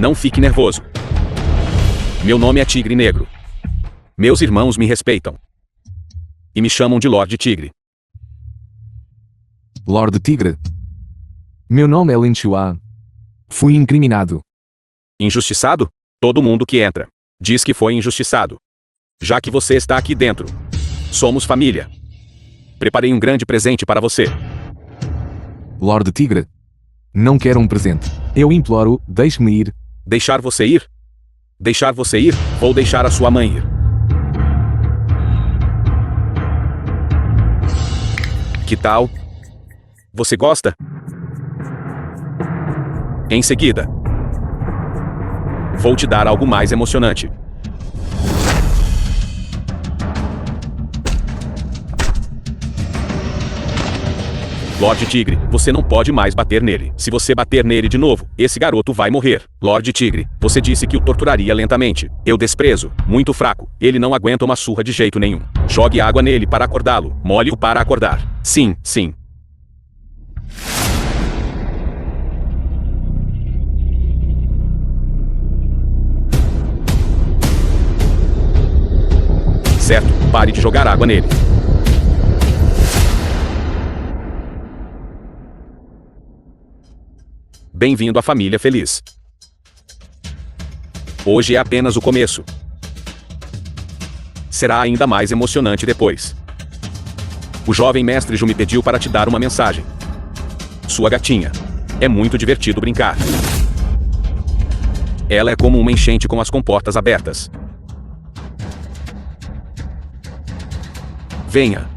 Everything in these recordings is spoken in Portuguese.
Não fique nervoso. Meu nome é Tigre Negro. Meus irmãos me respeitam. E me chamam de Lorde Tigre. Lorde Tigre. Meu nome é Lin Xuan. Fui incriminado. Injustiçado? Todo mundo que entra diz que foi injustiçado. Já que você está aqui dentro, somos família. Preparei um grande presente para você. Lorde Tigre. Não quero um presente. Eu imploro, deixe-me ir. Deixar você ir? Deixar você ir? Ou deixar a sua mãe ir? Que tal? Você gosta? Em seguida, vou te dar algo mais emocionante. Lorde Tigre, você não pode mais bater nele. Se você bater nele de novo, esse garoto vai morrer. Lorde Tigre, você disse que o torturaria lentamente. Eu desprezo. Muito fraco. Ele não aguenta uma surra de jeito nenhum. Jogue água nele para acordá-lo. Molhe-o para acordar. Sim, sim. Certo, pare de jogar água nele. Bem-vindo à família feliz. Hoje é apenas o começo. Será ainda mais emocionante depois. O jovem mestre Ju me pediu para te dar uma mensagem. Sua gatinha. É muito divertido brincar. Ela é como uma enchente com as comportas abertas. Venha.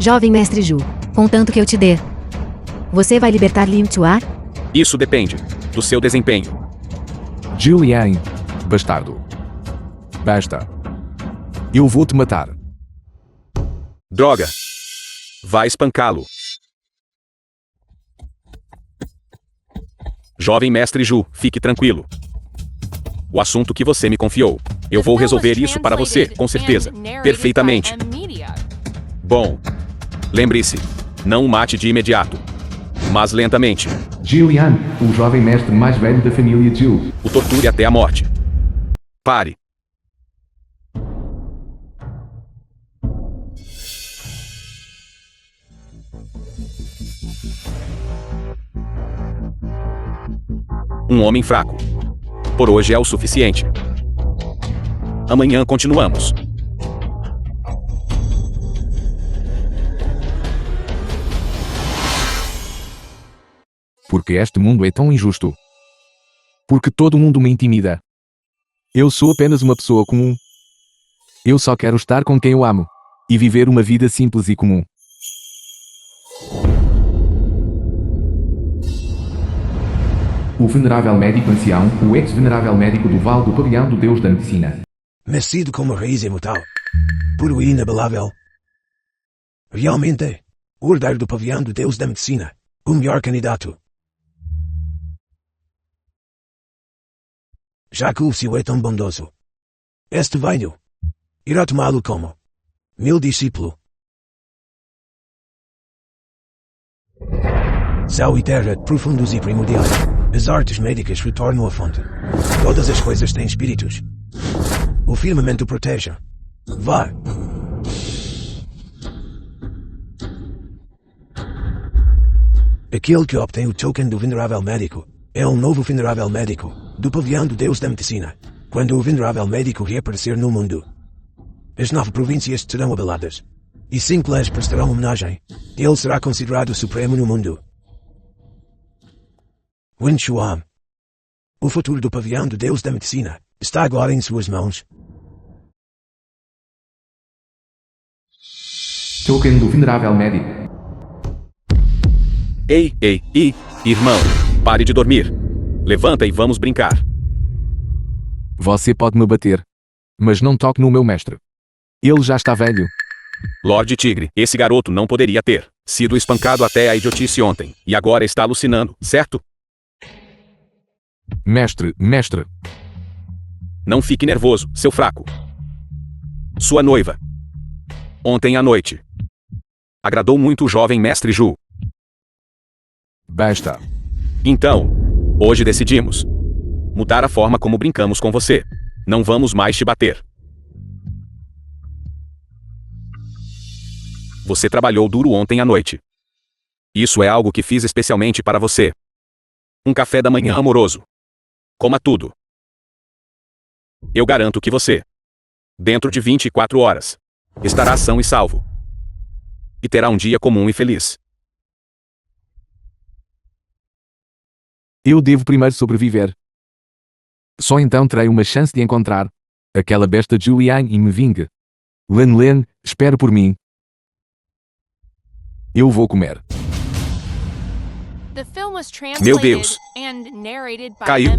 Jovem mestre Ju, contanto que eu te dê, você vai libertar Lin Xuan? Isso depende do seu desempenho. Julian. Bastardo. Basta. Eu vou te matar. Droga. Vai espancá-lo. Jovem mestre Ju, fique tranquilo. O assunto que você me confiou. Eu vou resolver isso para você, com certeza. Perfeitamente. Bom, lembre-se, não o mate de imediato, mas lentamente. Julian, o jovem mestre mais velho da família Ju. O torture até a morte. Pare. Um homem fraco. Por hoje é o suficiente. Amanhã continuamos. Porque este mundo é tão injusto. Porque todo mundo me intimida. Eu sou apenas uma pessoa comum. Eu só quero estar com quem eu amo. E viver uma vida simples e comum. O venerável médico ancião, o ex-venerável médico do Vale do Pavilhão do Deus da Medicina. Nascido como raiz imortal. Puro e inabalável. Realmente, o herdeiro do Pavilhão do Deus da Medicina. O melhor candidato. Já que o senhor é tão bondoso, este velho irá tomá-lo como meu discípulo. Céu e terra, profundos e primordiais, as artes médicas retornam à fonte. Todas as coisas têm espíritos. O firmamento proteja. Vá. Aquele que obtém o token do venerável médico é um novo venerável médico do Pavilhão do Deus da Medicina. Quando o venerável médico reaparecer no mundo, as 9 províncias serão abaladas e 5 clãs prestarão homenagem. Ele será considerado supremo no mundo. Lin Xuan. O futuro do Pavilhão do Deus da Medicina está agora em suas mãos. Token do venerável médico. Ei, irmão, pare de dormir. Levanta e vamos brincar. Você pode me bater. Mas não toque no meu mestre. Ele já está velho. Lorde Tigre, esse garoto não poderia ter sido espancado até a idiotice ontem. E agora está alucinando, certo? Mestre. Não fique nervoso, seu fraco. Sua noiva. Ontem à noite. Agradou muito o jovem mestre Ju. Basta. Então, hoje decidimos mudar a forma como brincamos com você. Não vamos mais te bater. Você trabalhou duro ontem à noite. Isso é algo que fiz especialmente para você. Um café da manhã amoroso. Coma tudo. Eu garanto que você, dentro de 24 horas, estará são e salvo. E terá um dia comum e feliz. Eu devo primeiro sobreviver. Só então terei uma chance de encontrar aquela besta Julianne e me vingue. Len, espere por mim. Eu vou comer. Meu Deus. Caiu.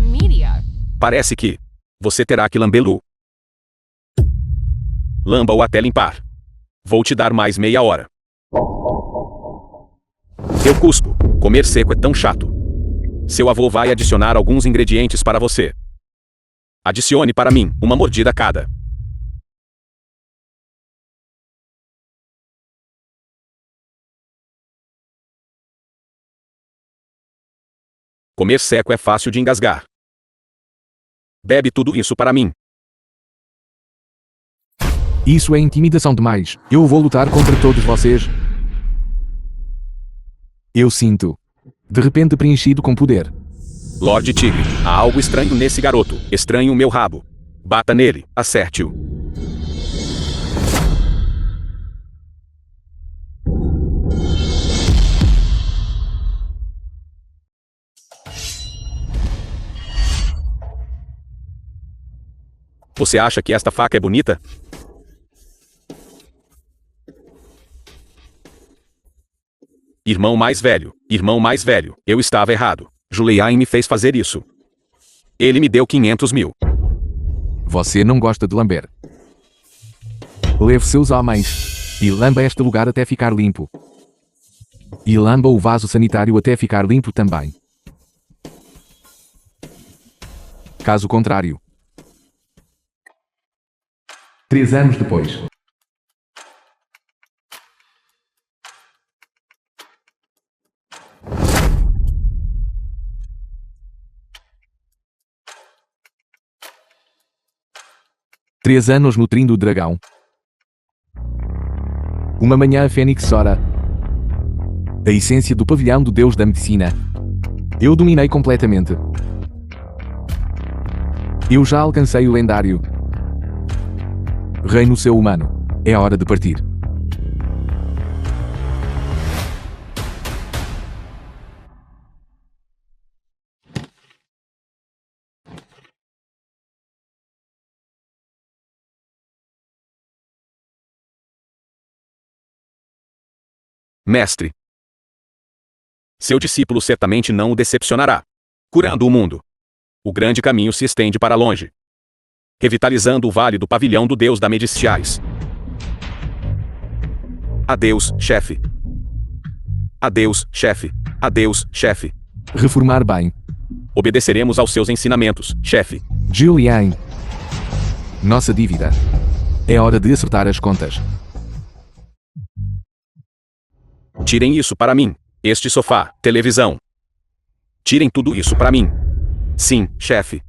Parece que você terá que lambê-lo. Lamba-o até limpar. Vou te dar mais meia hora. Eu cuspo. Comer seco é tão chato. Seu avô vai adicionar alguns ingredientes para você. Adicione para mim uma mordida cada. Comer seco é fácil de engasgar. Bebe tudo isso para mim. Isso é intimidação demais. Eu vou lutar contra todos vocês. Eu sinto. De repente preenchido com poder. Lorde Tigre, há algo estranho nesse garoto. Estranho o meu rabo. Bata nele, acerte-o. Você acha que esta faca é bonita? Irmão mais velho, eu estava errado. Julianne me fez fazer isso. Ele me deu 500 mil. Você não gosta de lamber. Leve seus homens e lamba este lugar até ficar limpo. E lamba o vaso sanitário até ficar limpo também. Caso contrário. 3 anos depois. Três anos nutrindo o dragão. Uma manhã a Fênix ora. A essência do pavilhão do deus da medicina. Eu dominei completamente. Eu já alcancei o lendário. Reino seu humano. É hora de partir. Mestre. Seu discípulo certamente não o decepcionará. Curando o mundo. O grande caminho se estende para longe. Revitalizando o vale do pavilhão do deus da Mediciais. Adeus, chefe. Adeus, chefe. Adeus, chefe. Reformar bem. Obedeceremos aos seus ensinamentos, chefe. Julianne. Nossa dívida. É hora de acertar as contas. Tirem isso para mim. Este sofá, televisão. Tirem tudo isso para mim. Sim, chefe.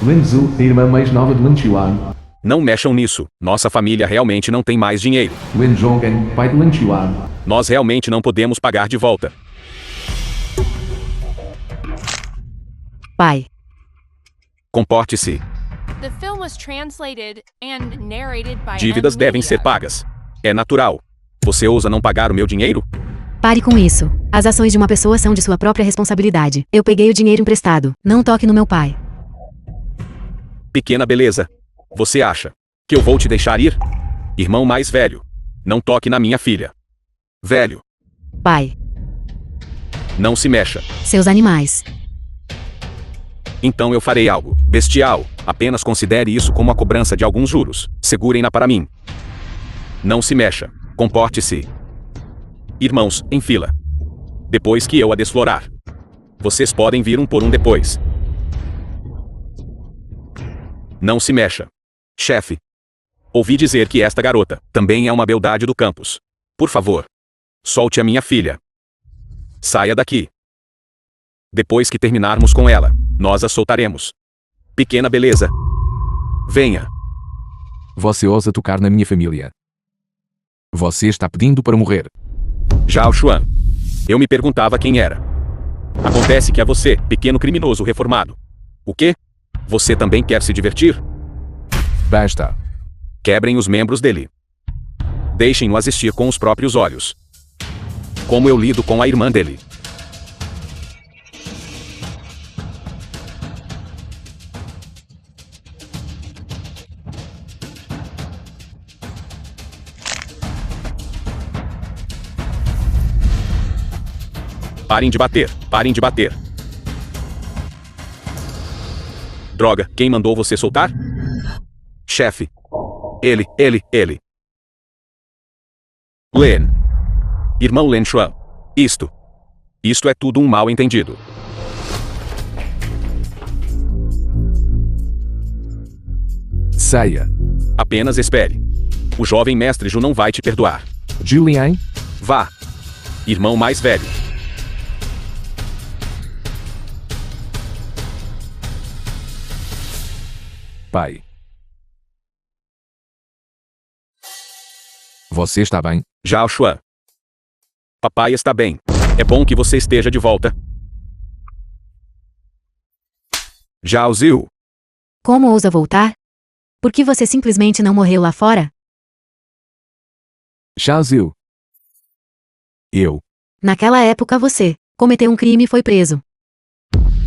Linzu, a irmã mais nova de Lin Chuan. Não mexam nisso. Nossa família realmente não tem mais dinheiro. Lin Zhonggan, pai de Lin Chuan. Nós realmente não podemos pagar de volta. Pai. Comporte-se. Dívidas devem ser pagas. É natural. Você ousa não pagar o meu dinheiro? Pare com isso. As ações de uma pessoa são de sua própria responsabilidade. Eu peguei o dinheiro emprestado. Não toque no meu pai. Pequena beleza. Você acha que eu vou te deixar ir? Irmão mais velho. Não toque na minha filha. Velho. Pai. Não se mexa. Seus animais. Então eu farei algo bestial. Apenas considere isso como a cobrança de alguns juros. Segurem-na para mim. Não se mexa. Comporte-se. Irmãos, em fila. Depois que eu a desflorar. Vocês podem vir um por um depois. Não se mexa. Chefe. Ouvi dizer que esta garota também é uma beldade do campus. Por favor. Solte a minha filha. Saia daqui. Depois que terminarmos com ela, nós a soltaremos. Pequena beleza. Venha. Você ousa tocar na minha família. Você está pedindo para morrer. Zhao Xuan. Eu me perguntava quem era. Acontece que é você, pequeno criminoso reformado. O quê? Você também quer se divertir? Basta. Quebrem os membros dele. Deixem-no assistir com os próprios olhos. Como eu lido com a irmã dele. Parem de bater, parem de bater. Droga, quem mandou você soltar? Chefe. Ele. Len. Irmão Len Xuan. Isto é tudo um mal entendido. Saia. Apenas espere. O jovem mestre Ju não vai te perdoar. Julian? Vá. Irmão mais velho. Pai. Você está bem? Zhao Xuan. Papai está bem. É bom que você esteja de volta. Zhao Ziu. Como ousa voltar? Por que você simplesmente não morreu lá fora? Xiaoziu. Eu. Naquela época você cometeu um crime e foi preso.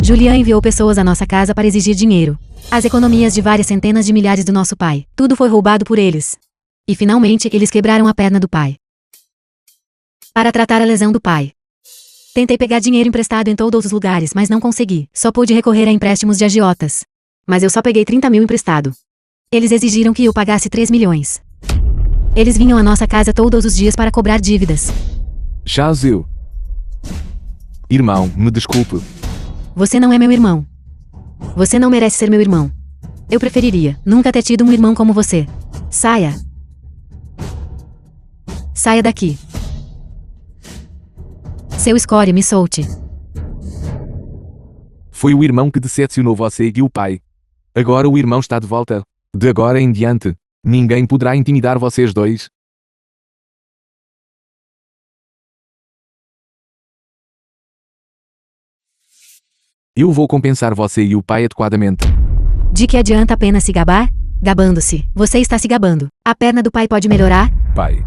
Julian enviou pessoas à nossa casa para exigir dinheiro. As economias de várias centenas de milhares do nosso pai. Tudo foi roubado por eles. E finalmente eles quebraram a perna do pai. Para tratar a lesão do pai. Tentei pegar dinheiro emprestado em todos os lugares, mas não consegui. Só pude recorrer a empréstimos de agiotas. Mas eu só peguei 30 mil emprestado. Eles exigiram que eu pagasse 3 milhões. Eles vinham à nossa casa todos os dias para cobrar dívidas. Xiaoziu. Irmão, me desculpe. Você não é meu irmão. Você não merece ser meu irmão. Eu preferiria nunca ter tido um irmão como você. Saia. Saia daqui. Seu escória, me solte. Foi o irmão que decepcionou você e o pai. Agora o irmão está de volta. De agora em diante, ninguém poderá intimidar vocês dois. Eu vou compensar você e o pai adequadamente. De que adianta apenas se gabar? Gabando-se. Você está se gabando. A perna do pai pode melhorar? Pai.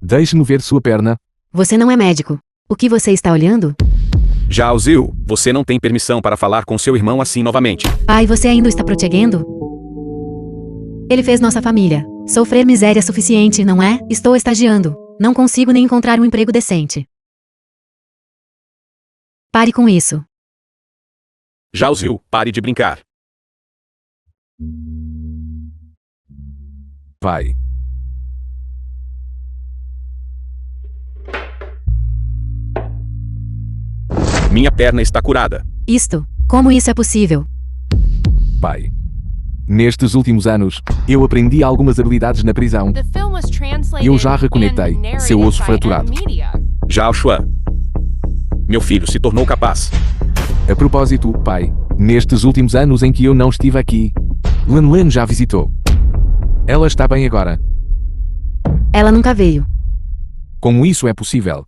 Deixe-me ver sua perna. Você não é médico. O que você está olhando? Zhao Ziu, você não tem permissão para falar com seu irmão assim novamente. Pai, você ainda está protegendo? Ele fez nossa família sofrer miséria suficiente, não é? Estou estagiando. Não consigo nem encontrar um emprego decente. Pare com isso. Zhao Ziu, pare de brincar. Pai. Minha perna está curada. Como isso é possível? Pai. Nestes últimos anos, eu aprendi algumas habilidades na prisão. Eu já reconectei seu osso fraturado. Zhao Xuan. Meu filho se tornou capaz. A propósito, pai, nestes últimos anos em que eu não estive aqui, Len já visitou. Ela está bem agora. Ela nunca veio. Como isso é possível?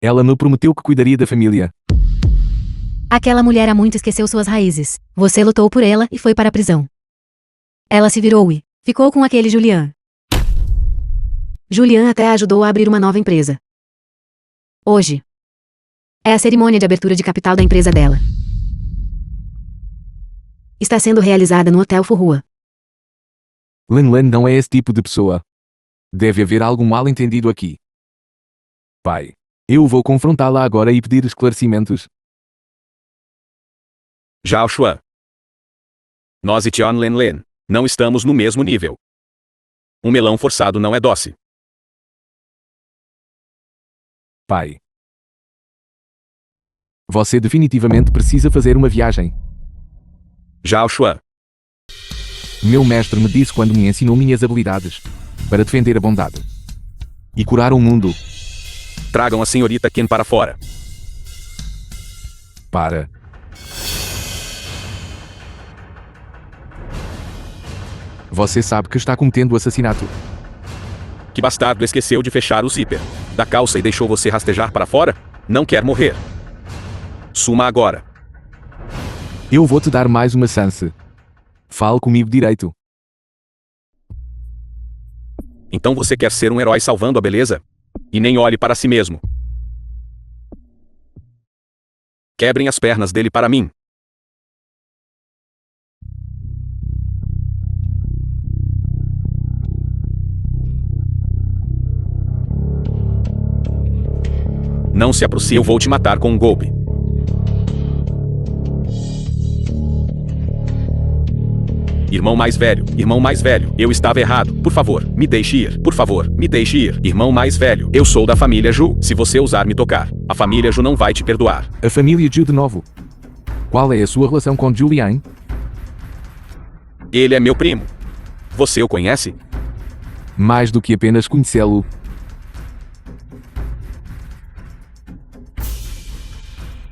Ela me prometeu que cuidaria da família. Aquela mulher há muito esqueceu suas raízes. Você lutou por ela e foi para a prisão. Ela se virou e ficou com aquele Julian. Julian até a ajudou a abrir uma nova empresa. Hoje é a cerimônia de abertura de capital da empresa dela. Está sendo realizada no Hotel Furrua. Len não é esse tipo de pessoa. Deve haver algum mal-entendido aqui. Pai, eu vou confrontá-la agora e pedir esclarecimentos. Zhao Xuan. Nós e Tian Len não estamos no mesmo nível. Um melão forçado não é doce. Pai. Você definitivamente precisa fazer uma viagem. Zhao Xuan. Meu mestre me disse quando me ensinou minhas habilidades para defender a bondade e curar o mundo. Tragam a senhorita Ken para fora. Para. Você sabe que está cometendo assassinato. Que bastardo esqueceu de fechar o zíper da calça e deixou você rastejar para fora? Não quer morrer. Suma agora. Eu vou te dar mais uma chance. Fale comigo direito. Então você quer ser um herói salvando a beleza? E nem olhe para si mesmo. Quebrem as pernas dele para mim. Não se aproxime, eu vou te matar com um golpe. Irmão mais velho, eu estava errado. Por favor, me deixe ir. Por favor, me deixe ir. Irmão mais velho, eu sou da família Ju. Se você ousar me tocar, a família Ju não vai te perdoar. A família Ju de novo. Qual é a sua relação com Julian? Ele é meu primo. Você o conhece? Mais do que apenas conhecê-lo.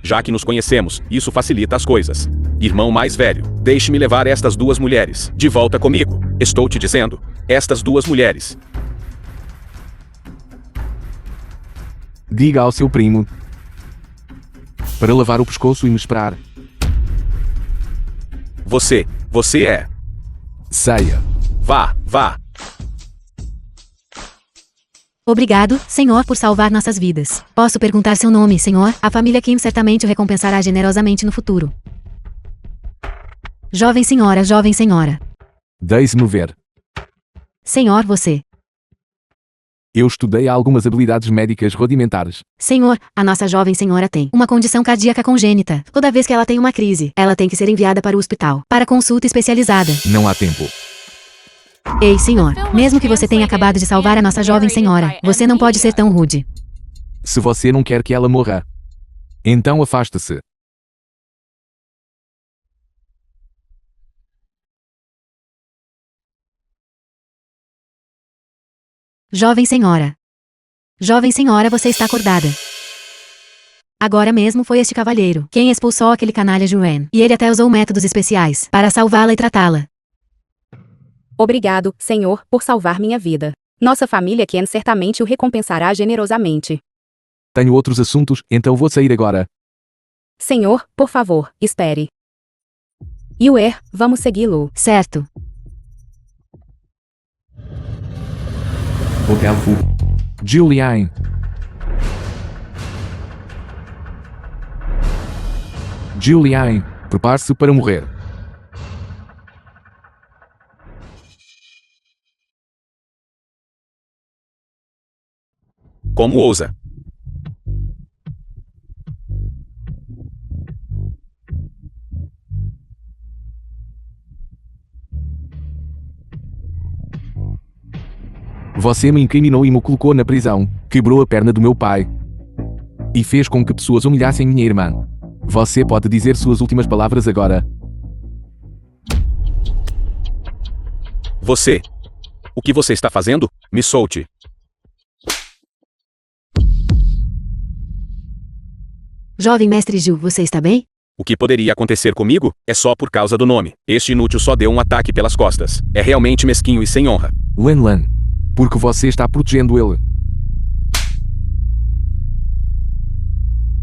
Já que nos conhecemos, isso facilita as coisas. Irmão mais velho, deixe-me levar estas duas mulheres de volta comigo. Estou te dizendo, estas duas mulheres. Diga ao seu primo para lavar o pescoço e me esperar. Você é. Saia. Vá. Obrigado, Senhor, por salvar nossas vidas. Posso perguntar seu nome, Senhor? A família Kim certamente o recompensará generosamente no futuro. Jovem senhora. Deixe-me ver. Senhor, você. Eu estudei algumas habilidades médicas rudimentares. Senhor, a nossa jovem senhora tem uma condição cardíaca congênita. Toda vez que ela tem uma crise, ela tem que ser enviada para o hospital, para consulta especializada. Não há tempo. Ei, senhor, mesmo que você tenha acabado de salvar a nossa jovem senhora, você não pode ser tão rude. Se você não quer que ela morra, então afaste-se. Jovem senhora, você está acordada. Agora mesmo foi este cavalheiro quem expulsou aquele canalha Juan, e ele até usou métodos especiais para salvá-la e tratá-la. Obrigado, Senhor, por salvar minha vida. Nossa família Ken certamente o recompensará generosamente. Tenho outros assuntos, então vou sair agora. Senhor, por favor, espere. Yuer, vamos segui-lo. Certo. Hotel Fu. Julian. Prepare-se para morrer. Como ousa? Você me incriminou e me colocou na prisão, quebrou a perna do meu pai e fez com que pessoas humilhassem minha irmã. Você pode dizer suas últimas palavras agora. Você. O que você está fazendo? Me solte. Jovem mestre Ju, você está bem? O que poderia acontecer comigo? É só por causa do nome. Este inútil só deu um ataque pelas costas. É realmente mesquinho e sem honra. Lan, porque você está protegendo ele.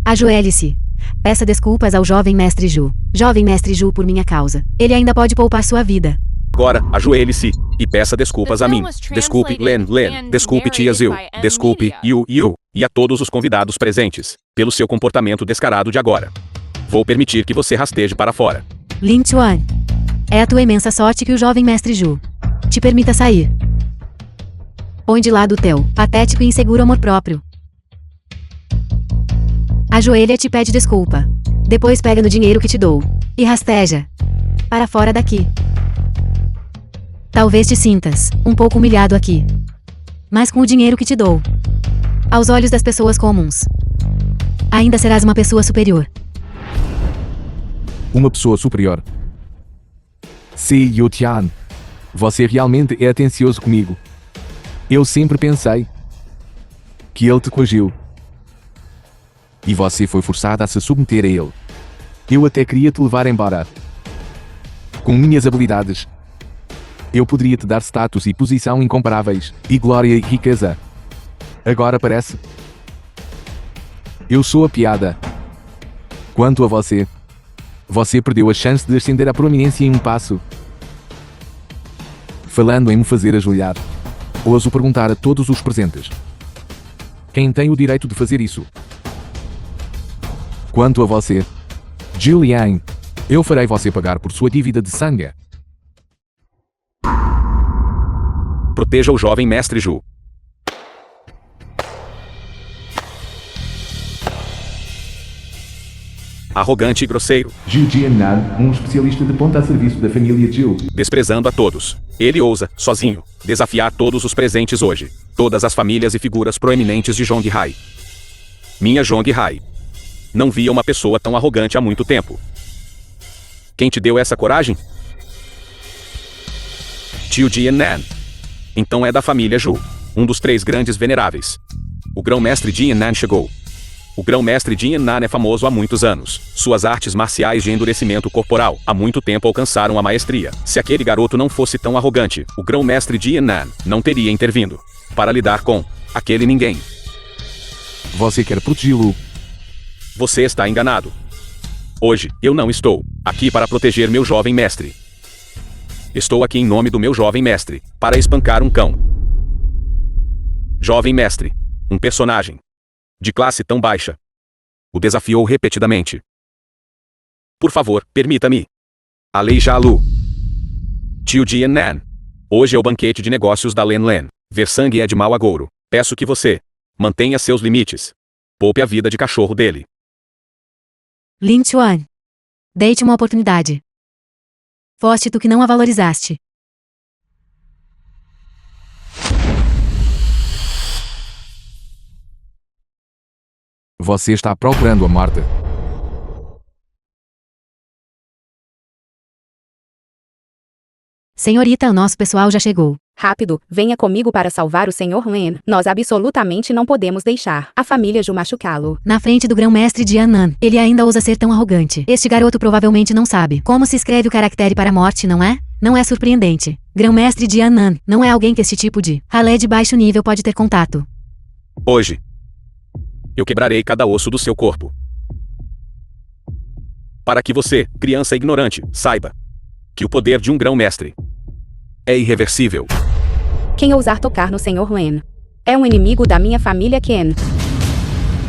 Ajoelhe-se. Peça desculpas ao jovem mestre Ju. Jovem mestre Ju, por minha causa. Ele ainda pode poupar sua vida. Agora, ajoelhe-se e peça desculpas a mim. Desculpe, Len. Desculpe, tia Zil. Desculpe, Yu. E a todos os convidados presentes, pelo seu comportamento descarado de agora. Vou permitir que você rasteje para fora. Lin Chuan. É a tua imensa sorte que o jovem mestre Ju te permita sair. Põe de lado o teu patético e inseguro amor próprio. Ajoelha-te e pede desculpa. Depois pega no dinheiro que te dou e rasteja para fora daqui. Talvez te sintas um pouco humilhado aqui, mas com o dinheiro que te dou, aos olhos das pessoas comuns, ainda serás uma pessoa superior. Uma pessoa superior. Si Yu-tian. Você realmente é atencioso comigo. Eu sempre pensei que ele te coagiu. E você foi forçada a se submeter a ele. Eu até queria te levar embora. Com minhas habilidades, eu poderia te dar status e posição incomparáveis, e glória e riqueza. Agora parece? Eu sou a piada. Quanto a você, você perdeu a chance de ascender à proeminência em um passo. Falando em me fazer ajoelhar, ouso perguntar a todos os presentes: quem tem o direito de fazer isso? Quanto a você, Julianne, eu farei você pagar por sua dívida de sangue. Proteja o jovem mestre Ju. Arrogante e grosseiro, Julianne Nan, um especialista de ponta a serviço da família Jill. desprezando a todos. Ele ousa, sozinho, desafiar todos os presentes hoje. Todas as famílias e figuras proeminentes de Zhonghai. Minha Zhonghai. Não via uma pessoa tão arrogante há muito tempo. Quem te deu essa coragem? Tio Jian-nan. Então é da família Zhu, um dos 3 grandes veneráveis. O grão-mestre Jian-nan chegou. O grão-mestre Jian-nan é famoso há muitos anos. Suas artes marciais de endurecimento corporal há muito tempo alcançaram a maestria. Se aquele garoto não fosse tão arrogante, o grão-mestre Jian-nan não teria intervindo para lidar com aquele ninguém. Você quer protegi-lo? Você está enganado. Hoje, eu não estou aqui para proteger meu jovem mestre. Estou aqui em nome do meu jovem mestre, para espancar um cão. Jovem mestre, um personagem de classe tão baixa, o desafiou repetidamente. Por favor, permita-me. Aleija Lu. Tio Jian-nan. Hoje é o banquete de negócios da Len Len. Ver sangue é de mau agouro. Peço que você mantenha seus limites. Poupe a vida de cachorro dele. Lin Chuan. Dei-te uma oportunidade. Foste tu que não a valorizaste. Você está procurando a morte. Senhorita, o nosso pessoal já chegou. Rápido, venha comigo para salvar o Sr. Len. Nós absolutamente não podemos deixar a família Ju machucá-lo. Na frente do grão-mestre Jian-nan, ele ainda ousa ser tão arrogante. Este garoto provavelmente não sabe como se escreve o caractere para a morte, não é? Não é surpreendente. Grão-mestre Jian-nan não é alguém que esse tipo de ralé de baixo nível pode ter contato. Hoje, eu quebrarei cada osso do seu corpo. Para que você, criança ignorante, saiba que o poder de um grão-mestre é irreversível. Quem ousar tocar no Sr. Len é um inimigo da minha família Ken.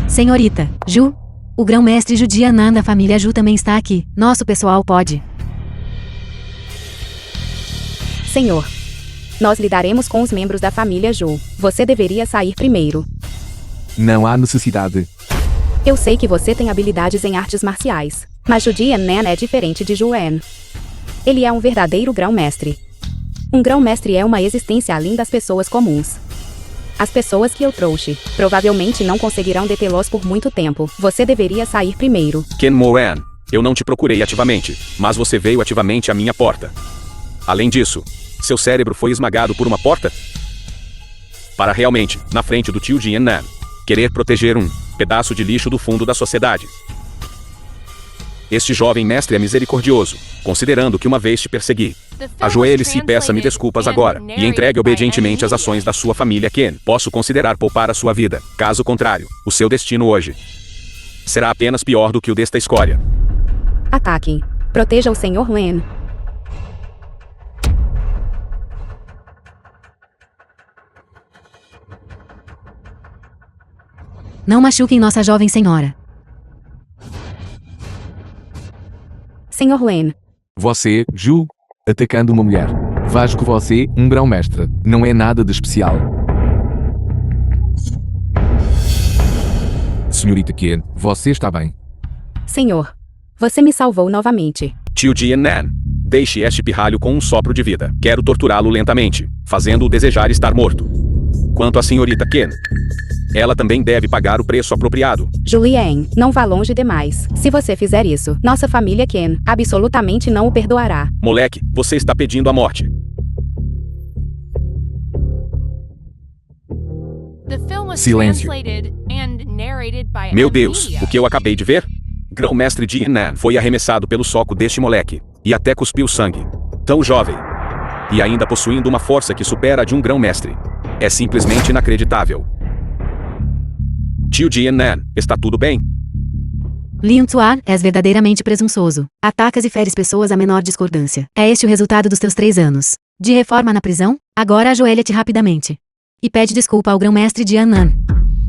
Senhorita, Ju, o grão-mestre Ju Jian-nan da família Ju também está aqui. Nosso pessoal pode. Senhor, nós lidaremos com os membros da família Ju. Você deveria sair primeiro. Não há necessidade. Eu sei que você tem habilidades em artes marciais, mas Ju Jian-nan é diferente de Juan. Ele é um verdadeiro grão-mestre. Um grão-mestre é uma existência além das pessoas comuns. As pessoas que eu trouxe provavelmente não conseguirão detê-los por muito tempo. Você deveria sair primeiro. Ken Moran, eu não te procurei ativamente, mas você veio ativamente à minha porta. Além disso, seu cérebro foi esmagado por uma porta? Para realmente, na frente do tio Jian-nan, querer proteger um pedaço de lixo do fundo da sociedade. Este jovem mestre é misericordioso, considerando que uma vez te persegui. Ajoelhe-se e peça-me desculpas agora, e entregue obedientemente as ações da sua família Ken. Posso considerar poupar a sua vida. Caso contrário, o seu destino hoje será apenas pior do que o desta escória. Ataquem. Proteja o Sr. Len. Não machuquem nossa jovem senhora. Sr. Len, Você, Ju, atacando uma mulher. Vasco você, um grão-mestre. Não é nada de especial. Senhorita Ken, você está bem. senhor, você me salvou novamente. Tio Jian-nan, deixe este pirralho com um sopro de vida. Quero torturá-lo lentamente, fazendo-o desejar estar morto. Quanto à senhorita Ken, ela também deve pagar o preço apropriado. Julianne, não vá longe demais. Se você fizer isso, nossa família Ken absolutamente não o perdoará. Moleque, você está pedindo a morte. Silêncio. Meu Deus, o que eu acabei de ver? Grão-mestre Jin Nan foi arremessado pelo soco deste moleque. E até cuspiu sangue. Tão jovem. E ainda possuindo uma força que supera a de um grão-mestre. É simplesmente inacreditável. Tio Jin Nan, está tudo bem? Lin Tuan, és verdadeiramente presunçoso. Atacas e feres pessoas a menor discordância. É este o resultado dos teus 3 anos de reforma na prisão? Agora ajoelha-te rapidamente. E pede desculpa ao grão-mestre Jian Nan.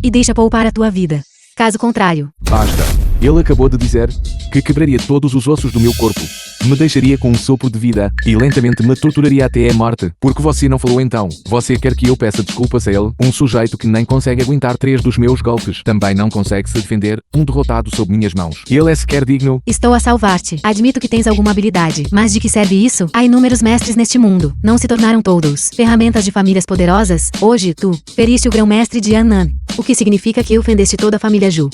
E deixa poupar a tua vida. Caso contrário. Basta. Ele acabou de dizer que quebraria todos os ossos do meu corpo, me deixaria com um sopro de vida e lentamente me torturaria até a morte. Porque você não falou então? Você quer que eu peça desculpas a ele? Um sujeito que nem consegue aguentar 3 dos meus golpes. Também não consegue se defender, um derrotado sob minhas mãos. Ele é sequer digno. Estou a salvar-te. Admito que tens alguma habilidade, mas de que serve isso? Há inúmeros mestres neste mundo. Não se tornaram todos ferramentas de famílias poderosas? Hoje, tu feriste o grão-mestre Jian Nan. O que significa que ofendeste toda a família Ju.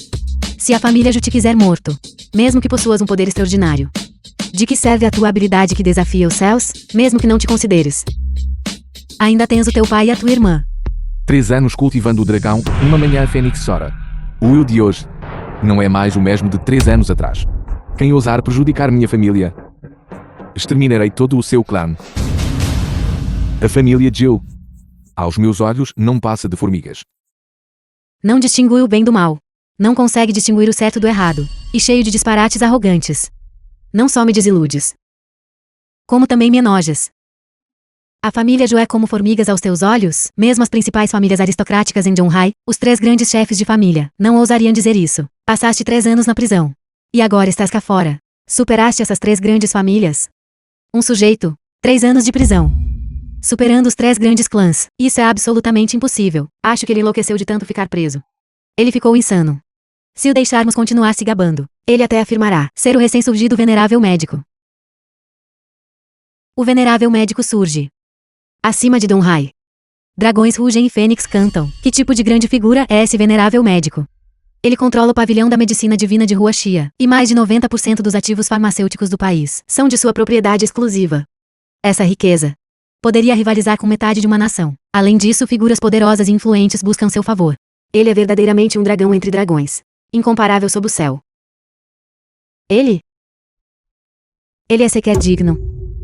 Se a família Ju te quiser morto, mesmo que possuas um poder extraordinário, de que serve a tua habilidade que desafia os céus, mesmo que não te consideres? Ainda tens o teu pai e a tua irmã. 3 anos cultivando o dragão, uma manhã a Fênix chora. O eu de hoje não é mais o mesmo de 3 anos atrás. Quem ousar prejudicar minha família, exterminarei todo o seu clã. A família Jiu, aos meus olhos, não passa de formigas. Não distingue o bem do mal. Não consegue distinguir o certo do errado. E cheio de disparates arrogantes. Não só me desiludes, como também me enojas. A família Ju é como formigas aos teus olhos? Mesmo as principais famílias aristocráticas em Zhonghai, os 3 grandes chefes de família, não ousariam dizer isso. Passaste 3 anos na prisão. E agora estás cá fora. Superaste essas 3 grandes famílias? Um sujeito, 3 anos de prisão. Superando os 3 grandes clãs. Isso é absolutamente impossível. Acho que ele enlouqueceu de tanto ficar preso. Ele ficou insano. Se o deixarmos continuar se gabando, ele até afirmará ser o recém-surgido venerável médico. O venerável médico surge. Acima de Donghai. Dragões rugem e fênix cantam. Que tipo de grande figura é esse venerável médico? Ele controla o pavilhão da medicina divina de Rua Xia, e mais de 90% dos ativos farmacêuticos do país são de sua propriedade exclusiva. Essa riqueza poderia rivalizar com metade de uma nação. Além disso, figuras poderosas e influentes buscam seu favor. Ele é verdadeiramente um dragão entre dragões. Incomparável sob o céu. Ele é sequer digno.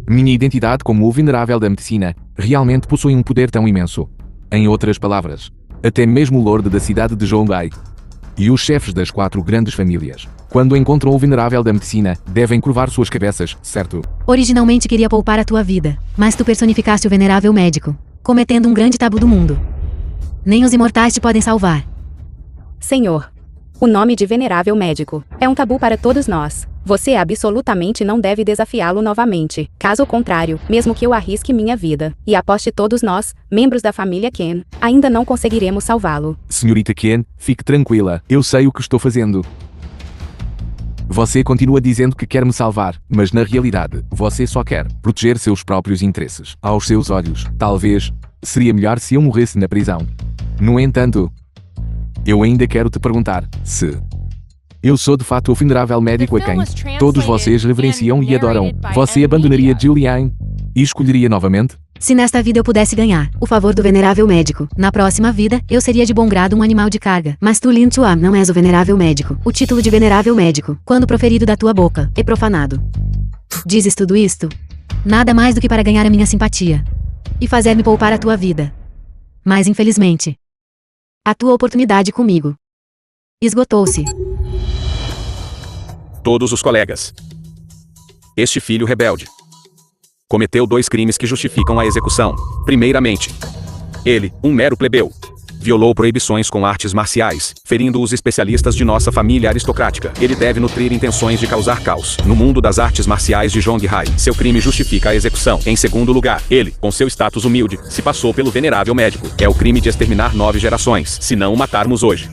Minha identidade como o venerável da medicina realmente possui um poder tão imenso. Em outras palavras, até mesmo o Lorde da cidade de Zhonghai e os chefes das 4 grandes famílias, quando encontram o venerável da medicina, devem curvar suas cabeças, certo? Originalmente queria poupar a tua vida, mas tu personificaste o venerável médico, cometendo um grande tabu do mundo. Nem os imortais te podem salvar. Senhor, o nome de venerável médico é um tabu para todos nós. Você absolutamente não deve desafiá-lo novamente. Caso contrário, mesmo que eu arrisque minha vida e aposte todos nós, membros da família Ken, ainda não conseguiremos salvá-lo. Senhorita Ken, fique tranquila. Eu sei o que estou fazendo. Você continua dizendo que quer me salvar, mas na realidade, você só quer proteger seus próprios interesses. Aos seus olhos, talvez, seria melhor se eu morresse na prisão. No entanto, eu ainda quero te perguntar se eu sou de fato o venerável médico a quem todos vocês reverenciam e adoram. Você abandonaria Julian e escolheria novamente? Se nesta vida eu pudesse ganhar o favor do venerável médico, na próxima vida, eu seria de bom grado um animal de carga. Mas tu, Lin Tuan, não és o venerável médico. O título de venerável médico, quando proferido da tua boca, é profanado. Dizes tudo isto? Nada mais do que para ganhar a minha simpatia e fazer-me poupar a tua vida. Mas infelizmente, a tua oportunidade comigo esgotou-se. Todos os colegas. Este filho rebelde cometeu 2 crimes que justificam a execução. Primeiramente, ele, um mero plebeu, violou proibições com artes marciais, ferindo os especialistas de nossa família aristocrática. Ele deve nutrir intenções de causar caos no mundo das artes marciais de Zhonghai. Seu crime justifica a execução. Em segundo lugar, ele, com seu status humilde, se passou pelo venerável médico. É o crime de exterminar 9 gerações, se não o matarmos hoje.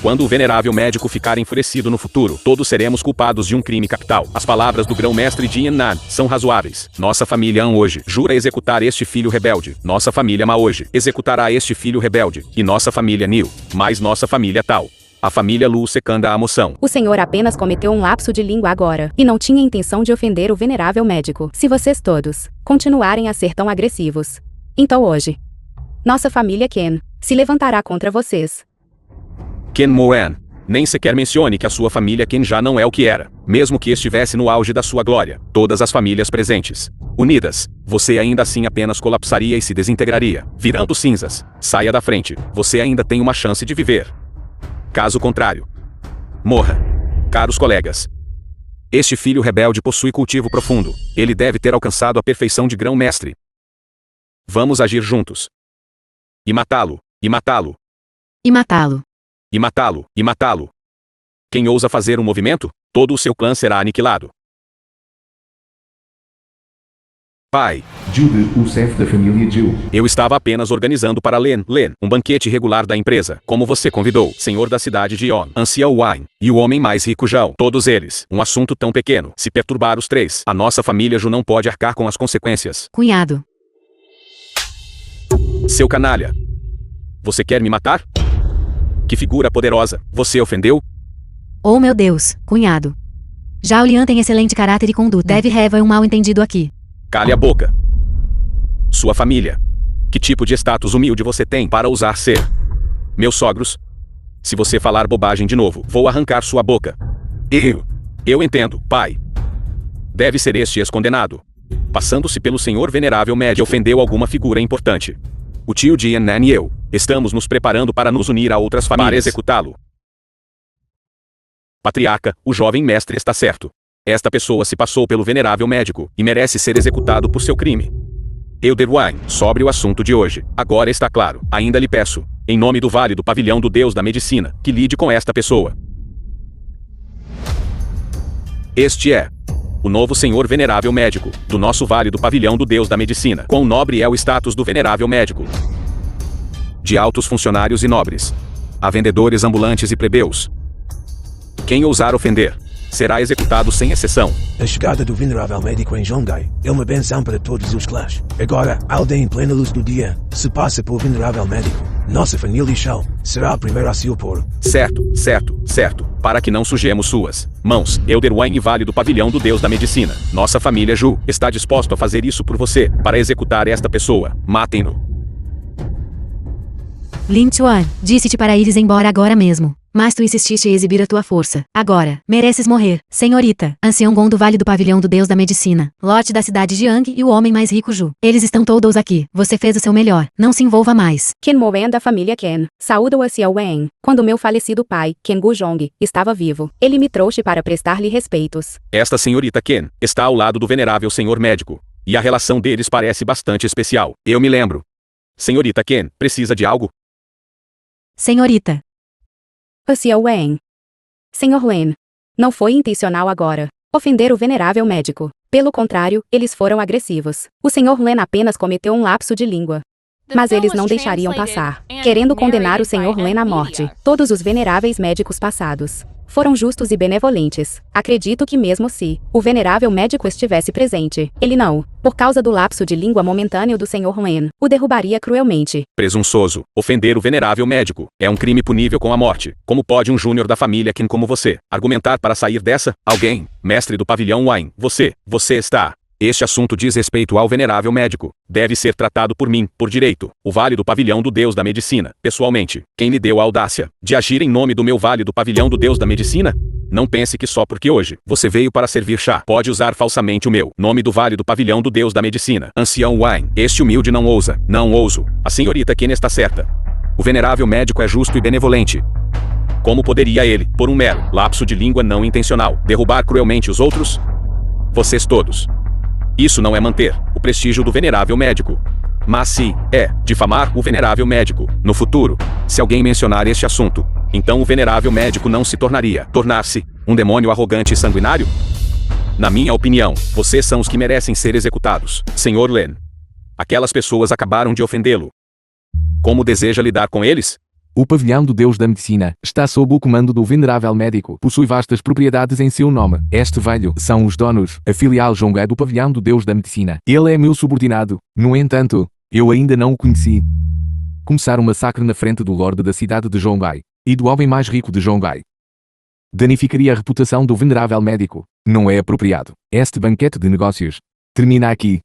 Quando o venerável médico ficar enfurecido no futuro, todos seremos culpados de um crime capital. As palavras do grão-mestre Jian Nan são razoáveis. Nossa família An hoje jura executar este filho rebelde. Nossa família Ma hoje executará este filho rebelde. E nossa família Niu, mais nossa família Tao. A família Lu secanda a moção. O senhor apenas cometeu um lapso de língua agora, e não tinha intenção de ofender o venerável médico. Se vocês todos continuarem a ser tão agressivos, então hoje, nossa família Ken se levantará contra vocês. Ken Moen, Nem sequer mencione que a sua família Ken já não é o que era, mesmo que estivesse no auge da sua glória. Todas as famílias presentes, unidas, você ainda assim apenas colapsaria e se desintegraria, virando cinzas. Saia da frente, você ainda tem uma chance de viver. Caso contrário, morra. Caros colegas, este filho rebelde possui cultivo profundo. Ele deve ter alcançado a perfeição de grão-mestre. Vamos agir juntos. E matá-lo, e matá-lo, E matá-lo. e matá-lo, e matá-lo. Quem ousa fazer um movimento, todo o seu clã será aniquilado. Pai, Jude, o chefe da família Jill. eu estava apenas organizando para Len, um banquete regular da empresa, como você convidou, senhor da cidade de Yon, ancião Wine, e o homem mais rico Jão, todos eles. Um assunto tão pequeno, se perturbar os três, a nossa família Ju não pode arcar com as consequências. Cunhado. Seu canalha. Você quer me matar? Que figura poderosa, você ofendeu? Oh meu Deus, cunhado. Julian tem excelente caráter e conduta. Deve haver um mal-entendido aqui. Cale a boca. Sua família. Que tipo de status humilde você tem para ousar ser? Meus sogros? Se você falar bobagem de novo, vou arrancar sua boca. Eu entendo, pai. Deve ser este ex-condenado. Passando-se pelo senhor venerável médio, ofendeu alguma figura importante. O tio Jian e eu estamos nos preparando para nos unir a outras famílias para executá-lo. Patriarca, o jovem mestre está certo. Esta pessoa se passou pelo venerável médico e merece ser executado por seu crime. Elderwine, sobre o assunto de hoje, agora está claro. Ainda lhe peço, em nome do válido pavilhão do Deus da Medicina, que lide com esta pessoa. Este é o novo senhor venerável médico, do nosso válido pavilhão do Deus da Medicina. Quão nobre é o status do venerável médico? De altos funcionários e nobres, a vendedores ambulantes e plebeus. Quem ousar ofender, será executado sem exceção. A chegada do venerável médico em Zhongai é uma benção para todos os clãs. Agora, a aldeia em plena luz do dia se passa pelo venerável médico. Nossa família Shao será a primeira a se opor. Certo. Para que não sujemos suas mãos, Elderwine vale do pavilhão do Deus da Medicina. Nossa família Ju está disposto a fazer isso por você, para executar esta pessoa. Matem-no. Lin Chuan, disse-te para ires embora agora mesmo. Mas tu insististe em exibir a tua força. Agora, mereces morrer, senhorita. Ancião Gon do Vale do Pavilhão do Deus da Medicina, lote da cidade de Yang e o homem mais rico Ju. Eles estão todos aqui. Você fez o seu melhor. Não se envolva mais. Ken Moen da família Ken. Saúdo a Xiao Wen. Quando meu falecido pai, Ken Guzhong, estava vivo, ele me trouxe para prestar-lhe respeitos. Esta senhorita Ken está ao lado do venerável senhor médico, e a relação deles parece bastante especial. Eu me lembro. Senhorita Ken, precisa de algo? Senhorita. A Xiao Wen. Senhor Len. Não foi intencional agora ofender o venerável médico. Pelo contrário, eles foram agressivos. O Senhor Len apenas cometeu um lapso de língua. Mas eles não deixariam passar, querendo condenar o Senhor Len à morte. Todos os veneráveis médicos passados foram justos e benevolentes. Acredito que mesmo se o venerável médico estivesse presente, ele não, por causa do lapso de língua momentâneo do Senhor Len, o derrubaria cruelmente. Presunçoso, ofender o venerável médico é um crime punível com a morte. Como pode um júnior da família Ken como você argumentar para sair dessa? Alguém, mestre do pavilhão Wine, você está... Este assunto diz respeito ao venerável médico. Deve ser tratado por mim, por direito. O válido pavilhão do Deus da Medicina, pessoalmente. Quem lhe deu a audácia de agir em nome do meu válido pavilhão do Deus da Medicina? Não pense que só porque hoje você veio para servir chá, pode usar falsamente o meu nome do válido pavilhão do Deus da Medicina. Ancião Wine, este humilde não ousa. Não ouso. A senhorita Ken está certa. O venerável médico é justo e benevolente. Como poderia ele, por um mero lapso de língua não intencional, derrubar cruelmente os outros? Vocês todos. Isso não é manter o prestígio do venerável médico. Mas se é difamar o venerável médico, no futuro, se alguém mencionar este assunto, então o venerável médico não se tornar-se um demônio arrogante e sanguinário? Na minha opinião, vocês são os que merecem ser executados, Senhor Len. Aquelas pessoas acabaram de ofendê-lo. Como deseja lidar com eles? O pavilhão do Deus da Medicina está sob o comando do venerável médico. Possui vastas propriedades em seu nome. Este velho são os donos, a filial Zhongai do pavilhão do Deus da Medicina. Ele é meu subordinado. No entanto, eu ainda não o conheci. Começar um massacre na frente do lorde da cidade de Zhongai e do homem mais rico de Zhongai danificaria a reputação do venerável médico. Não é apropriado. Este banquete de negócios termina aqui.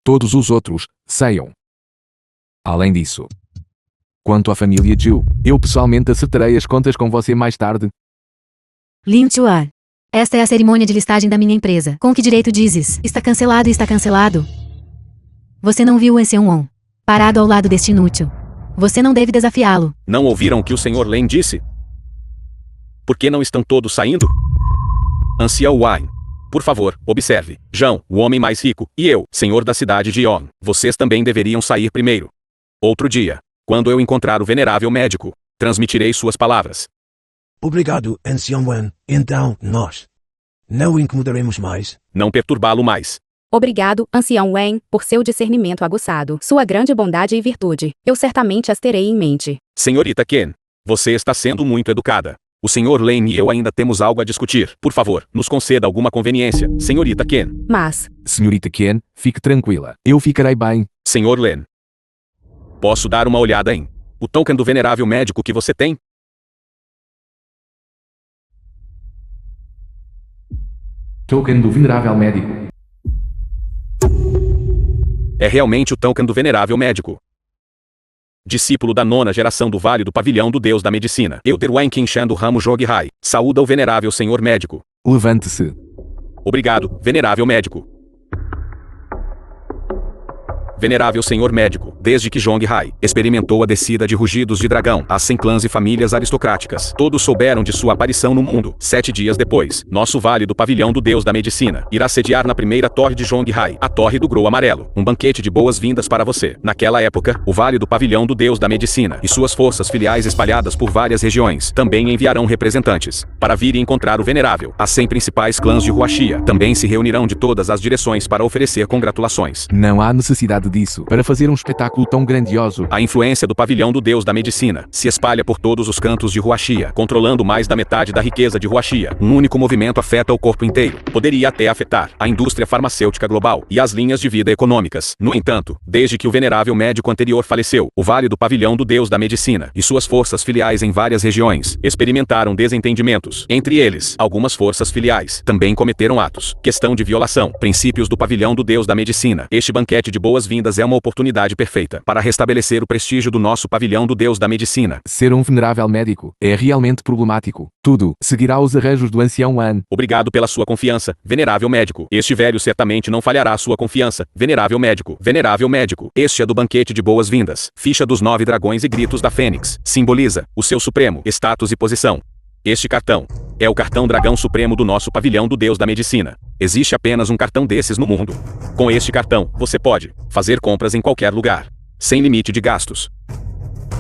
Todos os outros saiam. Além disso, quanto à família Jill, eu pessoalmente acertarei as contas com você mais tarde. Lin Chuan. Esta é a cerimônia de listagem da minha empresa. Com que direito dizes? Está cancelado e está cancelado. Você não viu o Ancião On parado ao lado deste inútil. Você não deve desafiá-lo. Não ouviram o que o Sr. Lane disse? Por que não estão todos saindo? Ancião Wine. Por favor, observe. João, o homem mais rico, e eu, senhor da cidade de Yon. Vocês também deveriam sair primeiro. Outro dia, quando eu encontrar o venerável médico, transmitirei suas palavras. Obrigado, Ancião Wen. Então, nós não o incomodaremos mais. Não perturbá-lo mais. Obrigado, Ancião Wen, por seu discernimento aguçado, sua grande bondade e virtude. Eu certamente as terei em mente. Senhorita Ken, você está sendo muito educada. O Sr. Lane e eu ainda temos algo a discutir. Por favor, nos conceda alguma conveniência, senhorita Ken. Mas, Senhorita Ken, fique tranquila. Eu ficarei bem. Sr. Lane. Posso dar uma olhada em o token do venerável médico que você tem? Token do venerável médico. É realmente o token do venerável médico. Discípulo da 9ª geração do Vale do Pavilhão do Deus da Medicina. Elder Wen Qinshan do ramo Joghai. Saúda o venerável senhor médico. Levante-se. Obrigado, venerável médico. Venerável senhor médico, desde que Zhonghai experimentou a descida de rugidos de dragão, as 100 clãs e famílias aristocráticas, todos souberam de sua aparição no mundo. 7 dias depois, nosso Vale do Pavilhão do Deus da Medicina irá sediar na primeira torre de Zhonghai, a Torre do Grou Amarelo, um banquete de boas-vindas para você. Naquela época, o Vale do Pavilhão do Deus da Medicina e suas forças filiais espalhadas por várias regiões também enviarão representantes para vir e encontrar o venerável. As 100 principais clãs de Huaxia também se reunirão de todas as direções para oferecer congratulações. Não há necessidade disso para fazer um espetáculo tão grandioso. A influência do Pavilhão do Deus da Medicina se espalha por todos os cantos de Huaxia, controlando mais da metade da riqueza de Huaxia. Um único movimento afeta o corpo inteiro. Poderia até afetar a indústria farmacêutica global e as linhas de vida econômicas. No entanto, desde que o venerável médico anterior faleceu, o Vale do Pavilhão do Deus da Medicina e suas forças filiais em várias regiões experimentaram desentendimentos. Entre eles, algumas forças filiais também cometeram atos. Questão de violação. Princípios do Pavilhão do Deus da Medicina. Este banquete de boas-vindas é uma oportunidade perfeita para restabelecer o prestígio do nosso Pavilhão do Deus da Medicina. Ser um venerável médico é realmente problemático. Tudo seguirá os arranjos do Ancião Wan. Obrigado pela sua confiança, venerável médico. Este velho certamente não falhará a sua confiança, venerável médico. Venerável médico, este é do banquete de boas-vindas. Ficha dos 9 dragões e gritos da Fênix. Simboliza o seu supremo status e posição. Este cartão é o cartão dragão supremo do nosso Pavilhão do Deus da Medicina. Existe apenas um cartão desses no mundo. Com este cartão, você pode fazer compras em qualquer lugar, sem limite de gastos.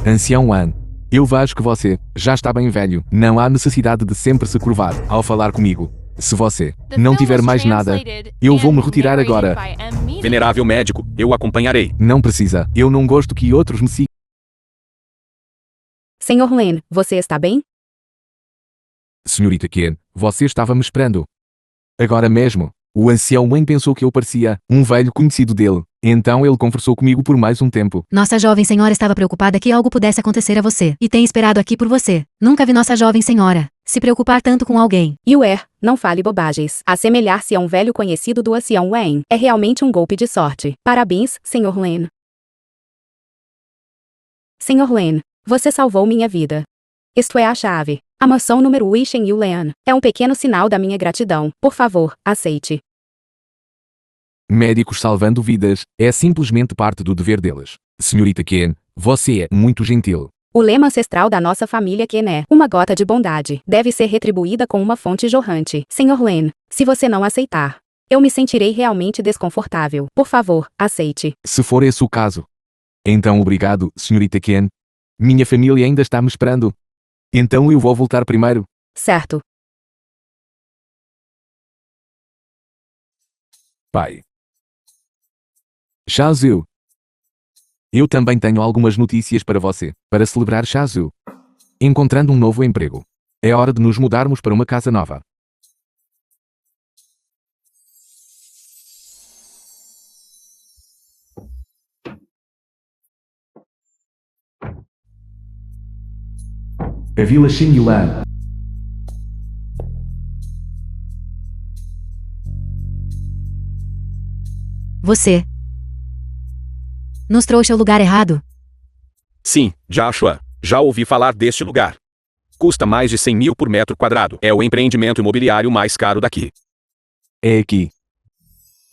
Ancião Wan, eu vejo que você já está bem velho. Não há necessidade de sempre se curvar ao falar comigo. Se você não tiver mais nada, eu vou me retirar agora. Venerável médico, eu o acompanharei. Não precisa. Eu não gosto que outros me sigam. Senhor Lane, você está bem? Senhorita Ken, você estava me esperando. Agora mesmo, o Ancião Wan pensou que eu parecia um velho conhecido dele. Então ele conversou comigo por mais um tempo. Nossa jovem senhora estava preocupada que algo pudesse acontecer a você, e tem esperado aqui por você. Nunca vi nossa jovem senhora se preocupar tanto com alguém. Yuer, não fale bobagens. Assemelhar-se a um velho conhecido do Ancião Wen é realmente um golpe de sorte. Parabéns, Sr. Lane. Sr. Lane, você salvou minha vida. Isto é a chave. A maçã número Wishen Yulean. É um pequeno sinal da minha gratidão. Por favor, aceite. Médicos salvando vidas é simplesmente parte do dever deles. Senhorita Ken, você é muito gentil. O lema ancestral da nossa família Ken é: uma gota de bondade deve ser retribuída com uma fonte jorrante. Sr. Lane, se você não aceitar, eu me sentirei realmente desconfortável. Por favor, aceite. Se for esse o caso. Então obrigado, Senhorita Ken. Minha família ainda está me esperando. Então eu vou voltar primeiro. Certo. Pai. Shazu. Eu também tenho algumas notícias para você, para celebrar Shazu. Encontrando um novo emprego. É hora de nos mudarmos para uma casa nova. A Vila Xingyuan. Você nos trouxe ao lugar errado. Sim, Joshua, já ouvi falar deste lugar. Custa mais de 100 mil por metro quadrado. É o empreendimento imobiliário mais caro daqui. É aqui.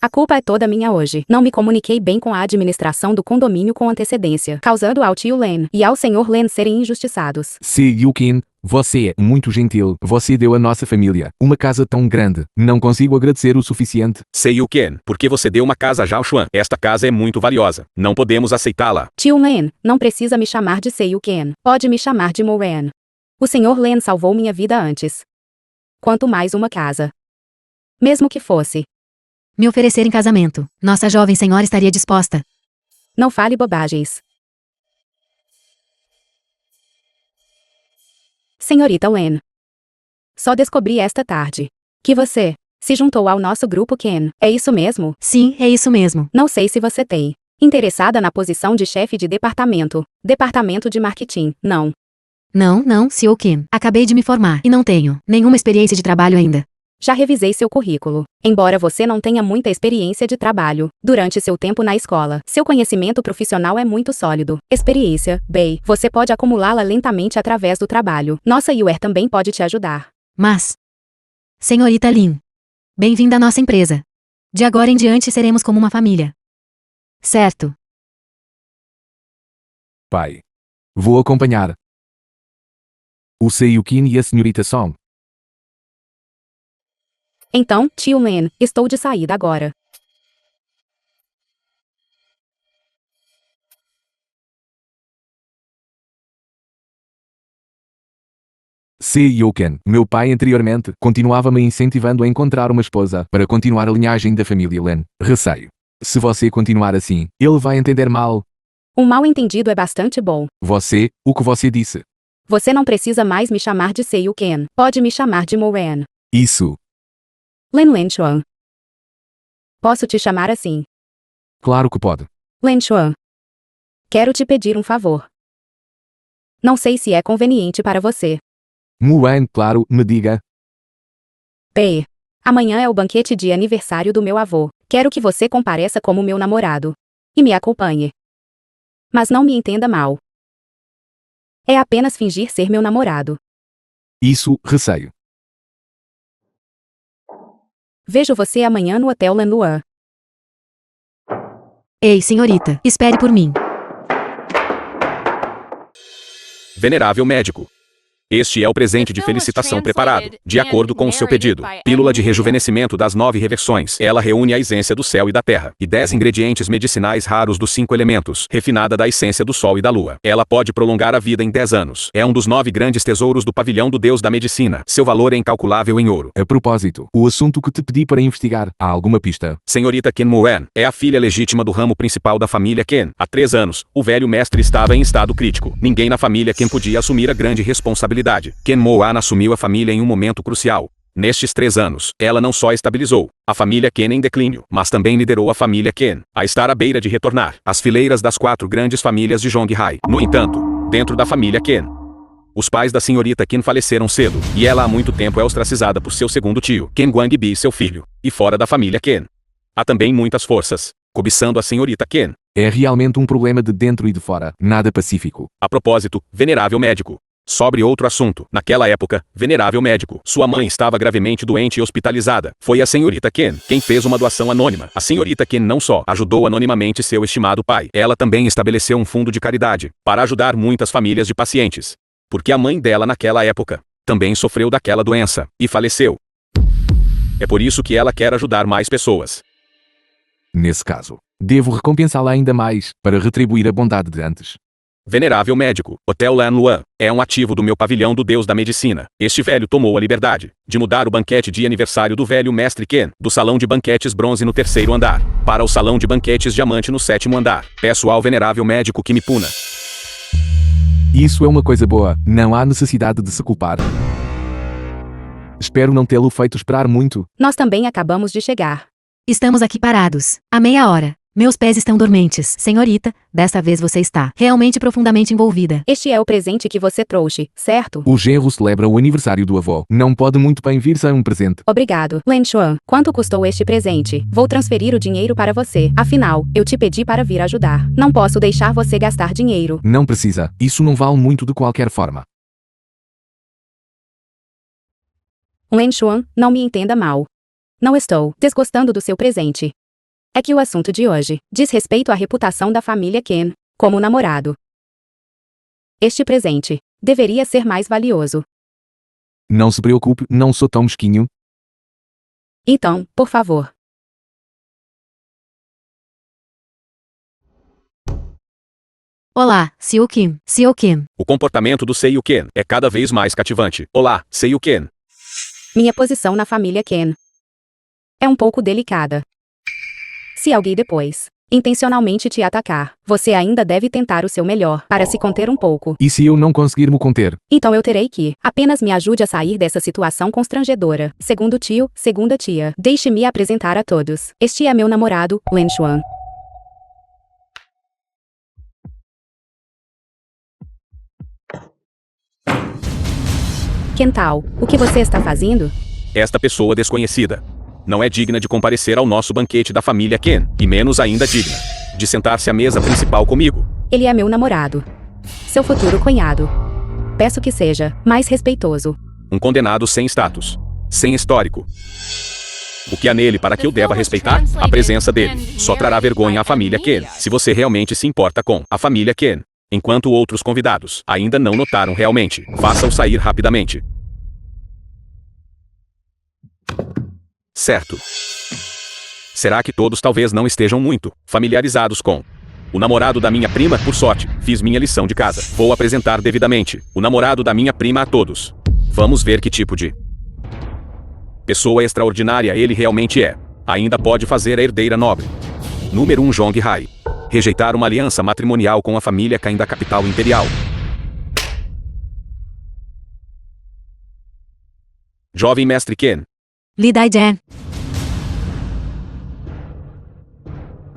A culpa é toda minha hoje. Não me comuniquei bem com a administração do condomínio com antecedência, causando ao tio Len e ao senhor Len serem injustiçados. Seyukin, você é muito gentil. Você deu à nossa família uma casa tão grande. Não consigo agradecer o suficiente. Seyuken, por que você deu uma casa a Zhao Xuan? Esta casa é muito valiosa. Não podemos aceitá-la. Tio Len, não precisa me chamar de Seyuken. Pode me chamar de Moen. O senhor Len salvou minha vida antes. Quanto mais uma casa. Mesmo que fosse. Me oferecer em casamento. Nossa jovem senhora estaria disposta. Não fale bobagens. Senhorita Len. Só descobri esta tarde que você se juntou ao nosso grupo Ken. É isso mesmo? Sim, é isso mesmo. Não sei se você tem interessada na posição de chefe de departamento. Departamento de marketing. Não. Não, Sr. Kim. Acabei de me formar e não tenho nenhuma experiência de trabalho ainda. Já revisei seu currículo. Embora você não tenha muita experiência de trabalho durante seu tempo na escola, seu conhecimento profissional é muito sólido. Experiência, bem, você pode acumulá-la lentamente através do trabalho. Nossa UR também pode te ajudar. Mas, senhorita Lin, bem-vinda à nossa empresa. De agora em diante seremos como uma família. Certo. Pai. Vou acompanhar o Seyukin e a senhorita Song. Então, tio Len, estou de saída agora. Seyukin, meu pai anteriormente, continuava me incentivando a encontrar uma esposa para continuar a linhagem da família Len. Receio. Se você continuar assim, ele vai entender mal. Um mal-entendido é bastante bom. Você, o que você disse. Você não precisa mais me chamar de Seyuken. Pode me chamar de Moen. Isso. Len Chuan. Posso te chamar assim? Claro que pode. Len Chuan. Quero te pedir um favor. Não sei se é conveniente para você. Muan, claro, me diga. Bem, amanhã é o banquete de aniversário do meu avô. Quero que você compareça como meu namorado. E me acompanhe. Mas não me entenda mal. É apenas fingir ser meu namorado. Isso, receio. Vejo você amanhã no Hotel Lan Luan. Ei, senhorita, espere por mim. Venerável médico. Este é o presente de felicitação preparado, de acordo com o seu pedido. Pílula de rejuvenescimento das 9 reversões. Ela reúne a essência do céu e da terra, e 10 ingredientes medicinais raros dos 5 elementos, refinada da essência do sol e da lua. Ela pode prolongar a vida em 10 anos. É um dos 9 grandes tesouros do pavilhão do deus da medicina. Seu valor é incalculável em ouro. A propósito, o assunto que te pedi para investigar, há alguma pista? Senhorita Ken Moen é a filha legítima do ramo principal da família Ken. Há 3 anos, o velho mestre estava em estado crítico. Ninguém na família Ken podia assumir a grande responsabilidade. Ken Moan assumiu a família em um momento crucial. Nestes 3 anos, ela não só estabilizou a família Ken em declínio, mas também liderou a família Ken a estar à beira de retornar às fileiras das 4 grandes famílias de Zhonghai. No entanto, dentro da família Ken, os pais da senhorita Ken faleceram cedo, e ela há muito tempo é ostracizada por seu segundo tio, Ken Guangbi e seu filho. E fora da família Ken, há também muitas forças cobiçando a senhorita Ken. É realmente um problema de dentro e de fora, nada pacífico. A propósito, venerável médico. Sobre outro assunto, naquela época, venerável médico, sua mãe estava gravemente doente e hospitalizada. Foi a senhorita Ken quem fez uma doação anônima. A senhorita Ken não só ajudou anonimamente seu estimado pai, ela também estabeleceu um fundo de caridade para ajudar muitas famílias de pacientes. Porque a mãe dela naquela época também sofreu daquela doença e faleceu. É por isso que ela quer ajudar mais pessoas. Nesse caso, devo recompensá-la ainda mais, para retribuir a bondade de antes. Venerável médico, Hotel Lan Luan, é um ativo do meu pavilhão do deus da medicina. Este velho tomou a liberdade de mudar o banquete de aniversário do velho mestre Ken, do salão de banquetes bronze no 3º andar, para o salão de banquetes diamante no 7º andar. Peço ao venerável médico que me puna. Isso é uma coisa boa, não há necessidade de se culpar. Espero não tê-lo feito esperar muito. Nós também acabamos de chegar. Estamos aqui parados, há meia hora. Meus pés estão dormentes. Senhorita, desta vez você está realmente profundamente envolvida. Este é o presente que você trouxe, certo? O genro celebra o aniversário do avô. Não pode muito bem vir sem um presente. Obrigado. Len Chuan, quanto custou este presente? Vou transferir o dinheiro para você. Afinal, eu te pedi para vir ajudar. Não posso deixar você gastar dinheiro. Não precisa. Isso não vale muito de qualquer forma. Wen Xuan, não me entenda mal. Não estou desgostando do seu presente. É que o assunto de hoje diz respeito à reputação da família Ken, como namorado. Este presente deveria ser mais valioso. Não se preocupe, não sou tão mesquinho. Então, por favor. Olá, Seo Kim. Seo Kim. O comportamento do Seo Ken é cada vez mais cativante. Olá, Seo Ken. Minha posição na família Ken é um pouco delicada. Se alguém depois intencionalmente te atacar, você ainda deve tentar o seu melhor para se conter um pouco. E se eu não conseguir me conter? Então eu terei que apenas me ajude a sair dessa situação constrangedora. Segundo tio, segunda tia, deixe-me apresentar a todos. Este é meu namorado, Wen Xuan. Kental, o que você está fazendo? Esta pessoa desconhecida não é digna de comparecer ao nosso banquete da família Ken, e menos ainda digna de sentar-se à mesa principal comigo. Ele é meu namorado. Seu futuro cunhado. Peço que seja mais respeitoso. Um condenado sem status, sem histórico. O que há nele para que eu deva respeitar? A presença dele só trará vergonha à família Ken, se você realmente se importa com a família Ken. Enquanto outros convidados ainda não notaram realmente, faça-o sair rapidamente. Certo. Será que todos talvez não estejam muito familiarizados com o namorado da minha prima? Por sorte, fiz minha lição de casa. Vou apresentar devidamente o namorado da minha prima a todos. Vamos ver que tipo de pessoa extraordinária ele realmente é. Ainda pode fazer a herdeira nobre. Número 1, Jong Hai. Rejeitar uma aliança matrimonial com a família Kain da capital imperial. Jovem mestre Ken. Lee Dai-jen.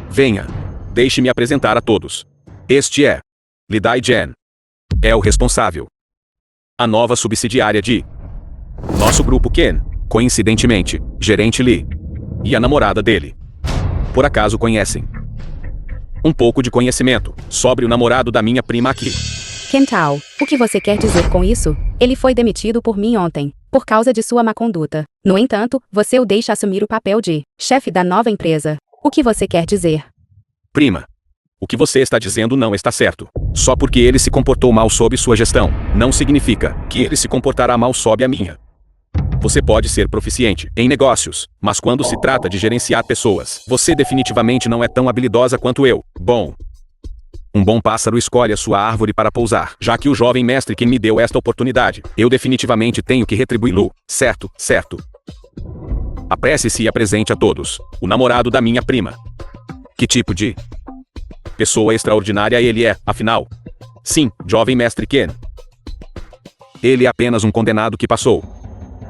Venha. Deixe-me apresentar a todos. Este é Lee Dai-jen. É o responsável. A nova subsidiária de nosso grupo Ken. Coincidentemente, gerente Lee. E a namorada dele. Por acaso conhecem? Um pouco de conhecimento sobre o namorado da minha prima aqui. Kental, o que você quer dizer com isso? Ele foi demitido por mim ontem, por causa de sua má conduta. No entanto, você o deixa assumir o papel de chefe da nova empresa. O que você quer dizer? Prima, o que você está dizendo não está certo. Só porque ele se comportou mal sob sua gestão, não significa que ele se comportará mal sob a minha. Você pode ser proficiente em negócios, mas quando se trata de gerenciar pessoas, você definitivamente não é tão habilidosa quanto eu. Bom, um bom pássaro escolhe a sua árvore para pousar. Já que o jovem mestre que me deu esta oportunidade, eu definitivamente tenho que retribuí-lo. Certo, certo. Apresse-se e apresente a todos o namorado da minha prima. Que tipo de pessoa extraordinária ele é, afinal? Sim, jovem mestre Ken. Ele é apenas um condenado que passou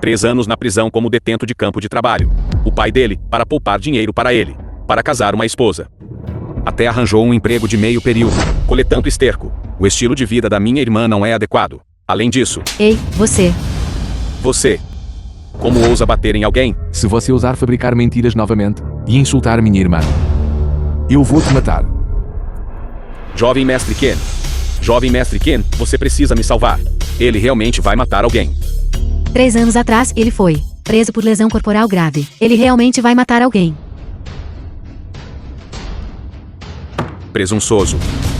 3 anos na prisão como detento de campo de trabalho. O pai dele, para poupar dinheiro para ele, para casar uma esposa, até arranjou um emprego de meio período, coletando esterco. O estilo de vida da minha irmã não é adequado. Além disso, Ei, você. você, como ousa bater em alguém? Se você ousar fabricar mentiras novamente e insultar minha irmã, eu vou te matar. Jovem mestre Ken. Jovem mestre Ken, você precisa me salvar. Ele realmente vai matar alguém. 3 anos atrás, ele foi preso por lesão corporal grave. Ele realmente vai matar alguém. Presunçoso.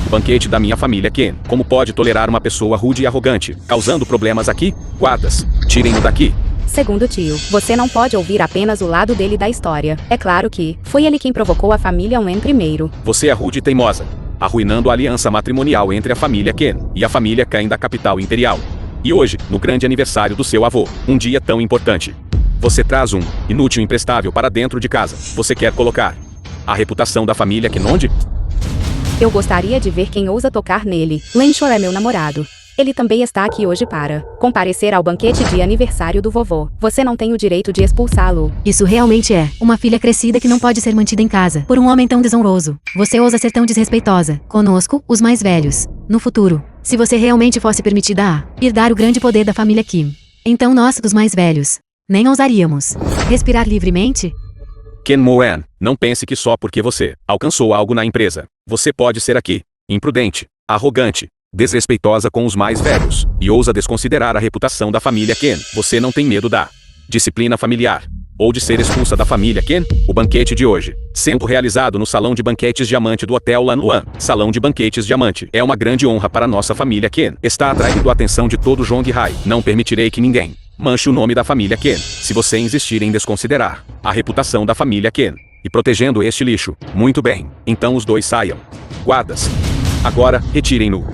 O banquete da minha família Ken. Como pode tolerar uma pessoa rude e arrogante, causando problemas aqui? Guardas, tirem-no daqui. Segundo tio, você não pode ouvir apenas o lado dele da história. É claro que foi ele quem provocou a família Wen primeiro. Você é rude e teimosa, arruinando a aliança matrimonial entre a família Ken e a família Kain da capital imperial. E hoje, no grande aniversário do seu avô, um dia tão importante, você traz um inútil imprestável para dentro de casa. Você quer colocar a reputação da família Ken onde? Eu gostaria de ver quem ousa tocar nele. Wen Xuan é meu namorado. Ele também está aqui hoje para comparecer ao banquete de aniversário do vovô. Você não tem o direito de expulsá-lo. Isso realmente é uma filha crescida que não pode ser mantida em casa por um homem tão desonroso. Você ousa ser tão desrespeitosa conosco, os mais velhos. No futuro, se você realmente fosse permitida a herdar o grande poder da família Kim, então nós, dos mais velhos, nem ousaríamos respirar livremente? Ken Moen, não pense que só porque você alcançou algo na empresa, você pode ser aqui imprudente, arrogante, desrespeitosa com os mais velhos, e ousa desconsiderar a reputação da família Ken. Você não tem medo da disciplina familiar, ou de ser expulsa da família Ken. O banquete de hoje, sendo realizado no Salão de Banquetes Diamante do Hotel Lan Luan. Salão de Banquetes Diamante é uma grande honra para nossa família Ken. Está atraindo a atenção de todo Zhonghai. Não permitirei que ninguém manche o nome da família Ken. Se você insistir em desconsiderar a reputação da família Ken e protegendo este lixo, muito bem, então os dois saiam. Guardas, agora retirem-no.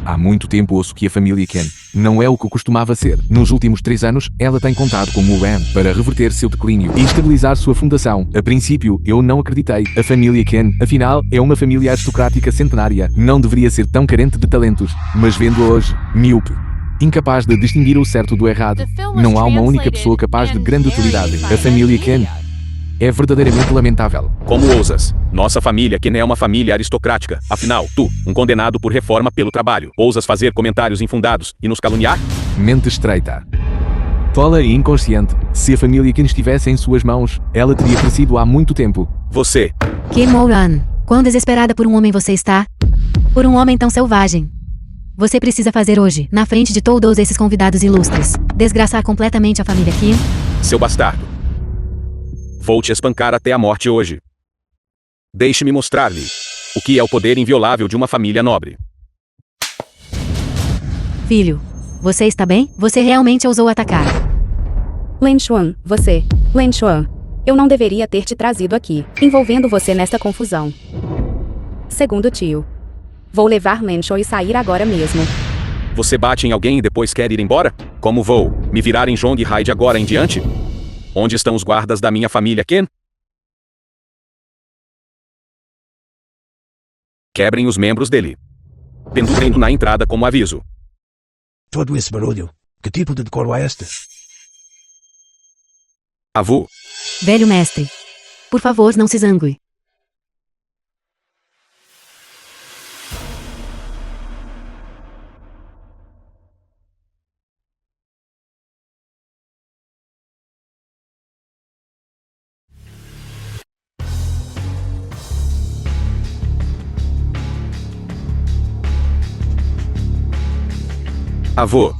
Há muito tempo ouço que a família Ken não é o que costumava ser. Nos últimos 3 anos, ela tem contado com Mulan para reverter seu declínio e estabilizar sua fundação. A princípio, eu não acreditei. A família Ken, afinal, é uma família aristocrática centenária. Não deveria ser tão carente de talentos. Mas vendo hoje, míope, incapaz de distinguir o certo do errado, não há uma única pessoa capaz de grande utilidade. A família Ken é verdadeiramente lamentável. Como ousas? Nossa família Ken é uma família aristocrática. Afinal, tu, um condenado por reforma pelo trabalho, ousas fazer comentários infundados e nos caluniar? Mente estreita, tola e inconsciente. Se a família Ken estivesse em suas mãos, ela teria crescido há muito tempo. Você, Ken Moran, quão desesperada por um homem você está? Por um homem tão selvagem. Você precisa fazer hoje, na frente de todos esses convidados ilustres, desgraçar completamente a família Ken? seu bastardo. Vou te espancar até a morte hoje. Deixe-me mostrar-lhe o que é o poder inviolável de uma família nobre. Filho, você está bem? Você realmente ousou atacar. Lan Xuan, você. Lan Xuan, eu não deveria ter te trazido aqui, envolvendo você nesta confusão. Segundo tio, vou levar Lan Xuan e sair agora mesmo. Você bate em alguém e depois quer ir embora? Como vou me virar em Zhonghai de agora em diante? Onde estão os guardas da minha família Ken? Quebrem os membros dele. Pendurem-no na entrada como aviso. Todo esse barulho. Que tipo de decoro é este? Avô, Velho mestre. Por favor, não se zangue. avô.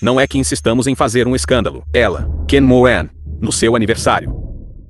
Não é que insistamos em fazer um escândalo. Ela, Ken Moan, no seu aniversário.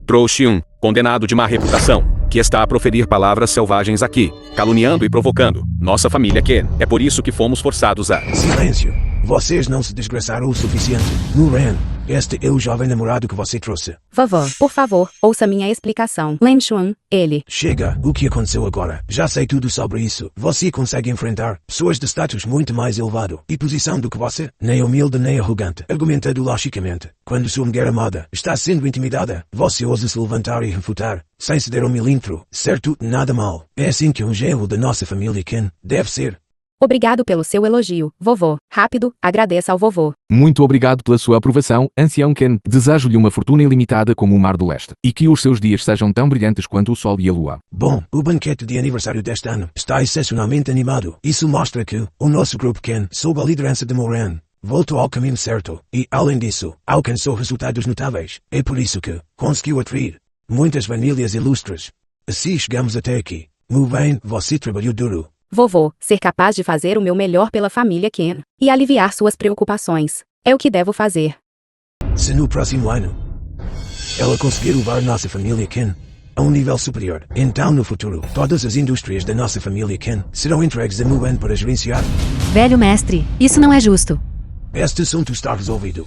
Trouxe um condenado de má reputação, que está a proferir palavras selvagens aqui, caluniando e provocando nossa família Ken. É por isso que fomos forçados a... Silêncio. Vocês não se desgraçaram o suficiente. Mulan, este é o jovem namorado que você trouxe. Vovó, por favor, ouça minha explicação. Lan Xuan, ele... Chega, o que aconteceu agora? Já sei tudo sobre isso. Você consegue enfrentar pessoas de status muito mais elevado e posição do que você? Nem humilde nem arrogante. Argumentando logicamente. Quando sua mulher amada está sendo intimidada, você ousa se levantar e refutar, sem ceder ao milímetro. Certo, nada mal. É assim que um genro da nossa família Ken deve ser. Obrigado pelo seu elogio, vovô. Rápido, agradeça ao vovô. Muito obrigado pela sua aprovação, ancião Ken. Desejo-lhe uma fortuna ilimitada como o mar do leste, e que os seus dias sejam tão brilhantes quanto o sol e a lua. Bom, o banquete de aniversário deste ano está excepcionalmente animado. Isso mostra que o nosso grupo Ken, sob a liderança de Moran, voltou ao caminho certo e, além disso, alcançou resultados notáveis. É por isso que conseguiu atrair muitas famílias ilustres. Assim chegamos até aqui. Muito bem, você trabalhou duro. Vovô, ser capaz de fazer o meu melhor pela família Ken e aliviar suas preocupações. É o que devo fazer. Se no próximo ano ela conseguir levar nossa família Ken a um nível superior, então no futuro, todas as indústrias da nossa família Ken serão entregues a Mulan para gerenciar. Velho mestre, isso não é justo. Este assunto está resolvido.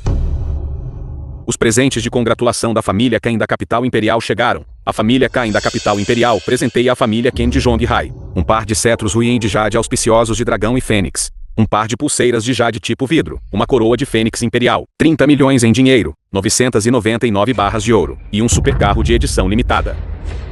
Os presentes de congratulação da família Ken da capital imperial chegaram. A família Ken da capital imperial presenteia a família Ken de Zhonghai um par de cetros ruim de jade auspiciosos de dragão e fênix, um par de pulseiras de jade tipo vidro, uma coroa de fênix imperial, 30 milhões em dinheiro, 999 barras de ouro, e um supercarro de edição limitada.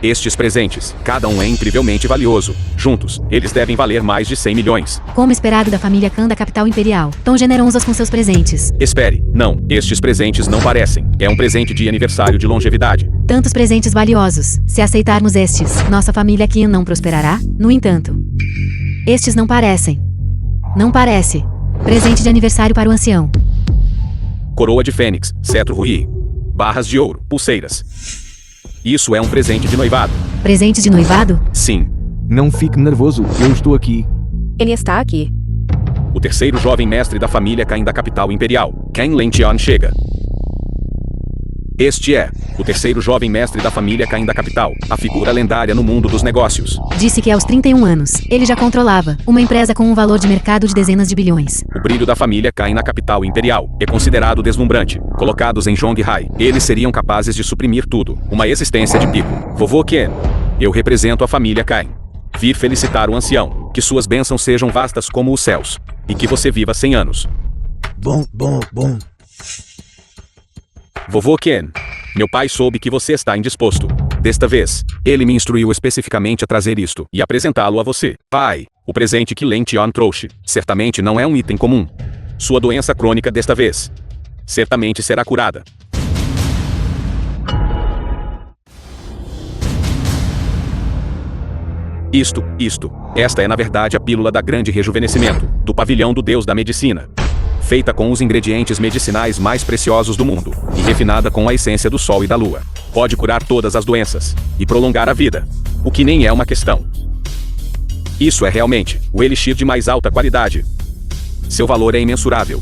Estes presentes, cada um é incrivelmente valioso. Juntos, eles devem valer mais de 100 milhões. Como esperado da família Khan da capital imperial, tão generosas com seus presentes. Espere, não, estes presentes não parecem. É um presente de aniversário de longevidade. Tantos presentes valiosos. Se aceitarmos estes, nossa família Khan não prosperará? No entanto, estes não parecem. Não parece. Presente de aniversário para o ancião. Coroa de fênix, cetro ruí, barras de ouro, pulseiras. Isso é um presente de noivado. Presente de noivado? Sim. Não fique nervoso, eu estou aqui. Ele está aqui. O terceiro jovem mestre da família Kain da capital imperial, Ken Lentian, chega. Este é o terceiro jovem mestre da família Kain da capital, a figura lendária no mundo dos negócios. Disse que aos 31 anos, ele já controlava uma empresa com um valor de mercado de dezenas de bilhões. O brilho da família Kain na capital imperial é considerado deslumbrante. Colocados em Zhonghai, eles seriam capazes de suprimir tudo. Uma existência de pico. Vovô Ken, eu represento a família Kain. Vir felicitar o ancião, que suas bênçãos sejam vastas como os céus, e que você viva 100 anos. Bom. Vovô Ken, meu pai soube que você está indisposto. Desta vez, ele me instruiu especificamente a trazer isto e apresentá-lo a você. Pai, o presente que Lentian trouxe, certamente não é um item comum. Sua doença crônica desta vez, certamente será curada. Esta é na verdade a pílula da grande rejuvenescimento, do pavilhão do deus da medicina. Feita com os ingredientes medicinais mais preciosos do mundo, e refinada com a essência do sol e da lua. Pode curar todas as doenças, e prolongar a vida. O que nem é uma questão. Isso é realmente o elixir de mais alta qualidade. Seu valor é imensurável.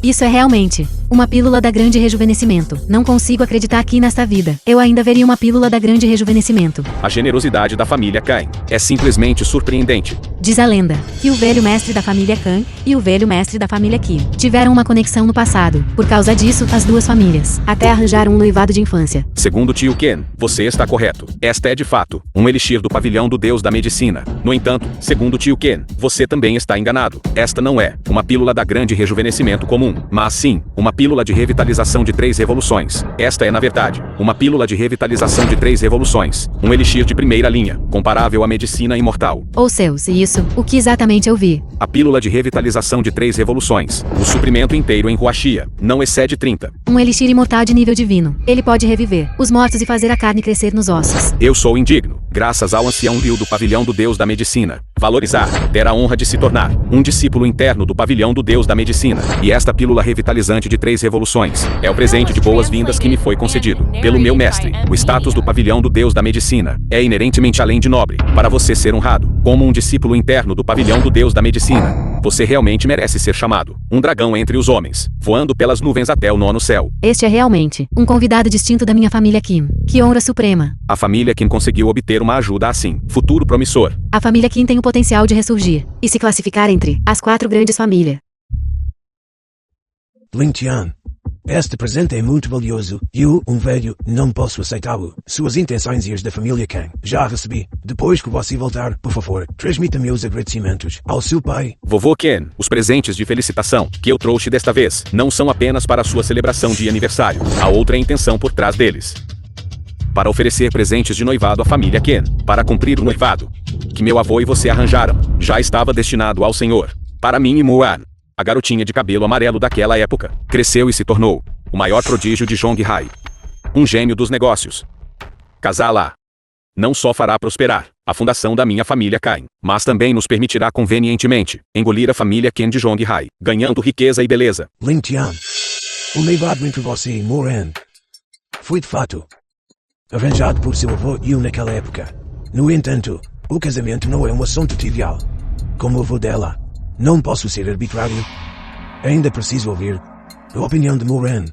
Isso é realmente uma pílula da grande rejuvenescimento. Não consigo acreditar aqui nesta vida. Eu ainda veria uma pílula da grande rejuvenescimento. A generosidade da família Kain é simplesmente surpreendente. Diz a lenda que o velho mestre da família Kain e o velho mestre da família Kim tiveram uma conexão no passado. Por causa disso, as duas famílias até arranjaram um noivado de infância. Segundo tio Ken, você está correto. Esta é de fato um elixir do pavilhão do deus da medicina. No entanto, segundo tio Ken, você também está enganado. Esta não é uma pílula da grande rejuvenescimento comum, mas sim uma pílula de revitalização de 3 revoluções. Esta é na verdade uma pílula de revitalização de 3 revoluções. Um elixir de primeira linha, comparável à medicina imortal. Ou seus, e isso, o que exatamente eu vi? A pílula de revitalização de 3 revoluções. O suprimento inteiro em Huaxia não excede 30. Um elixir imortal de nível divino. Ele pode reviver os mortos e fazer a carne crescer nos ossos. Eu sou indigno, graças ao ancião Liu do pavilhão do deus da medicina. Valorizar, ter a honra de se tornar um discípulo interno do pavilhão do deus da medicina. E esta pílula revitalizante de 3 revoluções é o presente de boas-vindas que me foi concedido pelo meu mestre. O status do pavilhão do deus da medicina é inerentemente além de nobre. Para você ser honrado como um discípulo interno do pavilhão do deus da medicina, você realmente merece ser chamado um dragão entre os homens, voando pelas nuvens até o 9º céu. Este é realmente um convidado distinto da minha família Kim. Que honra suprema. A família Kim conseguiu obter uma ajuda assim, futuro promissor. A família Kim tem o potencial de ressurgir e se classificar entre as 4 grandes famílias. Lentian, este presente é muito valioso. Eu, velho, não posso aceitá-lo. Suas intenções e as da família Kain já recebi. Depois que você voltar, por favor, transmita meus agradecimentos ao seu pai. Vovô Ken, os presentes de felicitação que eu trouxe desta vez não são apenas para a sua celebração de aniversário. Há outra intenção por trás deles. Para oferecer presentes de noivado à família Ken, para cumprir o noivado que meu avô e você arranjaram, já estava destinado ao Senhor. Para mim e Muan, a garotinha de cabelo amarelo daquela época, cresceu e se tornou o maior prodígio de Zhonghai. Um gênio dos negócios. Casá-la não só fará prosperar a fundação da minha família Kain, mas também nos permitirá convenientemente engolir a família Ken de Zhonghai, ganhando riqueza e beleza. Lentian, o noivado entre você e Muan foi de fato arranjado por seu avô Yu naquela época. No entanto, o casamento não é um assunto trivial. Como avô dela, não posso ser arbitrário. Ainda preciso ouvir a opinião de Muan.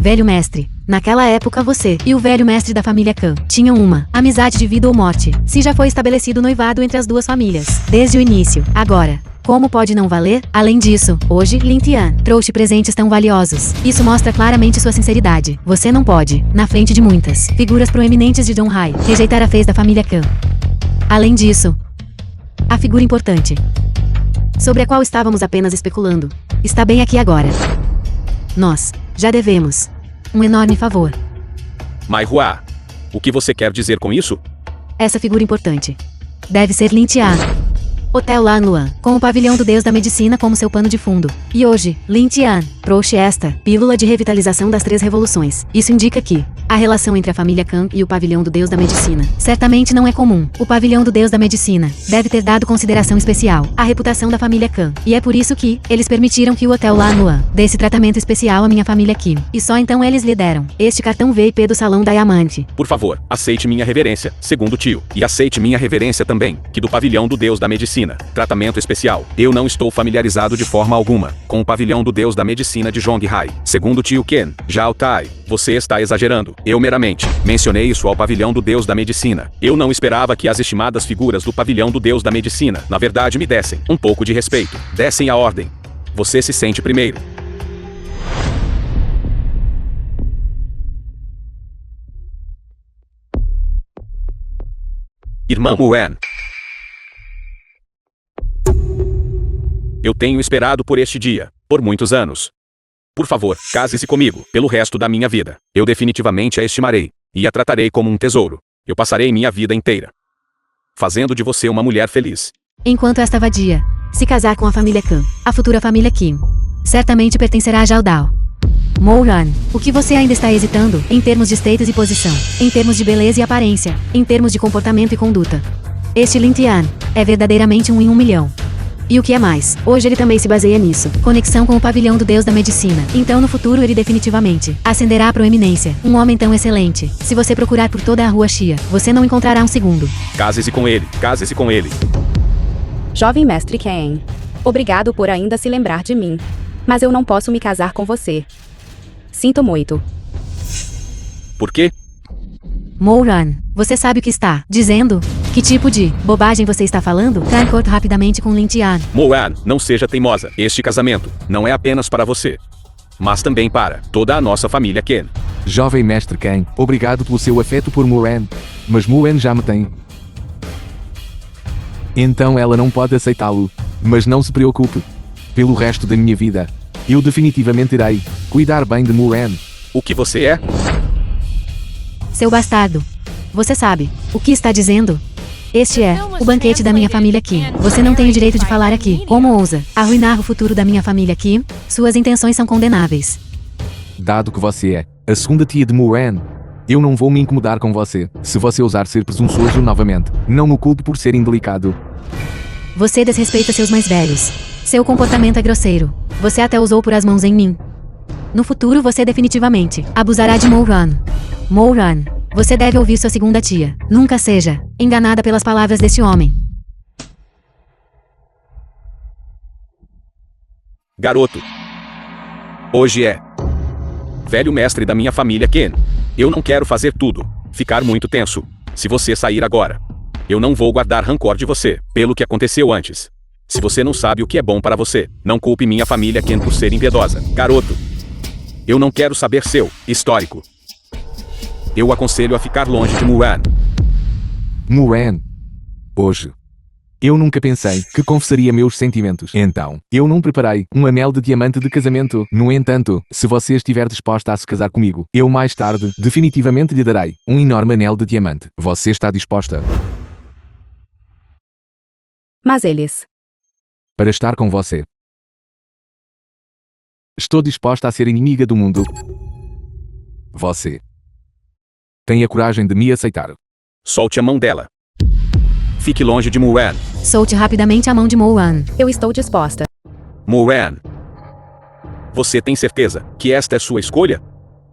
Velho mestre, naquela época você e o velho mestre da família Khan tinham uma amizade de vida ou morte, se já foi estabelecido o noivado entre as duas famílias, desde o início. Agora, como pode não valer? Além disso, hoje, Lentian trouxe presentes tão valiosos. Isso mostra claramente sua sinceridade. Você não pode, na frente de muitas figuras proeminentes de Zhonghai, rejeitar a fez da família Khan. Além disso, a figura importante, sobre a qual estávamos apenas especulando, está bem aqui agora. Nós já devemos um enorme favor. Mai Hua, o que você quer dizer com isso? Essa figura importante deve ser Lentian. Hotel Lan Luan, com o pavilhão do deus da medicina como seu pano de fundo. E hoje, Lentian trouxe esta pílula de revitalização das 3 revoluções. Isso indica que A relação entre a família Khan e o pavilhão do Deus da Medicina certamente não é comum. O pavilhão do Deus da Medicina deve ter dado consideração especial à reputação da família Khan. E é por isso que eles permitiram que o hotel Lanluan desse tratamento especial à minha família Kim. E só então eles lhe deram este cartão VIP do Salão Diamante. Por favor, aceite minha reverência, segundo tio. E aceite minha reverência também, que do pavilhão do Deus da Medicina. Tratamento especial. Eu não estou familiarizado de forma alguma com o pavilhão do Deus da Medicina de Zhonghai. Segundo tio Ken, Zhao Tai, você está exagerando. Eu meramente mencionei isso ao pavilhão do Deus da Medicina. Eu não esperava que as estimadas figuras do pavilhão do Deus da Medicina, na verdade, me dessem um pouco de respeito. Dessem a ordem. Você se sente primeiro. Irmã Wen. Eu tenho esperado por este dia, por muitos anos. Por favor, case-se comigo, pelo resto da minha vida. Eu definitivamente a estimarei, e a tratarei como um tesouro. Eu passarei minha vida inteira fazendo de você uma mulher feliz. Enquanto esta vadia se casar com a família Khan, a futura família Kim certamente pertencerá a Zhao Dao. Mo-ran, o que você ainda está hesitando, em termos de status e posição, em termos de beleza e aparência, em termos de comportamento e conduta? Este Lin Tian é verdadeiramente 1 em 1 milhão. E o que é mais, hoje ele também se baseia nisso. Conexão com o pavilhão do Deus da Medicina. Então no futuro ele definitivamente ascenderá à proeminência. Um homem tão excelente. Se você procurar por toda a rua Xia, você não encontrará um segundo. Case-se com ele, case-se com ele. Jovem mestre Ken. Obrigado por ainda se lembrar de mim. Mas eu não posso me casar com você. Sinto muito. Por quê? Mo-ran, você sabe o que está dizendo? Que tipo de bobagem você está falando? Khan corta rapidamente com Lin Tian. Mo-ran, não seja teimosa. Este casamento não é apenas para você, mas também para toda a nossa família Ken. Jovem mestre Ken, obrigado pelo seu afeto por Muren. Mas Muren já me tem. Então ela não pode aceitá-lo. Mas não se preocupe. Pelo resto da minha vida, eu definitivamente irei cuidar bem de Muren. O que você é? Seu bastardo. Você sabe o que está dizendo? Este é o banquete da minha família Kim. Você não tem o direito de falar aqui. Como ousa arruinar o futuro da minha família Kim? Suas intenções são condenáveis. Dado que você é a segunda tia de Muren, eu não vou me incomodar com você. Se você ousar ser presunçoso novamente, não me culpe por ser indelicado. Você desrespeita seus mais velhos. Seu comportamento é grosseiro. Você até usou por as mãos em mim. No futuro você definitivamente abusará de Mo-ran. Mo-ran, você deve ouvir sua segunda tia. Nunca seja enganada pelas palavras deste homem. Garoto. Hoje é velho mestre da minha família Ken. Eu não quero fazer tudo ficar muito tenso. Se você sair agora, eu não vou guardar rancor de você pelo que aconteceu antes. Se você não sabe o que é bom para você, não culpe minha família Ken por ser impiedosa. Garoto, eu não quero saber seu histórico. Eu aconselho a ficar longe de Muren. Muren. Hoje. Eu nunca pensei que confessaria meus sentimentos. Então, eu não preparei um anel de diamante de casamento. No entanto, se você estiver disposta a se casar comigo, eu mais tarde definitivamente lhe darei um enorme anel de diamante. Você está disposta Mas eles. para estar com você? Estou disposta a ser inimiga do mundo. Você tem a coragem de me aceitar. Solte a mão dela. Fique longe de Muren. Solte rapidamente a mão de Mo-ran. Eu estou disposta. Muren. Você tem certeza que esta é sua escolha?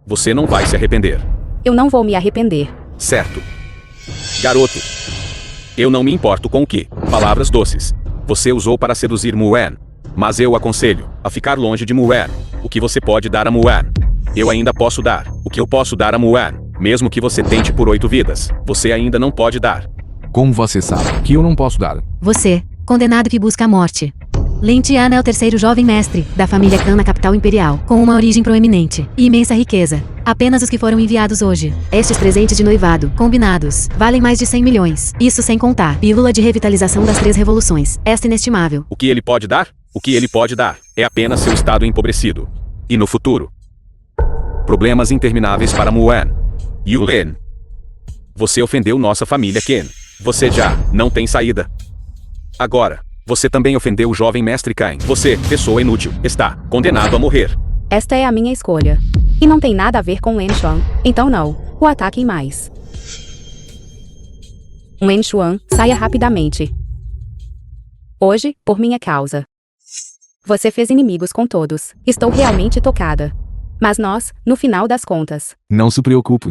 Você não vai se arrepender. Eu não vou me arrepender. Certo. Garoto. Eu não me importo com o que palavras doces você usou para seduzir Muren. Mas eu aconselho a ficar longe de Muren. O que você pode dar a Muren? Eu ainda posso dar. O que eu posso dar a Muren? Mesmo que você tente por 8 vidas, você ainda não pode dar. Como você sabe que eu não posso dar? Você, condenado que busca a morte. Lin Tian é o terceiro jovem mestre da família Khan na capital imperial, com uma origem proeminente e imensa riqueza. Apenas os que foram enviados hoje. Estes presentes de noivado, combinados, valem mais de 100 milhões. Isso sem contar pílula de revitalização das 3 revoluções. Esta inestimável. O que ele pode dar? O que ele pode dar é apenas seu estado empobrecido. E no futuro, problemas intermináveis para Muren. Yulen. Você ofendeu nossa família Ken. Você já não tem saída. Agora, você também ofendeu o jovem mestre Kain. Você, pessoa inútil, está condenado a morrer. Esta é a minha escolha. E não tem nada a ver com Wen Xuan. Então não o ataquem mais. Wen Xuan, saia rapidamente. Hoje, por minha causa. Você fez inimigos com todos. Estou realmente tocada. Mas nós, no final das contas. Não se preocupe.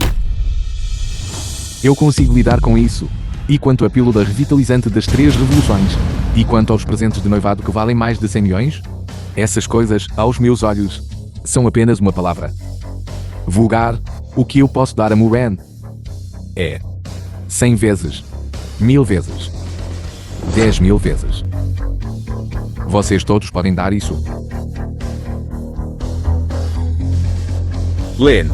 Eu consigo lidar com isso. E quanto à pílula revitalizante das 3 revoluções? E quanto aos presentes de noivado que valem mais de 100 milhões? Essas coisas, aos meus olhos, são apenas uma palavra. Vulgar, o que eu posso dar a Muren é 100 vezes, 1000 vezes, 10.000 vezes. Vocês todos podem dar isso. Len.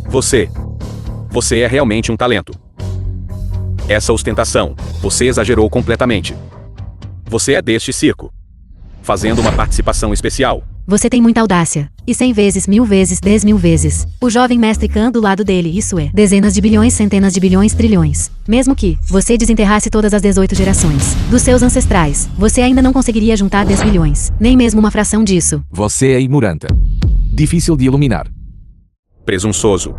Você é realmente um talento. Essa ostentação, você exagerou completamente. Você é deste circo. Fazendo uma participação especial. Você tem muita audácia. E 100 vezes, 1000 vezes, 10.000 vezes. O jovem mestre Khan do lado dele, isso é, dezenas de bilhões, centenas de bilhões, trilhões. Mesmo que você desenterrasse todas as 18 gerações dos seus ancestrais, você ainda não conseguiria juntar 10 bilhões. Nem mesmo uma fração disso. Você é ignorante. Difícil de iluminar. Presunçoso.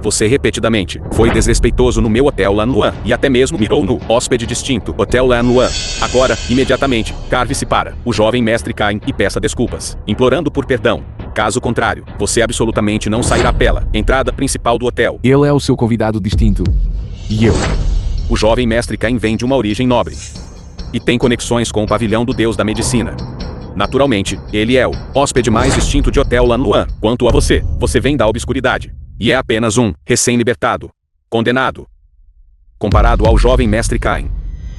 Você repetidamente foi desrespeitoso no meu Hotel Lan Luan e até mesmo mirou no hóspede distinto Hotel Lan Luan. Agora, imediatamente, carve-se para o jovem mestre Cain e peça desculpas, implorando por perdão. Caso contrário, você absolutamente não sairá pela entrada principal do hotel. Ele é o seu convidado distinto. E eu? O jovem mestre Cain vem de uma origem nobre e tem conexões com o pavilhão do deus da medicina. Naturalmente, ele é o hóspede mais distinto de Hotel Lan Luan. Quanto a você, você vem da obscuridade. E é apenas um recém-libertado. Condenado. Comparado ao jovem mestre Cain.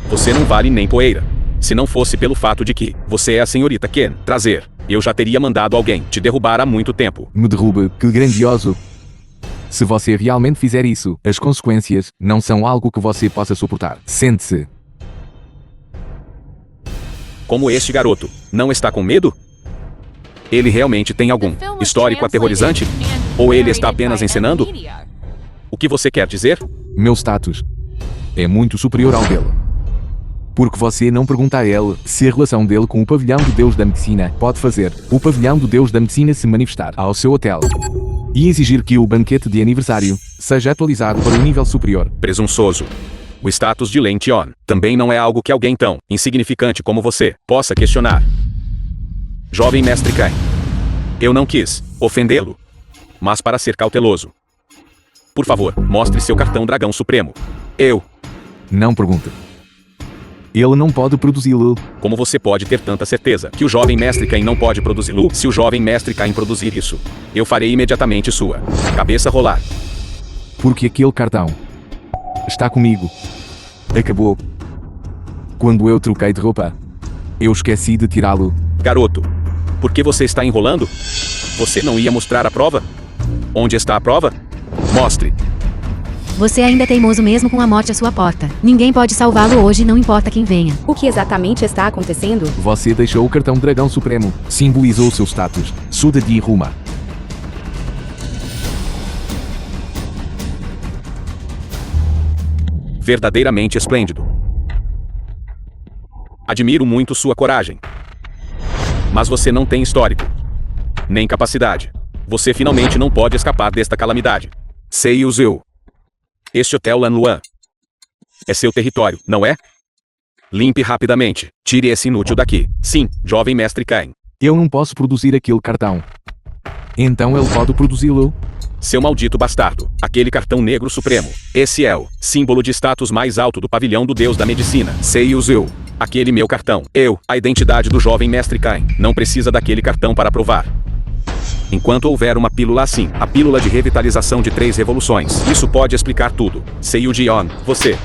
Você não vale nem poeira. Se não fosse pelo fato de que você é a senhorita Ken trazer, eu já teria mandado alguém te derrubar há muito tempo. Me derrube, que grandioso. Se você realmente fizer isso, as consequências não são algo que você possa suportar. Sente-se. Como este garoto, não está com medo? Ele realmente tem algum histórico aterrorizante? Ou ele está apenas encenando? O que você quer dizer? Meu status é muito superior ao dele. Porque você não pergunta a ele se a relação dele com o pavilhão do Deus da Medicina pode fazer o pavilhão do Deus da Medicina se manifestar ao seu hotel e exigir que o banquete de aniversário seja atualizado para um nível superior. Presunçoso. O status de Len Tion também não é algo que alguém tão insignificante como você possa questionar. Jovem mestre Cain. Eu não quis ofendê-lo, mas para ser cauteloso. Por favor, mostre seu cartão Dragão Supremo. Eu. Não pergunte. Ele não pode produzi-lo. Como você pode ter tanta certeza que o jovem mestre Cain não pode produzi-lo? Se o jovem mestre Cain produzir isso, eu farei imediatamente sua cabeça rolar. Porque aquele cartão está comigo. Acabou. Quando eu troquei de roupa, eu esqueci de tirá-lo. Garoto, por que você está enrolando? Você não ia mostrar a prova? Onde está a prova? Mostre. Você ainda é teimoso mesmo com a morte à sua porta. Ninguém pode salvá-lo hoje, não importa quem venha. O que exatamente está acontecendo? Você deixou o cartão Dragão Supremo. Simbolizou seu status. Suda de Ruma. Verdadeiramente esplêndido. Admiro muito sua coragem. Mas você não tem histórico. Nem capacidade. Você finalmente não pode escapar desta calamidade. Sei o Zeu. Este Hotel Lan Luan é seu território, não é? Limpe rapidamente. Tire esse inútil daqui. Sim, jovem mestre Cain. Eu não posso produzir aquele cartão. Então ele pode produzi-lo? Seu maldito bastardo. Aquele cartão negro supremo. Esse é o símbolo de status mais alto do pavilhão do deus da medicina. Sei o Zeu. Aquele meu cartão. Eu, a identidade do jovem mestre Cain. Não precisa daquele cartão para provar. Enquanto houver uma pílula assim, a pílula de revitalização de 3 revoluções, isso pode explicar tudo. Sei o Dion, você.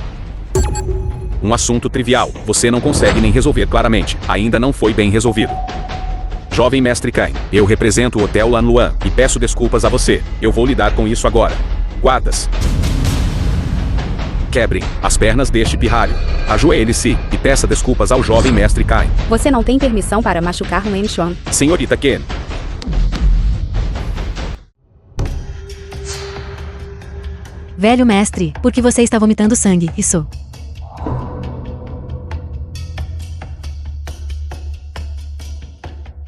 Um assunto trivial, você não consegue nem resolver claramente, ainda não foi bem resolvido. Jovem mestre Cain, eu represento o Hotel Lan Luan, e peço desculpas a você, eu vou lidar com isso agora. Guardas. Quebrem as pernas deste pirralho. Ajoelhe-se e peça desculpas ao jovem mestre Cain. Você não tem permissão para machucar Wen Xuan. Senhorita Ken. Velho mestre, por que você está vomitando sangue? Isso.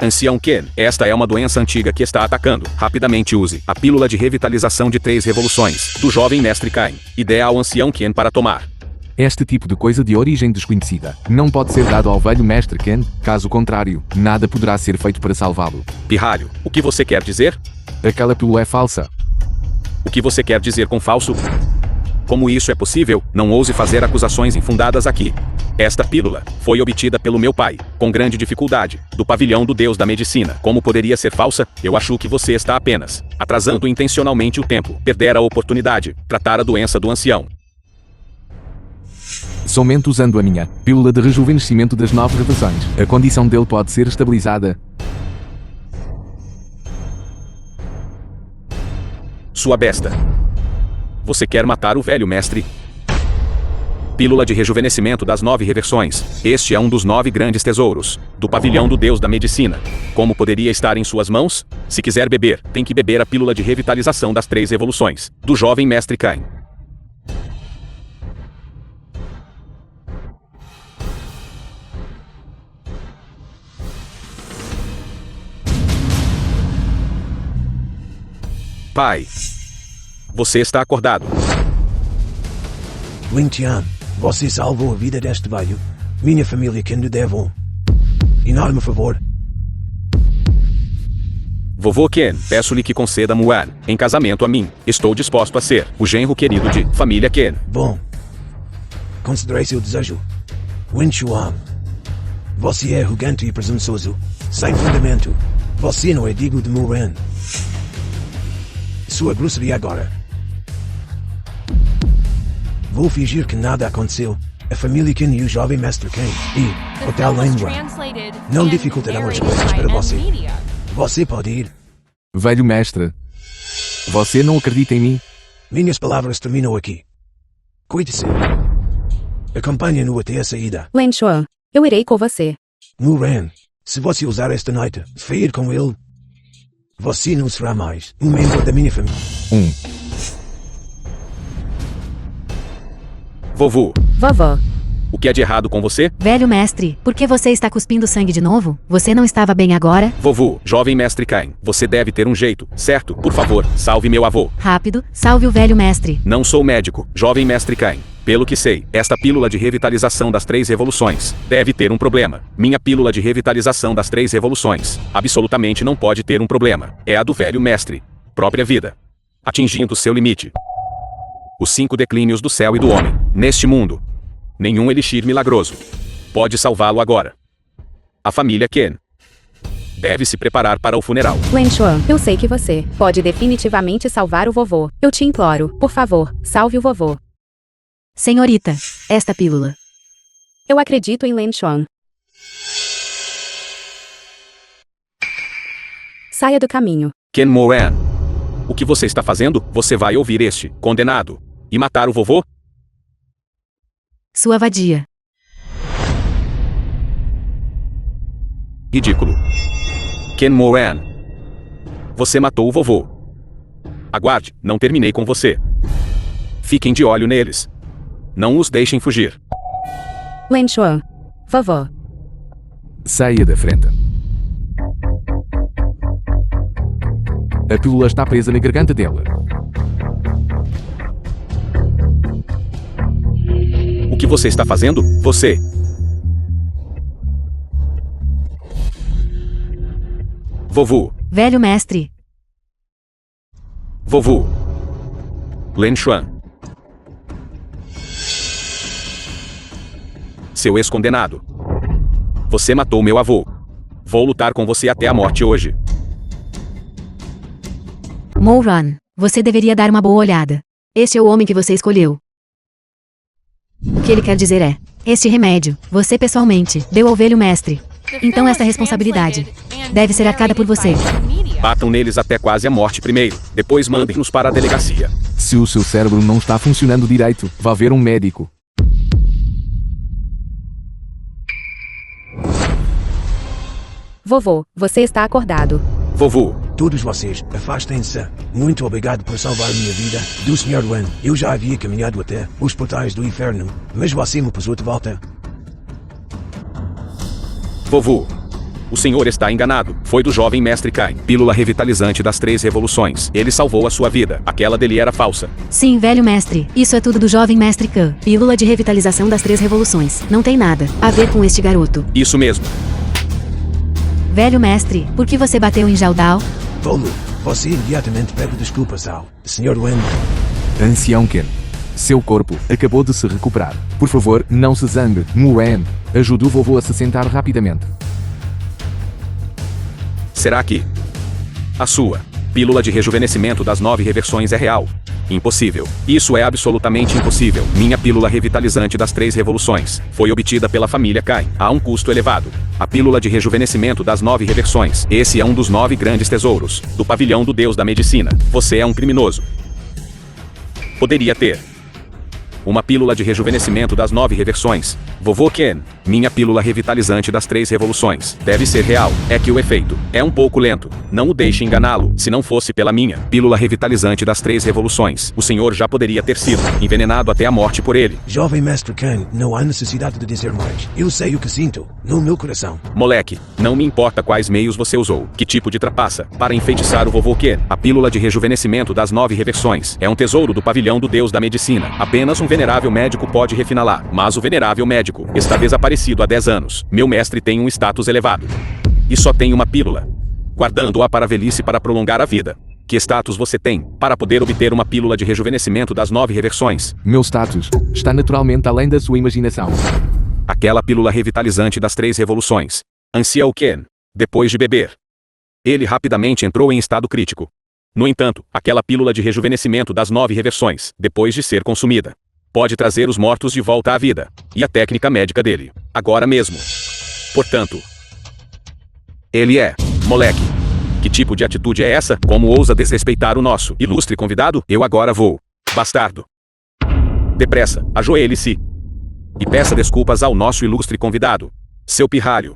Ancião Ken, esta é uma doença antiga que está atacando. Rapidamente use a pílula de revitalização de 3 revoluções, do jovem mestre Cain. Ideia ao Ancião Ken para tomar. Este tipo de coisa de origem desconhecida não pode ser dado ao velho mestre Ken, caso contrário, nada poderá ser feito para salvá-lo. Pirralho, o que você quer dizer? Aquela pílula é falsa. O que você quer dizer com falso? Como isso é possível? Não ouse fazer acusações infundadas aqui. Esta pílula foi obtida pelo meu pai, com grande dificuldade, do pavilhão do Deus da Medicina. Como poderia ser falsa? Eu acho que você está apenas atrasando intencionalmente o tempo. Perder a oportunidade, tratar a doença do ancião. Somente usando a minha pílula de rejuvenescimento das 9 revelações, a condição dele pode ser estabilizada. Sua besta. Você quer matar o velho mestre? Pílula de rejuvenescimento das 9 reversões. Este é um dos 9 grandes tesouros, do pavilhão do Deus da Medicina. Como poderia estar em suas mãos? Se quiser beber, tem que beber a pílula de revitalização das 3 evoluções, do jovem mestre Cain. Pai. Você está acordado. Lin Tian, você salvou a vida deste velho. Minha família que lhe deve enorme favor. Vovô Ken, peço-lhe que conceda Muan em casamento a mim. Estou disposto a ser o genro querido de família Ken. Bom. Considerei seu desejo. Lin Chuan. Você é arrogante e presunçoso. Sem fundamento. Você não é digno de Muan. Sua grosseria agora. Vou fingir que nada aconteceu. A família Ken e o jovem mestre Ken e Hotel Langua não dificultarão as coisas para você. Você pode ir. Velho mestre. Você não acredita em mim? Minhas palavras terminam aqui. Cuide-se. Acompanhe-no até a saída. Lin Chuan, eu irei com você. Muran, se você usar esta noite, feir com ele, você não será mais um membro da minha família. Vovô. Vovó. O que é de errado com você? Velho mestre, por que você está cuspindo sangue de novo? Você não estava bem agora? Vovô, jovem mestre Cain, você deve ter um jeito, certo? Por favor, salve meu avô. Rápido, salve o velho mestre. Não sou médico, jovem mestre Cain. Pelo que sei, esta pílula de revitalização das 3 revoluções deve ter um problema. Minha pílula de revitalização das 3 revoluções absolutamente não pode ter um problema. É a do velho mestre. Própria vida. Atingindo seu limite. Os 5 declínios do céu e do homem. Neste mundo. Nenhum elixir milagroso pode salvá-lo agora. A família Ken deve se preparar para o funeral. Lin Chuan, eu sei que você pode definitivamente salvar o vovô. Eu te imploro, por favor, salve o vovô. Senhorita, esta pílula. Eu acredito em Lin Chuan. Saia do caminho. Ken Moran. O que você está fazendo? Você vai ouvir este condenado e matar o vovô? Sua vadia. Ridículo. Ken Moran. Você matou o vovô. Aguarde, não terminei com você. Fiquem de olho neles. Não os deixem fugir. Lin Chuan. Vovó. Saia da frente. A pílula está presa na garganta dela. O que você está fazendo? Você. Vovô. Velho mestre. Vovô. Lin Chuan. Seu ex-condenado. Você matou meu avô. Vou lutar com você até a morte hoje. Moran, você deveria dar uma boa olhada. Este é o homem que você escolheu. O que ele quer dizer é: este remédio, você pessoalmente, deu ao velho mestre. Então esta responsabilidade deve ser arcada por você. Batam neles até quase a morte primeiro. Depois mandem-nos para a delegacia. Se o seu cérebro não está funcionando direito, vá ver um médico. Vovô, você está acordado. Vovô. Todos vocês, afastem-se. Muito obrigado por salvar minha vida. Do Sr. Wen, eu já havia caminhado até os portais do inferno, mas você me pusou de volta. Vovô. O senhor está enganado. Foi do jovem mestre Kain. Pílula revitalizante das 3 revoluções. Ele salvou a sua vida. Aquela dele era falsa. Sim, velho mestre, isso é tudo do jovem mestre Khan. Pílula de revitalização das 3 revoluções. Não tem nada a ver com este garoto. Isso mesmo. Velho mestre, por que você bateu em Jaudal? Tolo, você imediatamente pede desculpas ao Sr. Wen. Ancião Ken. Seu corpo acabou de se recuperar. Por favor, não se zangue, Muen. Ajude o vovô a se sentar rapidamente. Será que a sua pílula de rejuvenescimento das 9 reversões é real? Impossível. Isso é absolutamente impossível. Minha pílula revitalizante das 3 revoluções foi obtida pela família Kain a um custo elevado. A pílula de rejuvenescimento das 9 reversões. Esse é um dos 9 grandes tesouros do pavilhão do Deus da Medicina. Você é um criminoso. Poderia ter uma pílula de rejuvenescimento das 9 reversões. Vovô Ken, minha pílula revitalizante das 3 revoluções. Deve ser real. É que o efeito é um pouco lento. Não o deixe enganá-lo. Se não fosse pela minha pílula revitalizante das 3 revoluções, o senhor já poderia ter sido envenenado até a morte por ele. Jovem mestre Kain, não há necessidade de dizer mais. Eu sei o que sinto, no meu coração. Moleque, não me importa quais meios você usou, que tipo de trapaça, para enfeitiçar o vovô Ken. A pílula de rejuvenescimento das 9 reversões é um tesouro do pavilhão do Deus da Medicina. Apenas um venerável médico pode refiná-la, mas o venerável médico está desaparecido há 10 anos. Meu mestre tem um status elevado. E só tem uma pílula. Guardando-a para a velhice para prolongar a vida. Que status você tem para poder obter uma pílula de rejuvenescimento das 9 reversões? Meu status está naturalmente além da sua imaginação. Aquela pílula revitalizante das 3 revoluções. Ancião Ken, depois de beber, ele rapidamente entrou em estado crítico. No entanto, aquela pílula de rejuvenescimento das 9 reversões, depois de ser consumida, pode trazer os mortos de volta à vida. E a técnica médica dele. Agora mesmo. Portanto, ele é, moleque. Que tipo de atitude é essa? Como ousa desrespeitar o nosso ilustre convidado? Eu agora vou. Bastardo. Depressa, ajoelhe-se. E peça desculpas ao nosso ilustre convidado. Seu pirralho.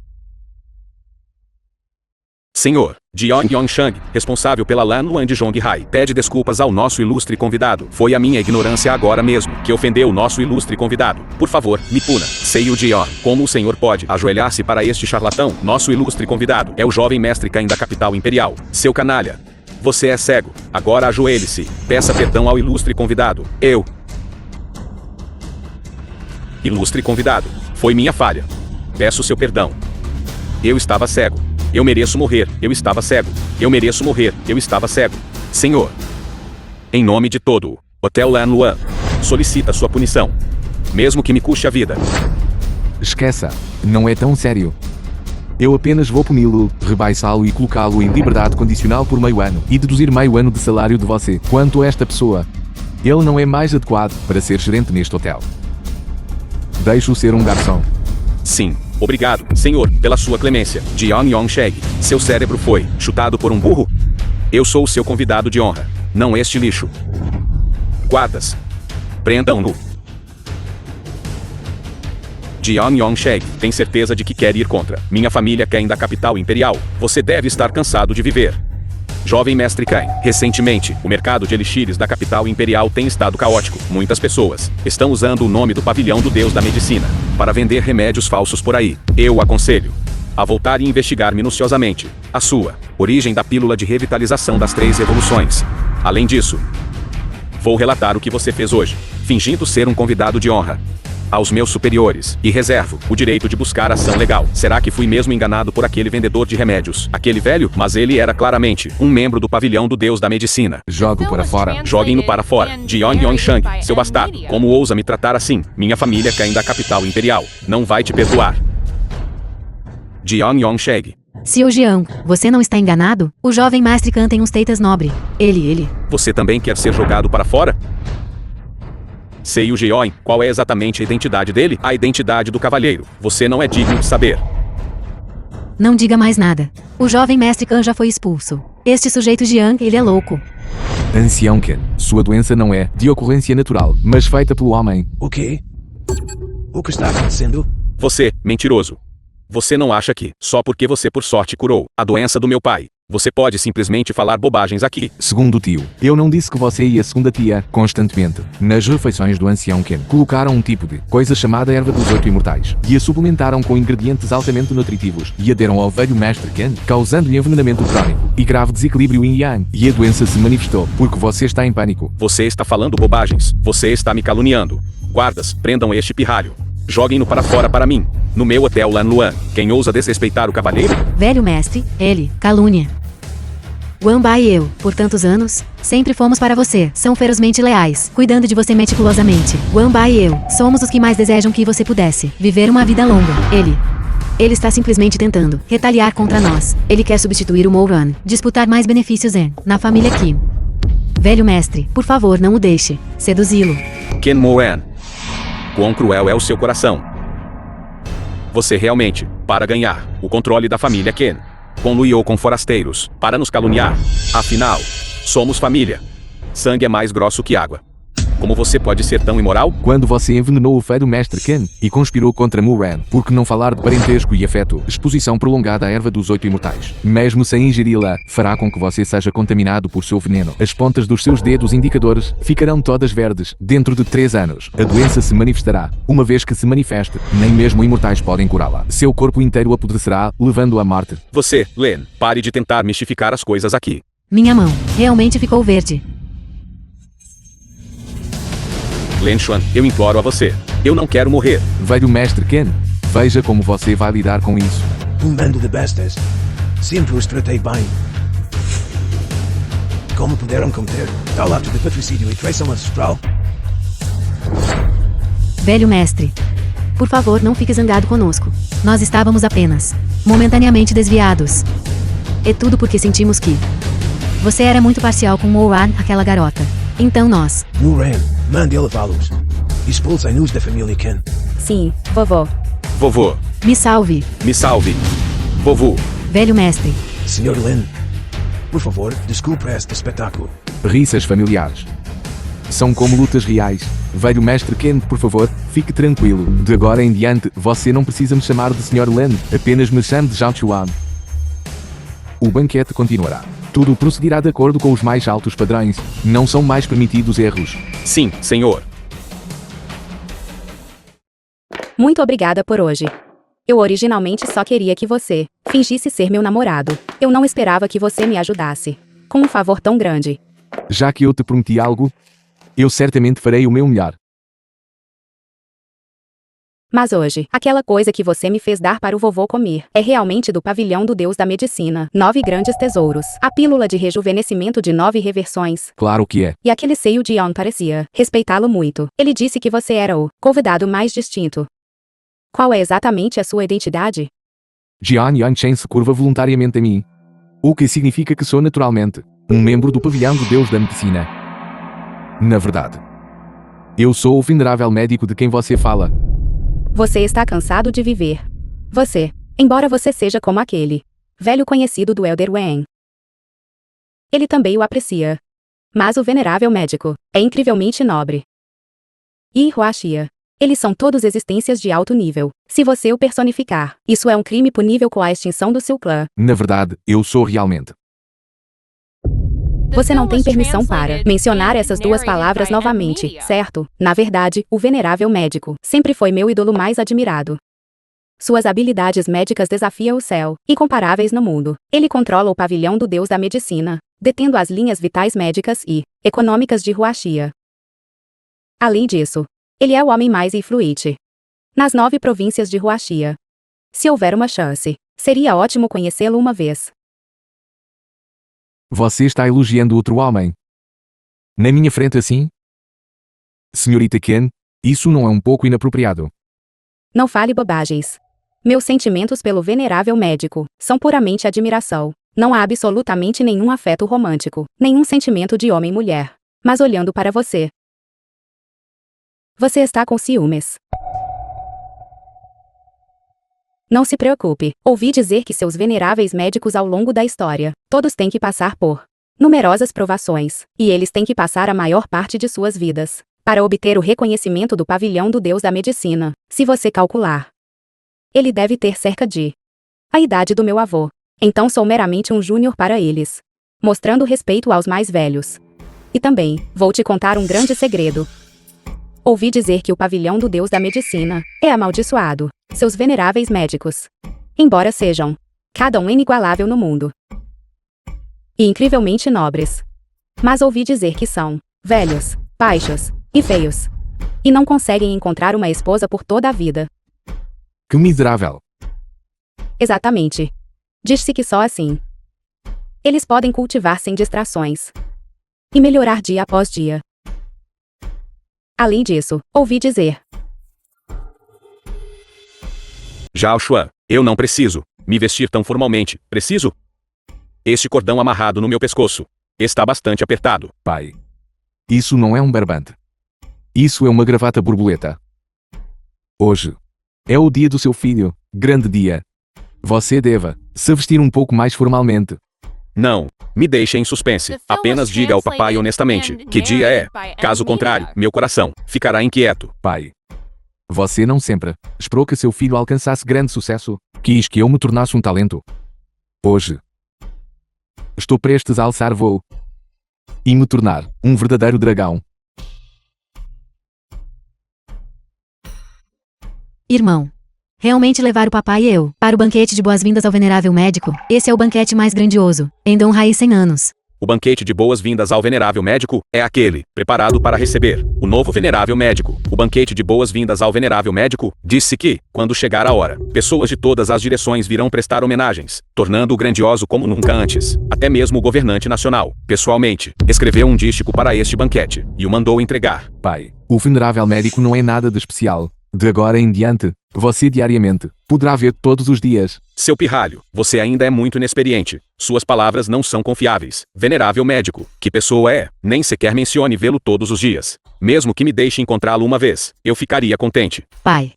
Senhor, Jion Yongshang, responsável pela Lan Luan de Zhonghai, pede desculpas ao nosso ilustre convidado. Foi a minha ignorância agora mesmo que ofendeu o nosso ilustre convidado. Por favor, me puna. Sei o Jion. Como o senhor pode ajoelhar-se para este charlatão? Nosso ilustre convidado é o jovem mestre Kain da capital imperial. Seu canalha. Você é cego. Agora ajoelhe-se. Peça perdão ao ilustre convidado. Eu. Ilustre convidado. Foi minha falha. Peço seu perdão. Eu estava cego. Eu mereço morrer, eu estava cego. Eu mereço morrer, eu estava cego. Senhor. Em nome de todo o Hotel Lan Luan, solicita sua punição. Mesmo que me custe a vida. Esqueça, não é tão sério. Eu apenas vou puni-lo, rebaixá-lo e colocá-lo em liberdade condicional por meio ano, e deduzir meio ano de salário de você. Quanto a esta pessoa, ele não é mais adequado para ser gerente neste hotel. Deixe-o ser um garçom. Sim. Obrigado, senhor, pela sua clemência. Jion Yongshang, seu cérebro foi chutado por um burro? Eu sou o seu convidado de honra, não este lixo. Guardas. Prendam-no. Jion Yongshang, tem certeza de que quer ir contra minha família Kain da capital imperial? Você deve estar cansado de viver. Jovem mestre Kain, recentemente, o mercado de elixires da capital imperial tem estado caótico. Muitas pessoas estão usando o nome do pavilhão do Deus da Medicina para vender remédios falsos por aí. Eu aconselho a voltar e investigar minuciosamente a sua origem da pílula de revitalização das 3 revoluções. Além disso, vou relatar o que você fez hoje, fingindo ser um convidado de honra aos meus superiores, e reservo o direito de buscar ação legal. Será que fui mesmo enganado por aquele vendedor de remédios? Aquele velho? Mas ele era claramente um membro do pavilhão do Deus da Medicina. Jogo para fora. Joguem-no para fora. Jion Yongshang, seu bastardo. Como ousa me tratar assim? Minha família Kain da capital imperial não vai te perdoar. Jion Yongshang. Sr. Jian, você não está enganado? O jovem mestre Khan tem um status nobre. Ele. Você também quer ser jogado para fora? Sei o Jion, qual é exatamente a identidade dele? A identidade do cavalheiro. Você não é digno de saber. Não diga mais nada. O jovem mestre Khan já foi expulso. Este sujeito Jian, ele é louco. Ancião Ken, sua doença não é de ocorrência natural, mas feita pelo homem. O quê? O que está acontecendo? Você, mentiroso. Você não acha que, só porque você por sorte curou a doença do meu pai, Você pode simplesmente falar bobagens aqui. Segundo tio, eu não disse que você e a segunda tia, constantemente, nas refeições do ancião Ken, colocaram um tipo de coisa chamada erva dos 8 imortais, e a suplementaram com ingredientes altamente nutritivos, e a deram ao velho mestre Ken, causando-lhe envenenamento crônico, e grave desequilíbrio yin yang, e a doença se manifestou, porque você está em pânico. Você está falando bobagens. Você está me caluniando. Guardas, prendam este pirralho. Joguem-no para fora para mim. No meu hotel Lan Luan. Quem ousa desrespeitar o cavalheiro? Velho mestre, ele, calúnia. Wamba e eu, por tantos anos, sempre fomos para você, são ferozmente leais, cuidando de você meticulosamente. Wamba e eu, somos os que mais desejam que você pudesse viver uma vida longa. Ele está simplesmente tentando retaliar contra nós. Ele quer substituir o Moran, disputar mais benefícios na família Kim. Velho mestre, por favor, não o deixe seduzi-lo. Ken Moran. Quão cruel é o seu coração. Você realmente, para ganhar o controle da família Ken, conluiu com forasteiros, para nos caluniar. Afinal, somos família. Sangue é mais grosso que água. Como você pode ser tão imoral? Quando você envenenou o velho mestre Ken, e conspirou contra Moran, por que não falar de parentesco e afeto, exposição prolongada à erva dos 8 imortais, mesmo sem ingeri-la, fará com que você seja contaminado por seu veneno. As pontas dos seus dedos indicadores ficarão todas verdes. Dentro de 3 anos, a doença se manifestará. Uma vez que se manifeste, nem mesmo imortais podem curá-la. Seu corpo inteiro apodrecerá, levando-o à morte. Você, Len, pare de tentar mistificar as coisas aqui. Minha mão realmente ficou verde. Len Xuan, eu imploro a você. Eu não quero morrer. Velho mestre Ken, veja como você vai lidar com isso. Bando de bestas. Sempre os tratei bem. Como puderam cometer tal ato de patricídio e traição ancestral? Velho mestre, por favor, não fique zangado conosco. Nós estávamos apenas momentaneamente desviados. É tudo porque sentimos que você era muito parcial com Moran, aquela garota. Então nós... Moran, mande levá-los. Expulsem-nos da família Ken. Sim, vovô. Vovô, Me salve, me salve. Vovô, velho mestre. Sr. Lin, por favor, desculpe este espetáculo. Riças familiares são como lutas reais. Velho mestre Ken, por favor, fique tranquilo. De agora em diante, você não precisa me chamar de Sr. Len, apenas me chame de Zhao Chuan. O banquete continuará. Tudo procederá de acordo com os mais altos padrões. Não são mais permitidos erros. sim, senhor. Muito obrigada por hoje. Eu originalmente só queria que você fingisse ser meu namorado. Eu não esperava que você me ajudasse com um favor tão grande. Já que eu te prometi algo, eu certamente farei o meu melhor. Mas hoje, aquela coisa que você me fez dar para o vovô comer é realmente do pavilhão do Deus da Medicina. 9 grandes tesouros. A pílula de rejuvenescimento de 9 reversões. Claro que é. E aquele seio de Yon parecia respeitá-lo muito. Ele disse que você era o convidado mais distinto. Qual é exatamente a sua identidade? Jian Yanchen se curva voluntariamente a mim. O que significa que sou naturalmente um membro do pavilhão do Deus da Medicina. Na verdade, eu sou o venerável médico de quem você fala. Você está cansado de viver. Você, embora você seja como aquele velho conhecido do Elder Wen. Ele também o aprecia. Mas o venerável médico é incrivelmente nobre. E Huaxia. Eles são todos existências de alto nível. Se você o personificar, isso é um crime punível com a extinção do seu clã. Na verdade, eu sou realmente. Você não tem permissão para mencionar essas duas palavras novamente, certo? Na verdade, o venerável médico sempre foi meu ídolo mais admirado. Suas habilidades médicas desafiam o céu, incomparáveis no mundo. Ele controla o pavilhão do Deus da Medicina, detendo as linhas vitais médicas e econômicas de Huaxia. Além disso, ele é o homem mais influente nas 9 províncias de Huaxia. Se houver uma chance, seria ótimo conhecê-lo uma vez. Você está elogiando outro homem? Na minha frente assim? Senhorita Ken, isso não é um pouco inapropriado? Não fale bobagens. Meus sentimentos pelo venerável médico são puramente admiração. Não há absolutamente nenhum afeto romântico, nenhum sentimento de homem e mulher. Mas olhando para você, você está com ciúmes. Não se preocupe, ouvi dizer que seus veneráveis médicos ao longo da história, todos têm que passar por numerosas provações, e eles têm que passar a maior parte de suas vidas para obter o reconhecimento do pavilhão do Deus da Medicina. Se você calcular, ele deve ter cerca de a idade do meu avô. Então sou meramente um júnior para eles. Mostrando respeito aos mais velhos. E também, vou te contar um grande segredo. Ouvi dizer que o pavilhão do deus da medicina é amaldiçoado. Seus veneráveis médicos. Embora sejam, cada um inigualável no mundo. E incrivelmente nobres. Mas ouvi dizer que são velhos, baixos e feios. E não conseguem encontrar uma esposa por toda a vida. Que miserável. Exatamente. Diz-se que só assim eles podem cultivar sem distrações e melhorar dia após dia. Além disso, ouvi dizer. Joshua, eu não preciso me vestir tão formalmente. Preciso? Este cordão amarrado no meu pescoço está bastante apertado. Pai. Isso não é um barbante. Isso é uma gravata borboleta. Hoje é o dia do seu filho, grande dia. Você deva se vestir um pouco mais formalmente. Não, me deixe em suspense. Apenas diga ao papai honestamente que dia é. Caso contrário, meu coração ficará inquieto. Pai. Você não sempre esperou que seu filho alcançasse grande sucesso. Quis que eu me tornasse um talento. Hoje estou prestes a alçar voo e me tornar um verdadeiro dragão. Irmão. Realmente levar o papai e eu para o banquete de boas-vindas ao venerável médico. Esse é o banquete mais grandioso em Dom Raiz 100 anos. O banquete de boas-vindas ao venerável médico é aquele, preparado para receber o novo venerável médico. O banquete de boas-vindas ao venerável médico disse que, quando chegar a hora, pessoas de todas as direções virão prestar homenagens, tornando-o grandioso como nunca antes. Até mesmo o governante nacional, pessoalmente, escreveu um dístico para este banquete e o mandou entregar. Pai, o venerável médico não é nada de especial. De agora em diante, você diariamente poderá ver todos os dias. Seu pirralho, você ainda é muito inexperiente. Suas palavras não são confiáveis. Venerável médico, que pessoa é? Nem sequer mencione vê-lo todos os dias. Mesmo que me deixe encontrá-lo uma vez, eu ficaria contente. Pai.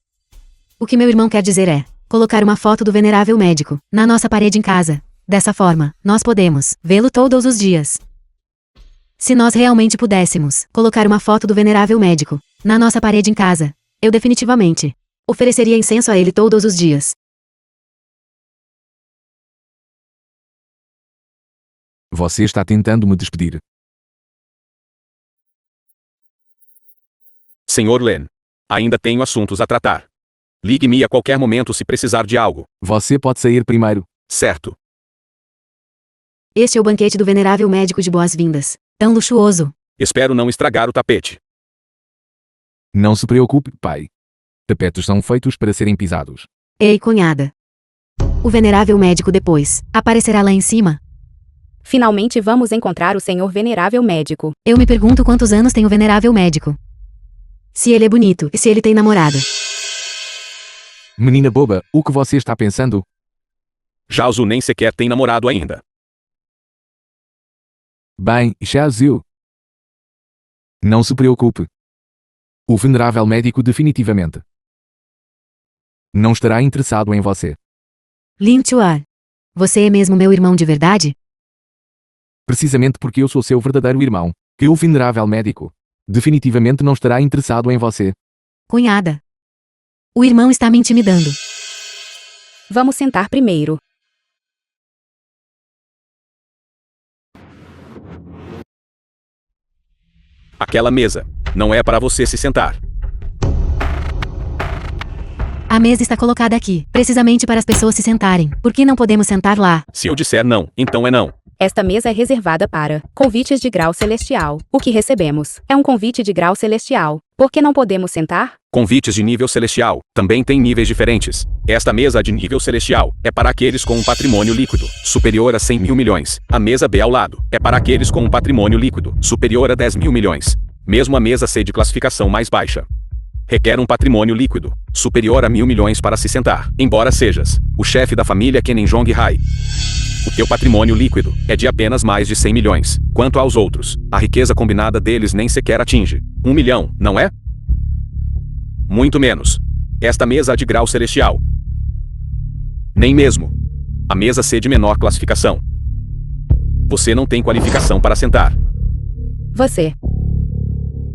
O que meu irmão quer dizer é colocar uma foto do venerável médico na nossa parede em casa. Dessa forma, nós podemos vê-lo todos os dias. Se nós realmente pudéssemos colocar uma foto do venerável médico na nossa parede em casa, eu definitivamente ofereceria incenso a ele todos os dias. Você está tentando me despedir. Senhor Len, ainda tenho assuntos a tratar. Ligue-me a qualquer momento se precisar de algo. Você pode sair primeiro. Certo. Este é o banquete do venerável médico de boas-vindas. Tão luxuoso. Espero não estragar o tapete. Não se preocupe, pai. Tapetes são feitos para serem pisados. Ei, cunhada. O venerável médico depois aparecerá lá em cima. Finalmente vamos encontrar o senhor venerável médico. Eu me pergunto quantos anos tem o venerável médico. Se ele é bonito e se ele tem namorada. Menina boba, o que você está pensando? Jazu nem sequer tem namorado ainda. Bem, Shazil. Não se preocupe. O venerável médico definitivamente não estará interessado em você. Lin Chuar. Você é mesmo meu irmão de verdade? Precisamente porque eu sou seu verdadeiro irmão, que o venerável médico definitivamente não estará interessado em você. Cunhada. O irmão está me intimidando. Vamos sentar primeiro. Aquela mesa não é para você se sentar. A mesa está colocada aqui, precisamente para as pessoas se sentarem. Por que não podemos sentar lá? Se eu disser não, então é não. Esta mesa é reservada para convites de grau celestial. O que recebemos é um convite de grau celestial. Por que não podemos sentar? Convites de nível celestial também têm níveis diferentes. Esta mesa de nível celestial é para aqueles com um patrimônio líquido superior a 100 mil milhões. A mesa B ao lado é para aqueles com um patrimônio líquido superior a 10 mil milhões. Mesmo a mesa C de classificação mais baixa requer um patrimônio líquido superior a 1.000 milhões para se sentar. Embora sejas o chefe da família Kenin Jong Hai, o teu patrimônio líquido é de apenas mais de 100 milhões. Quanto aos outros, a riqueza combinada deles nem sequer atinge 1 milhão, não é? Muito menos. Esta mesa de grau celestial. Nem mesmo a mesa C de menor classificação. Você não tem qualificação para sentar. Você.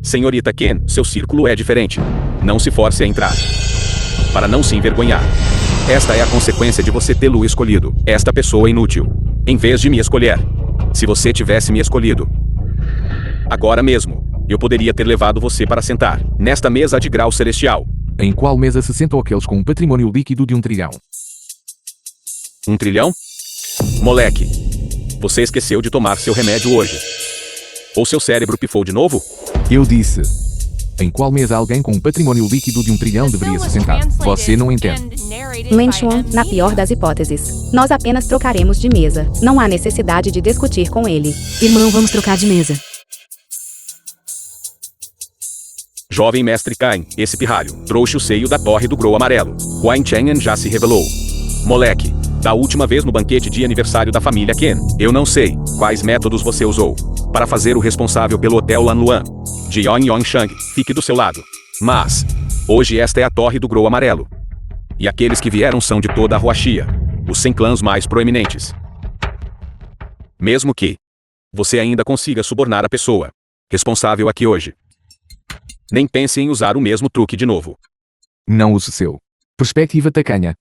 Senhorita Ken, seu círculo é diferente. Não se force a entrar. Para não se envergonhar. Esta é a consequência de você tê-lo escolhido, esta pessoa inútil. Em vez de me escolher. Se você tivesse me escolhido agora mesmo, eu poderia ter levado você para sentar nesta mesa de grau celestial. Em qual mesa se sentam aqueles com um patrimônio líquido de 1 trilhão? 1 trilhão? Moleque, você esqueceu de tomar seu remédio hoje. Ou seu cérebro pifou de novo? Eu disse. Em qual mesa alguém com um patrimônio líquido de 1 trilhão deveria se sentar? Você não entende. Lin Xuan, na pior das hipóteses. Nós apenas trocaremos de mesa. Não há necessidade de discutir com ele. Irmão, vamos trocar de mesa. Jovem mestre Cain, esse pirralho, trouxe o seio da torre do Grou Amarelo. Huan Chenyan já se revelou. Moleque, da última vez no banquete de aniversário da família Ken, eu não sei quais métodos você usou para fazer o responsável pelo Hotel Lan Luan. Jion Yongshang, fique do seu lado. Mas, hoje esta é a torre do Grou Amarelo. E aqueles que vieram são de toda a Huaxia, os 100 clãs mais proeminentes. Mesmo que você ainda consiga subornar a pessoa responsável aqui hoje, nem pense em usar o mesmo truque de novo. Não use seu perspectiva tacanha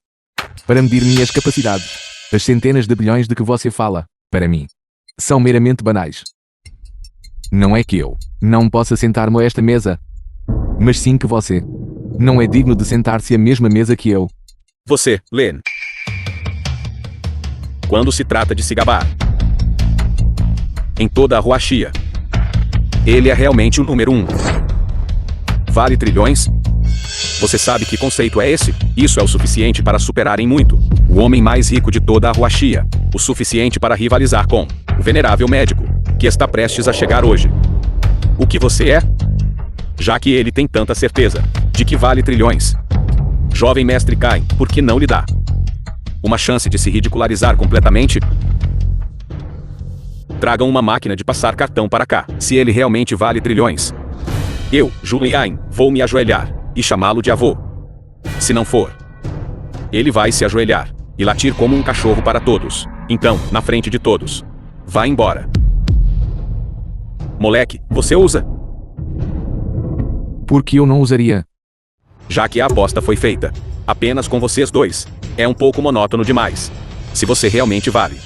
para medir minhas capacidades. As centenas de bilhões de que você fala, para mim, são meramente banais. Não é que eu não possa sentar-me a esta mesa, mas sim que você não é digno de sentar-se à mesma mesa que eu. Você, Len. Quando se trata de se gabar em toda a Huaxia, ele é realmente o número 1. Vale trilhões? Você sabe que conceito é esse? Isso é o suficiente para superar em muito o homem mais rico de toda a Huaxia. O suficiente para rivalizar com o venerável médico que está prestes a chegar hoje. O que você é? Já que ele tem tanta certeza de que vale trilhões. Jovem mestre Cain, por que não lhe dá uma chance de se ridicularizar completamente? Tragam uma máquina de passar cartão para cá, se ele realmente vale trilhões. Eu, Julian, vou me ajoelhar e chamá-lo de avô. Se não for, ele vai se ajoelhar e latir como um cachorro para todos. Então, na frente de todos, vá embora. Moleque, você usa? Por que eu não usaria? Já que a aposta foi feita apenas com vocês dois, é um pouco monótono demais. Se você realmente vale,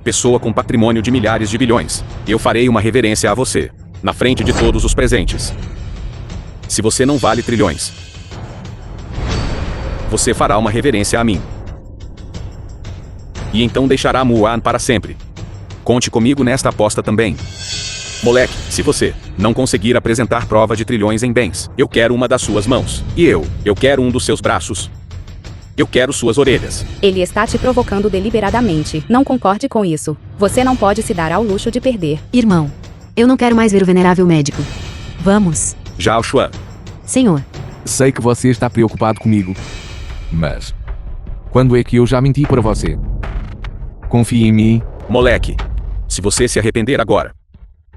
pessoa com patrimônio de milhares de bilhões, eu farei uma reverência a você, na frente de todos os presentes. Se você não vale trilhões, você fará uma reverência a mim. E então deixará Muan para sempre. Conte comigo nesta aposta também. Moleque, se você não conseguir apresentar prova de trilhões em bens, eu quero uma das suas mãos. E eu quero um dos seus braços. Eu quero suas orelhas. Ele está te provocando deliberadamente. Não concorde com isso. Você não pode se dar ao luxo de perder. Irmão, eu não quero mais ver o venerável médico. Vamos. Zhao Xuan. Senhor. Sei que você está preocupado comigo. Mas quando é que eu já menti para você? Confie em mim. Moleque, se você se arrepender agora,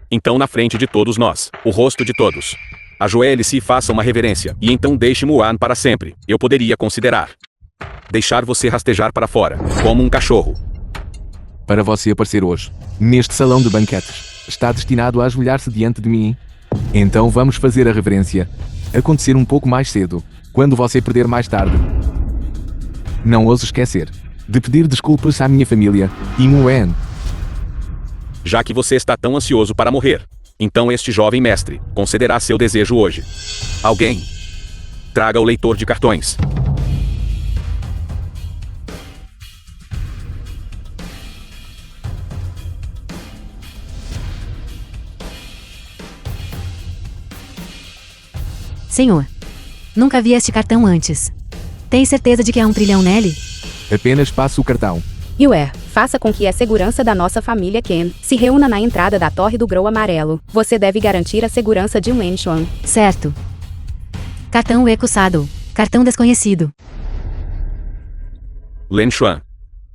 então na frente de todos nós, o rosto de todos, ajoelhe-se e faça uma reverência, e então deixe Muan para sempre. Eu poderia considerar deixar você rastejar para fora, como um cachorro. Para você aparecer hoje, neste salão de banquetes, está destinado a ajoelhar-se diante de mim. Então vamos fazer a reverência acontecer um pouco mais cedo, quando você perder mais tarde. Não ouse esquecer de pedir desculpas à minha família e Muan. Já que você está tão ansioso para morrer, então este jovem mestre concederá seu desejo hoje. Alguém, traga o leitor de cartões. Senhor. Nunca vi este cartão antes. Tem certeza de que há 1 trilhão nele? Apenas passe o cartão. Yue, faça com que a segurança da nossa família Ken se reúna na entrada da Torre do Grou Amarelo. Você deve garantir a segurança de Len Xuan. Certo. Cartão recusado. Cartão desconhecido. Len Xuan.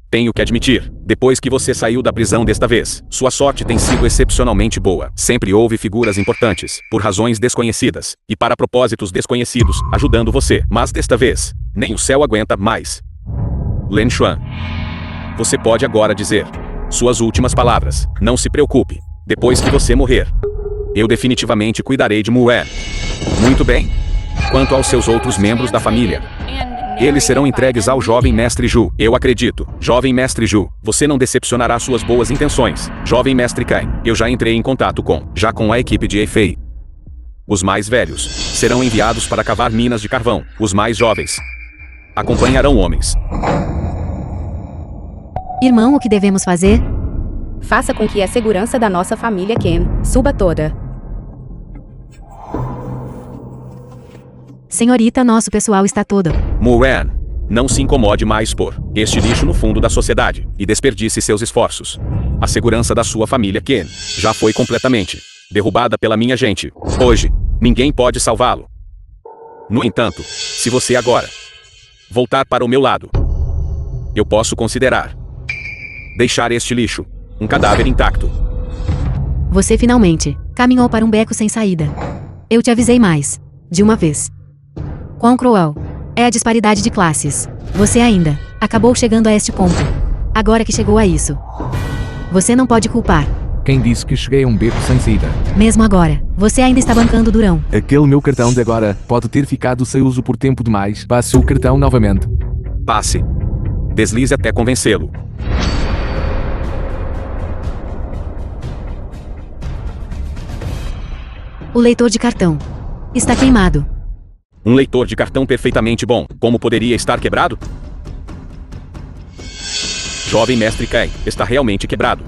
Tenho que admitir, depois que você saiu da prisão desta vez, sua sorte tem sido excepcionalmente boa. Sempre houve figuras importantes, por razões desconhecidas, e para propósitos desconhecidos, ajudando você. Mas desta vez, nem o céu aguenta mais. Len Xuan. Você pode agora dizer suas últimas palavras. Não se preocupe. Depois que você morrer, eu definitivamente cuidarei de Muan. Muito bem. Quanto aos seus outros membros da família, Eles serão entregues ao jovem mestre Ju. Eu acredito. Jovem mestre Ju, você não decepcionará suas boas intenções. Jovem mestre Cain, eu já entrei em contato com a equipe de Efei. Os mais velhos serão enviados para cavar minas de carvão. Os mais jovens acompanharão homens. Irmão, o que devemos fazer? Faça com que a segurança da nossa família Ken suba toda. Senhorita, nosso pessoal está todo. Moran, não se incomode mais por este lixo no fundo da sociedade e desperdice seus esforços. A segurança da sua família Ken já foi completamente derrubada pela minha gente. Hoje, ninguém pode salvá-lo. No entanto, se você agora voltar para o meu lado, eu posso considerar deixar este lixo, um cadáver intacto. Você finalmente caminhou para um beco sem saída. Eu te avisei mais de uma vez. Quão cruel é a disparidade de classes. Você ainda acabou chegando a este ponto. Agora que chegou a isso, você não pode culpar. Quem disse que cheguei a um beco sem saída? Mesmo agora, você ainda está bancando o durão. Aquele meu cartão de agora pode ter ficado sem uso por tempo demais. Passe o cartão novamente. Passe. Deslize até convencê-lo. O leitor de cartão está queimado. Um leitor de cartão perfeitamente bom. Como poderia estar quebrado? Jovem mestre Kai está realmente quebrado.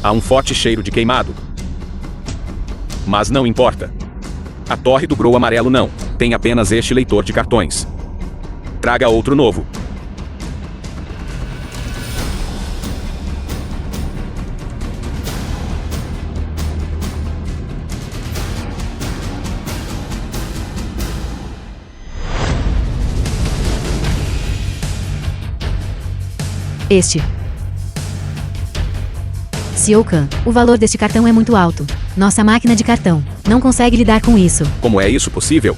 Há um forte cheiro de queimado. Mas não importa. A torre do Grow amarelo não. Tem apenas este leitor de cartões. Traga outro novo. Este. Sr. Khan, o valor deste cartão é muito alto. Nossa máquina de cartão não consegue lidar com isso. Como é isso possível?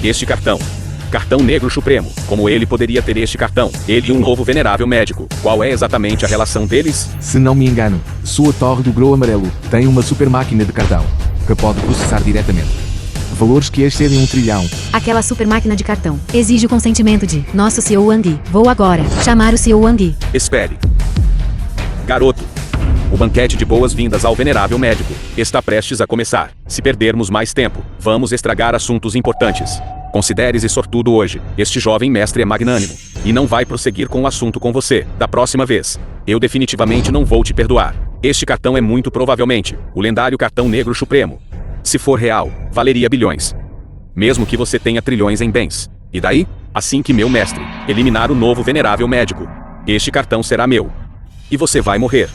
Este cartão. Cartão Negro Supremo. Como ele poderia ter este cartão? Ele e um novo venerável médico. Qual é exatamente a relação deles? Se não me engano, sua torre do Grow amarelo tem uma super máquina de cartão que pode processar diretamente valores que excedem 1 trilhão. Aquela super máquina de cartão exige o consentimento de nosso Sr. Wang Yi. Vou agora chamar o Sr. Wang Yi. Espere. Garoto. O banquete de boas-vindas ao venerável médico está prestes a começar. Se perdermos mais tempo, vamos estragar assuntos importantes. Considere-se sortudo hoje. Este jovem mestre é magnânimo e não vai prosseguir com o assunto com você. Da próxima vez, eu definitivamente não vou te perdoar. Este cartão é muito provavelmente o lendário cartão Negro Supremo. Se for real, valeria bilhões. Mesmo que você tenha trilhões em bens. E daí? Assim que meu mestre eliminar o novo venerável médico, este cartão será meu. E você vai morrer.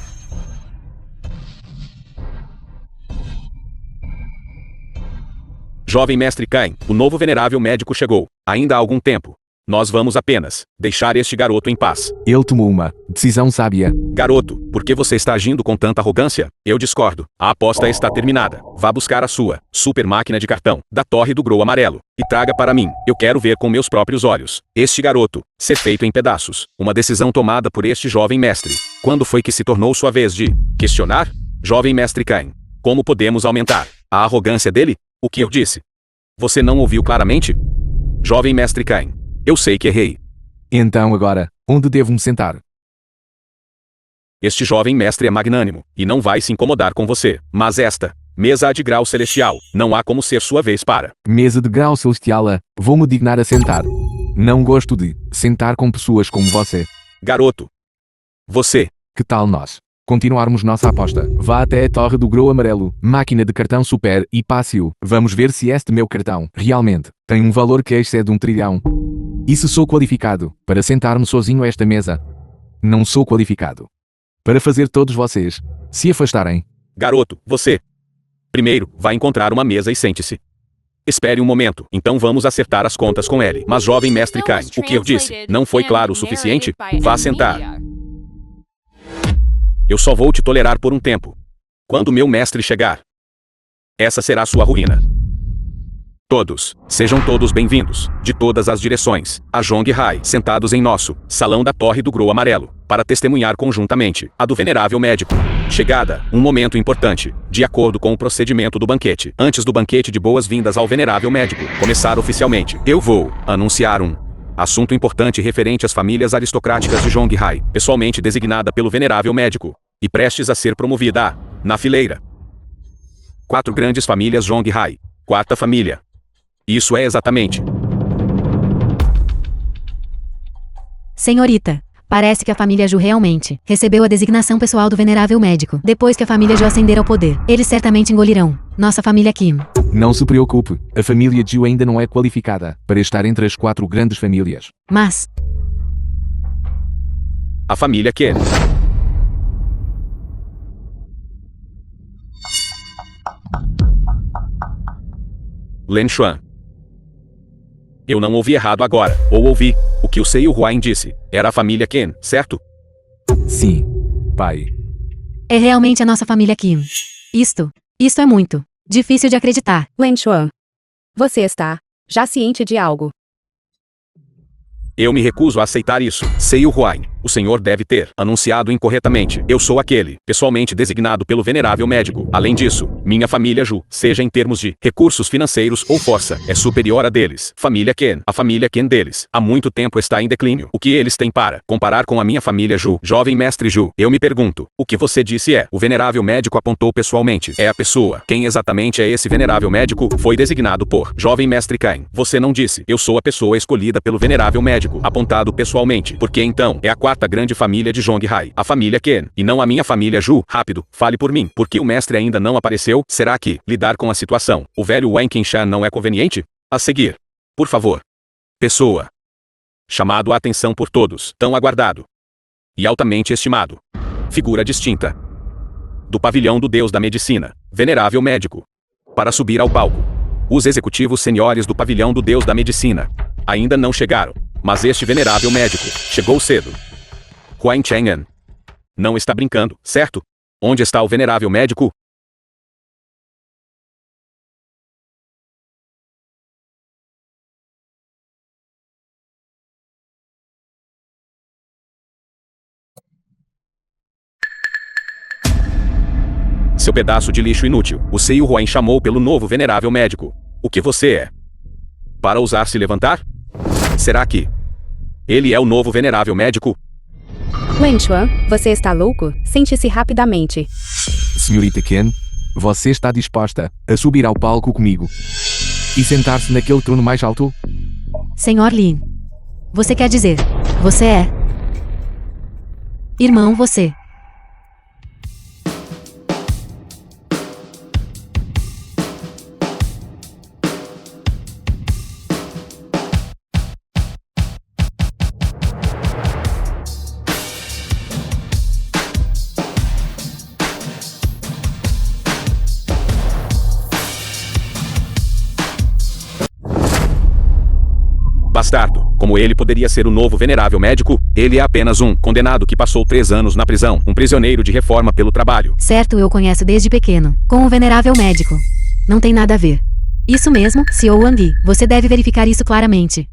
Jovem mestre Cain, o novo venerável médico chegou. Ainda há algum tempo. Nós vamos apenas deixar este garoto em paz. Ele tomou uma decisão sábia. Garoto, por que você está agindo com tanta arrogância? Eu discordo. A aposta está terminada. Vá buscar a sua super máquina de cartão da torre do Grow amarelo e traga para mim. Eu quero ver com meus próprios olhos este garoto ser feito em pedaços. Uma decisão tomada por este jovem mestre. Quando foi que se tornou sua vez de questionar? Jovem mestre Cain, como podemos aumentar a arrogância dele? O que eu disse? Você não ouviu claramente? Jovem mestre Cain, eu sei que errei. Então agora, onde devo me sentar? Este jovem mestre é magnânimo e não vai se incomodar com você. Mas esta mesa de grau celestial não há como ser sua vez para. Mesa de grau celestial, vou-me dignar a sentar. Não gosto de sentar com pessoas como você. Garoto. Você. Que tal nós continuarmos nossa aposta? Vá até a torre do Grow amarelo, máquina de cartão super, e passe-o. Vamos ver se este meu cartão realmente tem um valor que excede 1 trilhão. E se sou qualificado para sentar-me sozinho a esta mesa? Não sou qualificado para fazer todos vocês se afastarem. Garoto, você. Primeiro, vá encontrar uma mesa e sente-se. Espere um momento, então vamos acertar as contas com ele. Mas jovem mestre Cain, o que eu disse não foi claro o suficiente? Vá sentar. Eu só vou te tolerar por um tempo. Quando meu mestre chegar, essa será sua ruína. Todos, sejam todos bem-vindos, de todas as direções, a Zhonghai, sentados em nosso salão da Torre do Grou Amarelo, para testemunhar conjuntamente a do venerável médico. Chegada, um momento importante, de acordo com o procedimento do banquete. Antes do banquete de boas-vindas ao venerável médico começar oficialmente, eu vou anunciar um assunto importante referente às famílias aristocráticas de Zhonghai, pessoalmente designada pelo venerável médico, e prestes a ser promovida na fileira. 4 grandes famílias Zhonghai. 4ª família. Isso é exatamente. Senhorita, parece que a família Zhu realmente recebeu a designação pessoal do venerável médico. Depois que a família Zhu ascender ao poder, eles certamente engolirão nossa família Kim. Não se preocupe, a família Zhu ainda não é qualificada para estar entre as 4 grandes famílias. Mas, A família Ken. Len Xuan. Eu não ouvi errado agora, ou ouvi. O que o Sei Huain disse. Era a família Ken, certo? Sim, pai. é realmente a nossa família Kim. Isto é muito difícil de acreditar. Len Xuan. Você está já ciente de algo. Eu me recuso a aceitar isso. Sei Huain. O senhor deve ter anunciado incorretamente. Eu sou aquele, pessoalmente designado pelo venerável médico. Além disso, minha família Zhu, seja em termos de recursos financeiros ou força, é superior a deles. Família Ken. A família Ken deles, há muito tempo está em declínio. O que eles têm para comparar com a minha família Zhu? Jovem mestre Zhu, eu me pergunto, o que você disse é, o venerável médico apontou pessoalmente. É a pessoa. Quem exatamente é esse venerável médico? Foi designado por jovem mestre Kain. Você não disse, eu sou a pessoa escolhida pelo venerável médico, apontado pessoalmente. Porque então, é a 4ª grande família de Zhonghai, a família Ken, e não a minha família Zhu. Rápido, fale por mim. Porque o mestre ainda não apareceu? Será que lidar com a situação, o velho Wen Qingshan não é conveniente? A seguir. Por favor. Pessoa. Chamado a atenção por todos, tão aguardado. E altamente estimado. Figura distinta. Do pavilhão do Deus da Medicina, venerável médico. Para subir ao palco. Os executivos seniores do pavilhão do Deus da Medicina ainda não chegaram. Mas este venerável médico chegou cedo. Huain Cheng'an. Não está brincando, certo? Onde está o venerável médico? Seu pedaço de lixo inútil. O Sei Huain chamou pelo novo venerável médico. O que você é? Para ousar se levantar? Será que ele é o novo venerável médico? Len Xuan, você está louco? Sente-se rapidamente. Senhorita Ken, você está disposta a subir ao palco comigo e sentar-se naquele trono mais alto? Senhor Lin. Você quer dizer, você é irmão você. Bastardo. Como ele poderia ser o novo venerável médico? Ele é apenas um condenado que passou 3 anos na prisão, um prisioneiro de reforma pelo trabalho. Certo, eu conheço desde pequeno, com o venerável médico. Não tem nada a ver. Isso mesmo, Sr. Wang, você deve verificar isso claramente.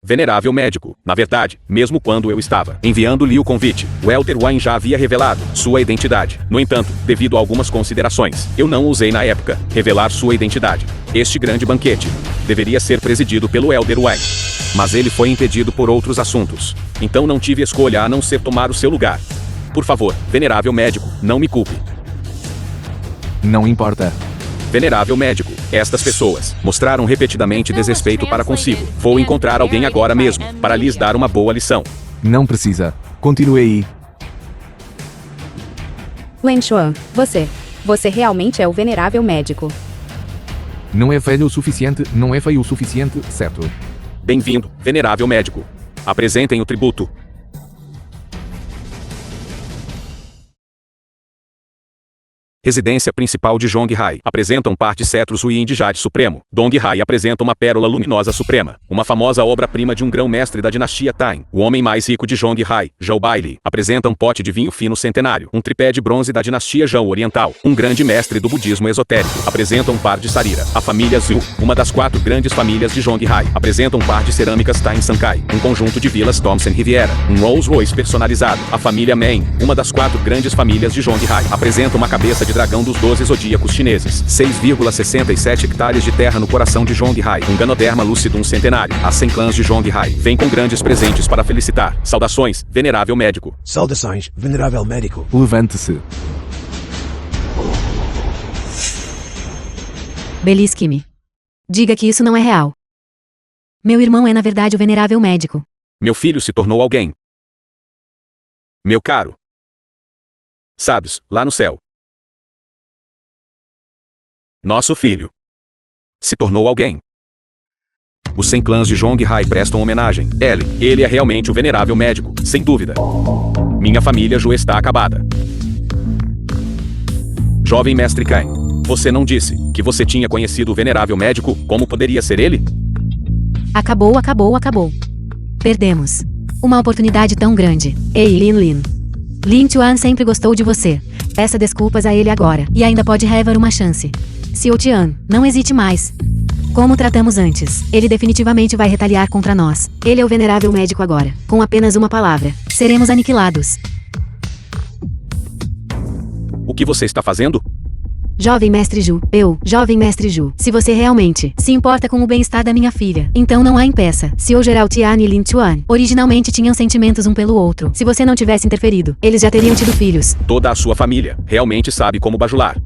Venerável médico. Na verdade, mesmo quando eu estava enviando-lhe o convite, o Elder Wang já havia revelado sua identidade. No entanto, devido a algumas considerações, eu não ousei na época revelar sua identidade. Este grande banquete deveria ser presidido pelo Elder Wang. Mas ele foi impedido por outros assuntos. Então não tive escolha a não ser tomar o seu lugar. Por favor, venerável médico, não me culpe. Não importa. Venerável médico, estas pessoas mostraram repetidamente desrespeito para consigo. Vou encontrar alguém agora mesmo, para lhes dar uma boa lição. Não precisa. Continue aí. Len Xuan, você realmente é o venerável médico. Não é velho o suficiente, não é feio o suficiente, certo? Bem-vindo, venerável médico. Apresentem o tributo. Residência principal de Zhonghai. Apresentam parte cetros Huyin de Jade Supremo. Donghai apresenta uma pérola luminosa suprema. Uma famosa obra-prima de um grão-mestre da dinastia Tang. O homem mais rico de Zhonghai, Zhou Baili. Apresenta um pote de vinho fino centenário. Um tripé de bronze da dinastia Zhou Oriental. Um grande mestre do budismo esotérico. Apresenta um par de sarira. A família Zhu, uma das 4 grandes famílias de Zhonghai. Apresenta um par de cerâmicas Tain Sankai. Um conjunto de vilas Thompson Riviera. Um Rolls Royce personalizado. A família Meng, uma das 4 grandes famílias de Zhonghai. Apresenta uma cabeça de dragão dos 12 zodíacos chineses. 6,67 hectares de terra no coração de Zhonghai. Um ganoderma lucidum centenário. As 100 clãs de Zhonghai vêm com grandes presentes para felicitar. Saudações, venerável médico. Saudações, venerável médico. Levante-se. Belisque-me. Diga que isso não é real. Meu irmão é na verdade o venerável médico. Meu filho se tornou alguém. Meu caro. Sabes, lá no céu. Nosso filho se tornou alguém. Os 100 clãs de Zhonghai prestam homenagem. Ele é realmente o venerável médico, sem dúvida. Minha família Zhu está acabada. Jovem mestre Kai, você não disse que você tinha conhecido o venerável médico? Como poderia ser ele? Acabou. Perdemos. Uma oportunidade tão grande. Ei, Lin. Lin Chuan sempre gostou de você. Peça desculpas a ele agora. E ainda pode rever uma chance. Xiao Tian, não hesite mais. Como tratamos antes, ele definitivamente vai retaliar contra nós. Ele é o venerável médico agora. Com apenas uma palavra, seremos aniquilados. O que você está fazendo? Jovem mestre Zhu, jovem mestre Zhu, se você realmente se importa com o bem-estar da minha filha, então não a impeça. Xiao Geral Tian e Lin Chuan originalmente tinham sentimentos um pelo outro. Se você não tivesse interferido, eles já teriam tido filhos. Toda a sua família realmente sabe como bajular.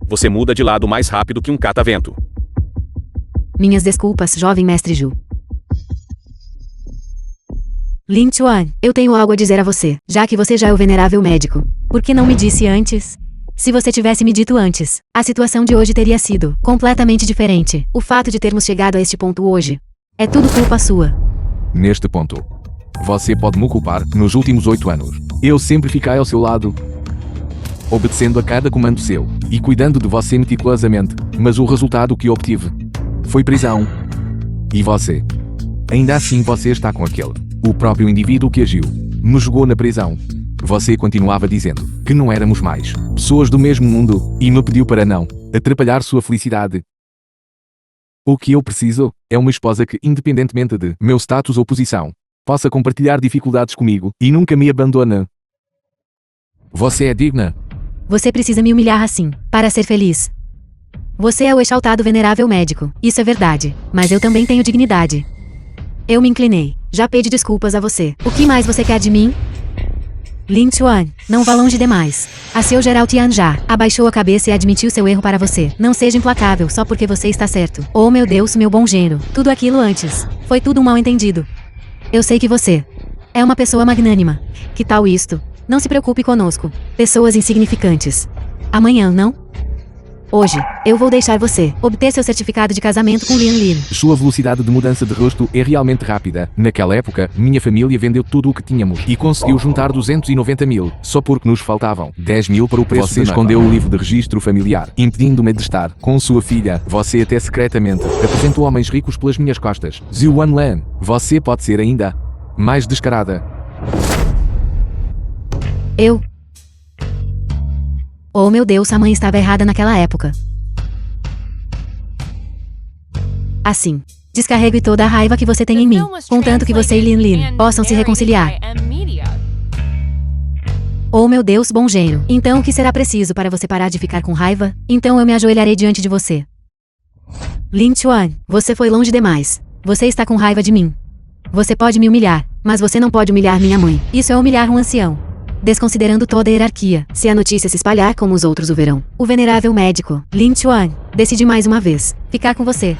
Você muda de lado mais rápido que um catavento. Minhas desculpas, jovem mestre Zhu. Lin Chuan, eu tenho algo a dizer a você, já que você já é o venerável médico. Por que não me disse antes? Se você tivesse me dito antes, a situação de hoje teria sido completamente diferente. O fato de termos chegado a este ponto hoje é tudo culpa sua. Neste ponto, você pode me culpar. Nos últimos 8 anos, eu sempre fiquei ao seu lado, obedecendo a cada comando seu e cuidando de você meticulosamente, mas o resultado que obtive foi prisão. E você? Ainda assim você está com aquele, o próprio indivíduo que agiu, me jogou na prisão. Você continuava dizendo que não éramos mais pessoas do mesmo mundo e me pediu para não atrapalhar sua felicidade. O que eu preciso é uma esposa que, independentemente de meu status ou posição, possa compartilhar dificuldades comigo e nunca me abandone. Você é digna. Você precisa me humilhar assim, para ser feliz. Você é o exaltado venerável médico, isso é verdade, mas eu também tenho dignidade. Eu me inclinei, já pedi desculpas a você. O que mais você quer de mim? Lin Chuan, não vá longe demais. A Xiao Geral Tian já abaixou a cabeça e admitiu seu erro para você. Não seja implacável só porque você está certo. Oh meu Deus, meu bom gênio, tudo aquilo antes. Foi tudo um mal-entendido. Eu sei que você é uma pessoa magnânima. Que tal isto? Não se preocupe conosco, pessoas insignificantes. Amanhã, não? Hoje, eu vou deixar você obter seu certificado de casamento com Lin. Sua velocidade de mudança de rosto é realmente rápida. Naquela época, minha família vendeu tudo o que tínhamos e conseguiu juntar 290 mil, só porque nos faltavam 10 mil para o preço. Você escondeu o livro de registro familiar, impedindo-me de estar com sua filha. Você até secretamente apresentou homens ricos pelas minhas costas. Zhu Wanlan, você pode ser ainda mais descarada. Oh meu Deus, a mãe estava errada naquela época. Assim, descarregue toda a raiva que você tem em mim, contanto que você e Lin possam se reconciliar. Oh meu Deus, bom gênio. Então o que será preciso para você parar de ficar com raiva? Então eu me ajoelharei diante de você. Lin Chuan, você foi longe demais. Você está com raiva de mim. Você pode me humilhar, mas você não pode humilhar minha mãe. Isso é humilhar um ancião. Desconsiderando toda a hierarquia, se a notícia se espalhar como os outros o verão. O venerável médico, Lin Chuan, decide mais uma vez ficar com você.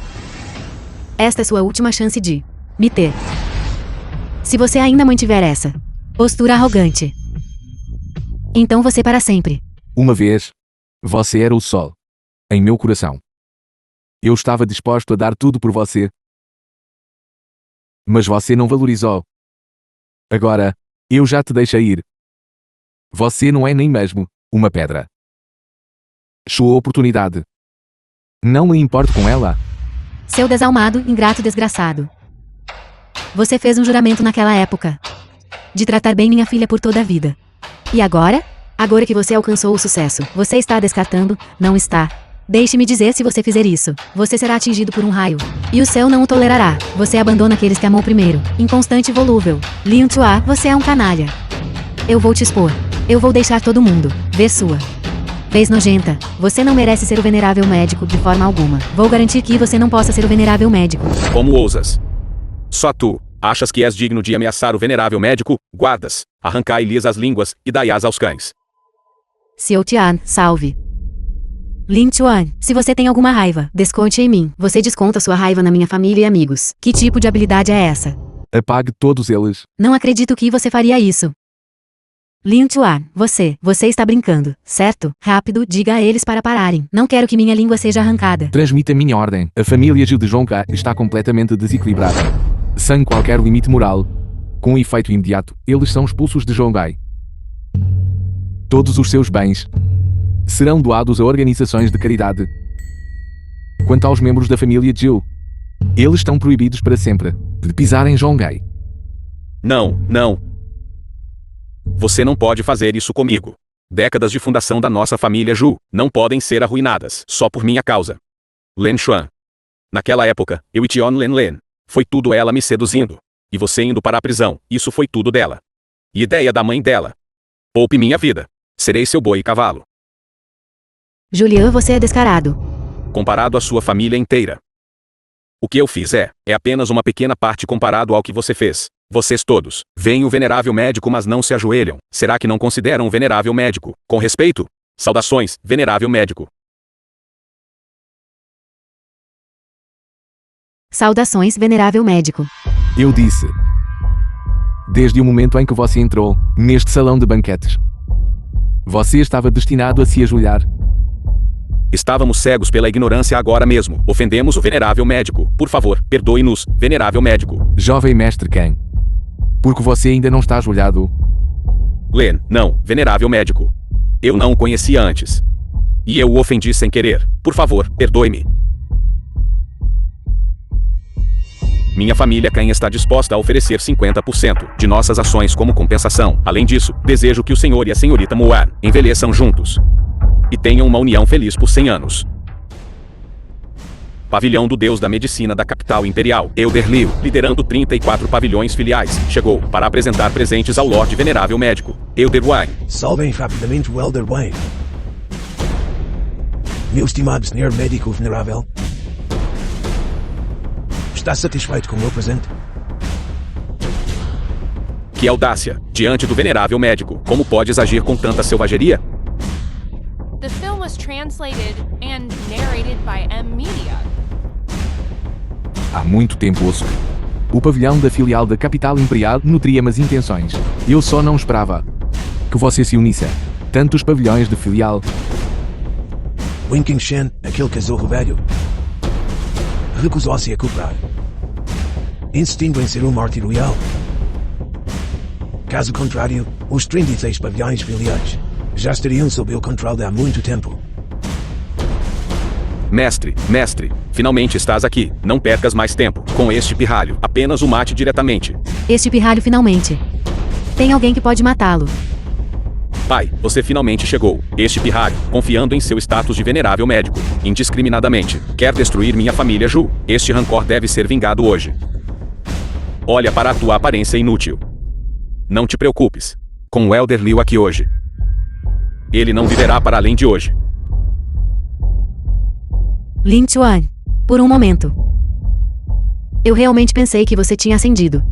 Esta é sua última chance de me ter. Se você ainda mantiver essa postura arrogante, então você para sempre. Uma vez, você era o sol em meu coração. Eu estava disposto a dar tudo por você. Mas você não valorizou. Agora, eu já te deixei ir. Você não é nem mesmo Uma pedra. Sua oportunidade. Não me importo com ela. Seu desalmado, ingrato desgraçado. Você fez um juramento naquela época. De tratar bem minha filha por toda a vida. E agora? Agora que você alcançou o sucesso, você está descartando? Não está. Deixe-me dizer, se você fizer isso, você será atingido por um raio. E o céu não o tolerará. Você abandona aqueles que amou primeiro. Inconstante e volúvel. Lin Chua, você é um canalha. Eu vou te expor. Eu vou deixar todo mundo ver sua vez nojenta. Você não merece ser o venerável médico de forma alguma. Vou garantir que você não possa ser o venerável médico. Como ousas? Só tu achas que és digno de ameaçar o venerável médico? Guardas, arrancai-lhes as línguas e dai-as aos cães. Xiao Tian, salve. Lin Chuan, se você tem alguma raiva, desconte em mim. Você desconta sua raiva na minha família e amigos. Que tipo de habilidade é essa? Apague todos eles. Não acredito que você faria isso. Lin Chuan, você está brincando, certo? Rápido, diga a eles para pararem. Não quero que minha língua seja arrancada. Transmita minha ordem. A família Zhu de Zhongkai está completamente desequilibrada. Sem qualquer limite moral. Com efeito imediato, eles são expulsos de Zhongkai. Todos os seus bens serão doados a organizações de caridade. Quanto aos membros da família Zhu, eles estão proibidos para sempre de pisar em Zhongkai. Não, não. Você não pode fazer isso comigo. Décadas de fundação da nossa família Zhu não podem ser arruinadas só por minha causa. Len Xuan. Naquela época, eu e Tion Len Len. Foi tudo ela me seduzindo. E você indo para a prisão, isso foi tudo dela. E ideia da mãe dela. Poupe minha vida. Serei seu boi e cavalo. Julian, você é descarado. Comparado à sua família inteira. O que eu fiz é apenas uma pequena parte comparado ao que você fez. Vocês todos veem o venerável médico, mas não se ajoelham. Será que não consideram o venerável médico com respeito? Saudações, venerável médico. Saudações, venerável médico. Eu disse. Desde o momento em que você entrou neste salão de banquetes, você estava destinado a se ajoelhar. Estávamos cegos pela ignorância agora mesmo. Ofendemos o venerável médico. Por favor, perdoe-nos, venerável médico. Jovem mestre Ken. Porque você ainda não está ajoelhado. Len, não, venerável médico. Eu não o conhecia antes. E eu o ofendi sem querer. Por favor, perdoe-me. Minha família Ken está disposta a oferecer 50% de nossas ações como compensação. Além disso, desejo que o senhor e a senhorita Moan envelheçam juntos. E tenham uma união feliz por 100 anos. Pavilhão do Deus da Medicina da capital imperial, Elder Liu, liderando 34 pavilhões filiais, chegou para apresentar presentes ao Lorde Venerável Médico, Elder Wang. Salvem rapidamente o Elder Wang. Meu estimado Senhor Médico Venerável. Está satisfeito com o meu presente? Que audácia, diante do Venerável Médico. Como podes agir com tanta selvageria? The film was translated and narrated by M Media. Há muito tempo ouço. O pavilhão da filial da capital imperial nutria mas intenções. Eu só não esperava que você se unisse. Tantos pavilhões de filial. Winking Shen, aquele cachorro velho, recusou-se a cooperar, insistindo em ser um mártir real. Caso contrário, os 36 pavilhões filiais já estariam sob o controle há muito tempo. Mestre, finalmente estás aqui. Não percas mais tempo com este pirralho. Apenas o mate diretamente. Este pirralho finalmente. Tem alguém que pode matá-lo. Pai, você finalmente chegou. Este pirralho, confiando em seu status de venerável médico, indiscriminadamente, quer destruir minha família Zhu. Este rancor deve ser vingado hoje. Olha para a tua aparência inútil. Não te preocupes. Com o Elder Liu aqui hoje. Ele não viverá para além de hoje. Lin Chuan, por um momento, eu realmente pensei que você tinha ascendido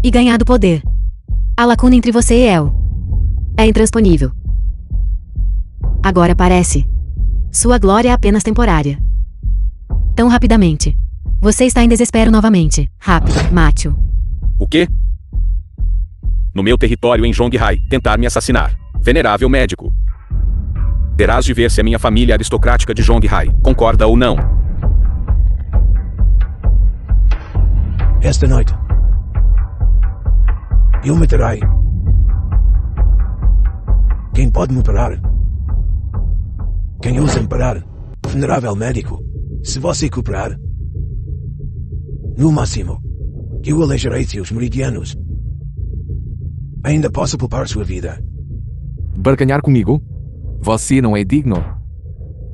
e ganhado poder. A lacuna entre você e El é intransponível. Agora parece. Sua glória é apenas temporária. Tão rapidamente. Você está em desespero novamente. Rápido, mate-o. O quê? No meu território em Zhonghai, tentar me assassinar. Venerável médico. Terás de ver se a minha família aristocrática de Zhonghai concorda ou não. Esta noite, eu matarei. Quem pode me parar? Quem ousa parar? Venerável médico. Se você cooperar, no máximo, eu alejarei seus meridianos. Ainda posso poupar sua vida. Barganhar comigo? Você não é digno.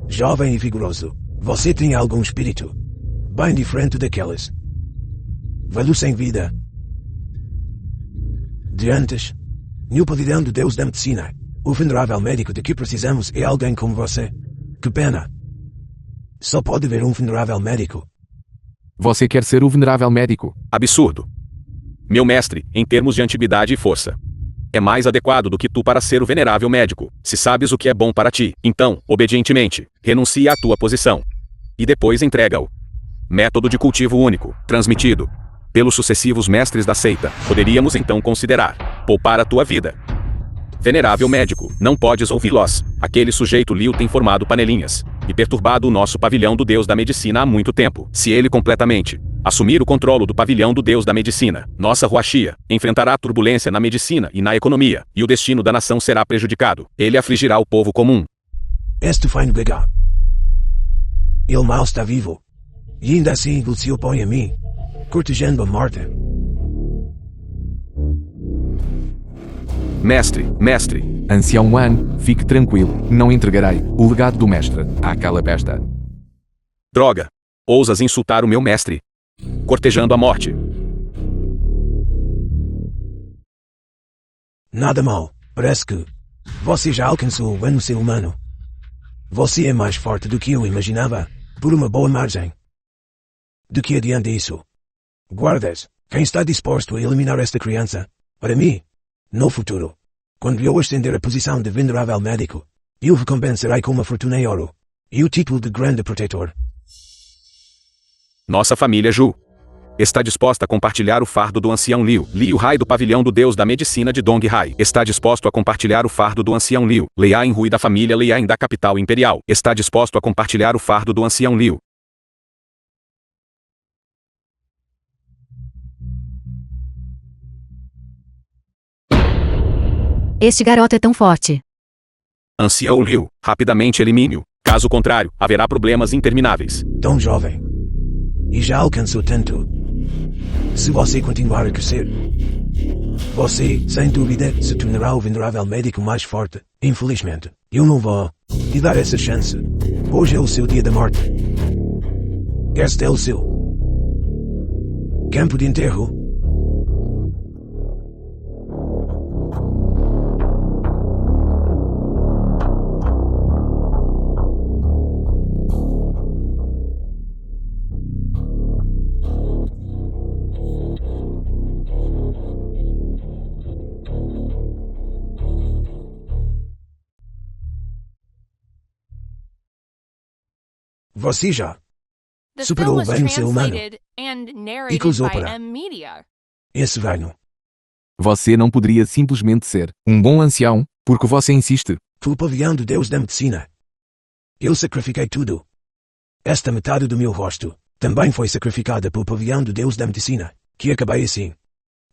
Jovem e vigoroso, você tem algum espírito bem diferente daqueles velhos sem vida. De antes, no pavilhão do Deus da Medicina, o venerável médico de que precisamos é alguém como você. Que pena. Só pode haver um venerável médico. Você quer ser o venerável médico? Absurdo. Meu mestre, em termos de antiguidade e força, é mais adequado do que tu para ser o venerável médico. Se sabes o que é bom para ti, então, obedientemente, renuncia à tua posição. E depois entrega-o. Método de cultivo único, transmitido pelos sucessivos mestres da seita. Poderíamos então considerar poupar a tua vida. Venerável médico, não podes ouvi-los. Aquele sujeito Liu tem formado panelinhas e perturbado o nosso pavilhão do Deus da Medicina há muito tempo. Se ele completamente assumir o controlo do pavilhão do Deus da Medicina, nossa Huaxia enfrentará turbulência na medicina e na economia, e o destino da nação será prejudicado. Ele afligirá o povo comum. Este fine Bega. Ele mal está vivo. E ainda assim ele se opõe a mim, cortejando a morte. Mestre, Ancião Wan, fique tranquilo, não entregarei o legado do mestre àquela besta. droga! Ousas insultar o meu mestre, cortejando a morte. Nada mal, parece que você já alcançou o ser humano. Você é mais forte do que eu imaginava, por uma boa margem. Do que adianta isso? Guardas, quem está disposto a eliminar esta criança? Para mim, no futuro, quando eu ascender a posição de venerável médico, eu recompensarei com uma fortuna em ouro e o título de grande protetor. Nossa família Ju está disposta a compartilhar o fardo do ancião Liu. Liu Hai do pavilhão do Deus da Medicina de Dong Hai está disposto a compartilhar o fardo do ancião Liu. Liain Rui da família Liain da capital imperial está disposto a compartilhar o fardo do ancião Liu. Este garoto é tão forte. Ancião Liu, rapidamente elimine-o. Caso contrário, haverá problemas intermináveis. Tão jovem. E já alcançou tanto. Se você continuar a crescer, você, sem dúvida, se tornará o venerável médico mais forte. Infelizmente, eu não vou te dar essa chance. Hoje é o seu dia da morte. Este é o seu campo de enterro. Você já The superou film was bem o ser humano. translated and E narrated cruzou by para M Media. esse velho. Você não poderia simplesmente ser um bom ancião, porque você insiste. Pelo pavilhão do Deus da Medicina. Eu sacrifiquei tudo. Esta metade do meu rosto também foi sacrificada pelo pavilhão do Deus da Medicina, que acabei assim.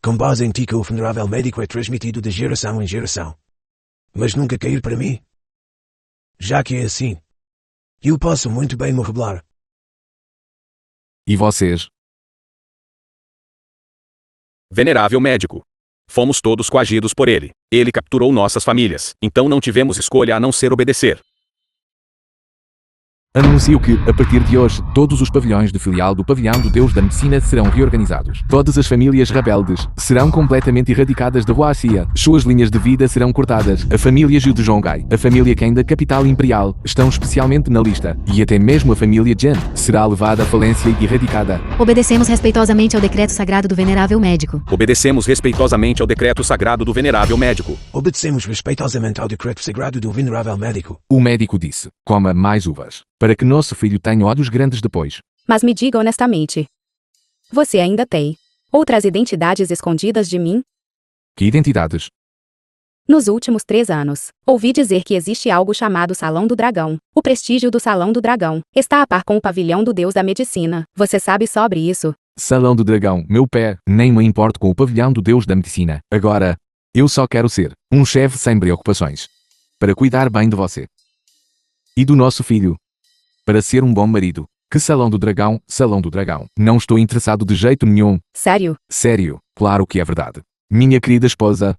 Com base em ti que o venerável médico é transmitido de geração em geração. Mas nunca cair para mim. Já que é assim, eu posso muito bem me rebelar. E vocês? Venerável médico. Fomos todos coagidos por ele. Ele capturou nossas famílias. Então não tivemos escolha a não ser obedecer. Anuncio que, a partir de hoje, todos os pavilhões de filial do pavilhão do Deus da Medicina serão reorganizados. Todas as famílias rebeldes serão completamente erradicadas da Huaxia. Suas linhas de vida serão cortadas. A família Zhu de Zhongai, a família Qin da capital imperial, estão especialmente na lista. E até mesmo a família Zhen será levada à falência e erradicada. Obedecemos respeitosamente ao decreto sagrado do venerável médico. Obedecemos respeitosamente ao decreto sagrado do venerável médico. Obedecemos respeitosamente ao decreto sagrado do venerável médico. O médico disse: coma mais uvas, para que nosso filho tenha olhos grandes depois. Mas me diga honestamente. Você ainda tem outras identidades escondidas de mim? Que identidades? Nos últimos 3 anos, ouvi dizer que existe algo chamado Salão do Dragão. O prestígio do Salão do Dragão está a par com o pavilhão do Deus da Medicina. Você sabe sobre isso? Salão do Dragão, meu pé, nem me importo com o pavilhão do Deus da Medicina. Agora, eu só quero ser um chefe sem preocupações. Para cuidar bem de você. E do nosso filho. Para ser um bom marido. Que salão do dragão, salão do dragão. Não estou interessado de jeito nenhum. Sério? Sério, claro que é verdade. Minha querida esposa,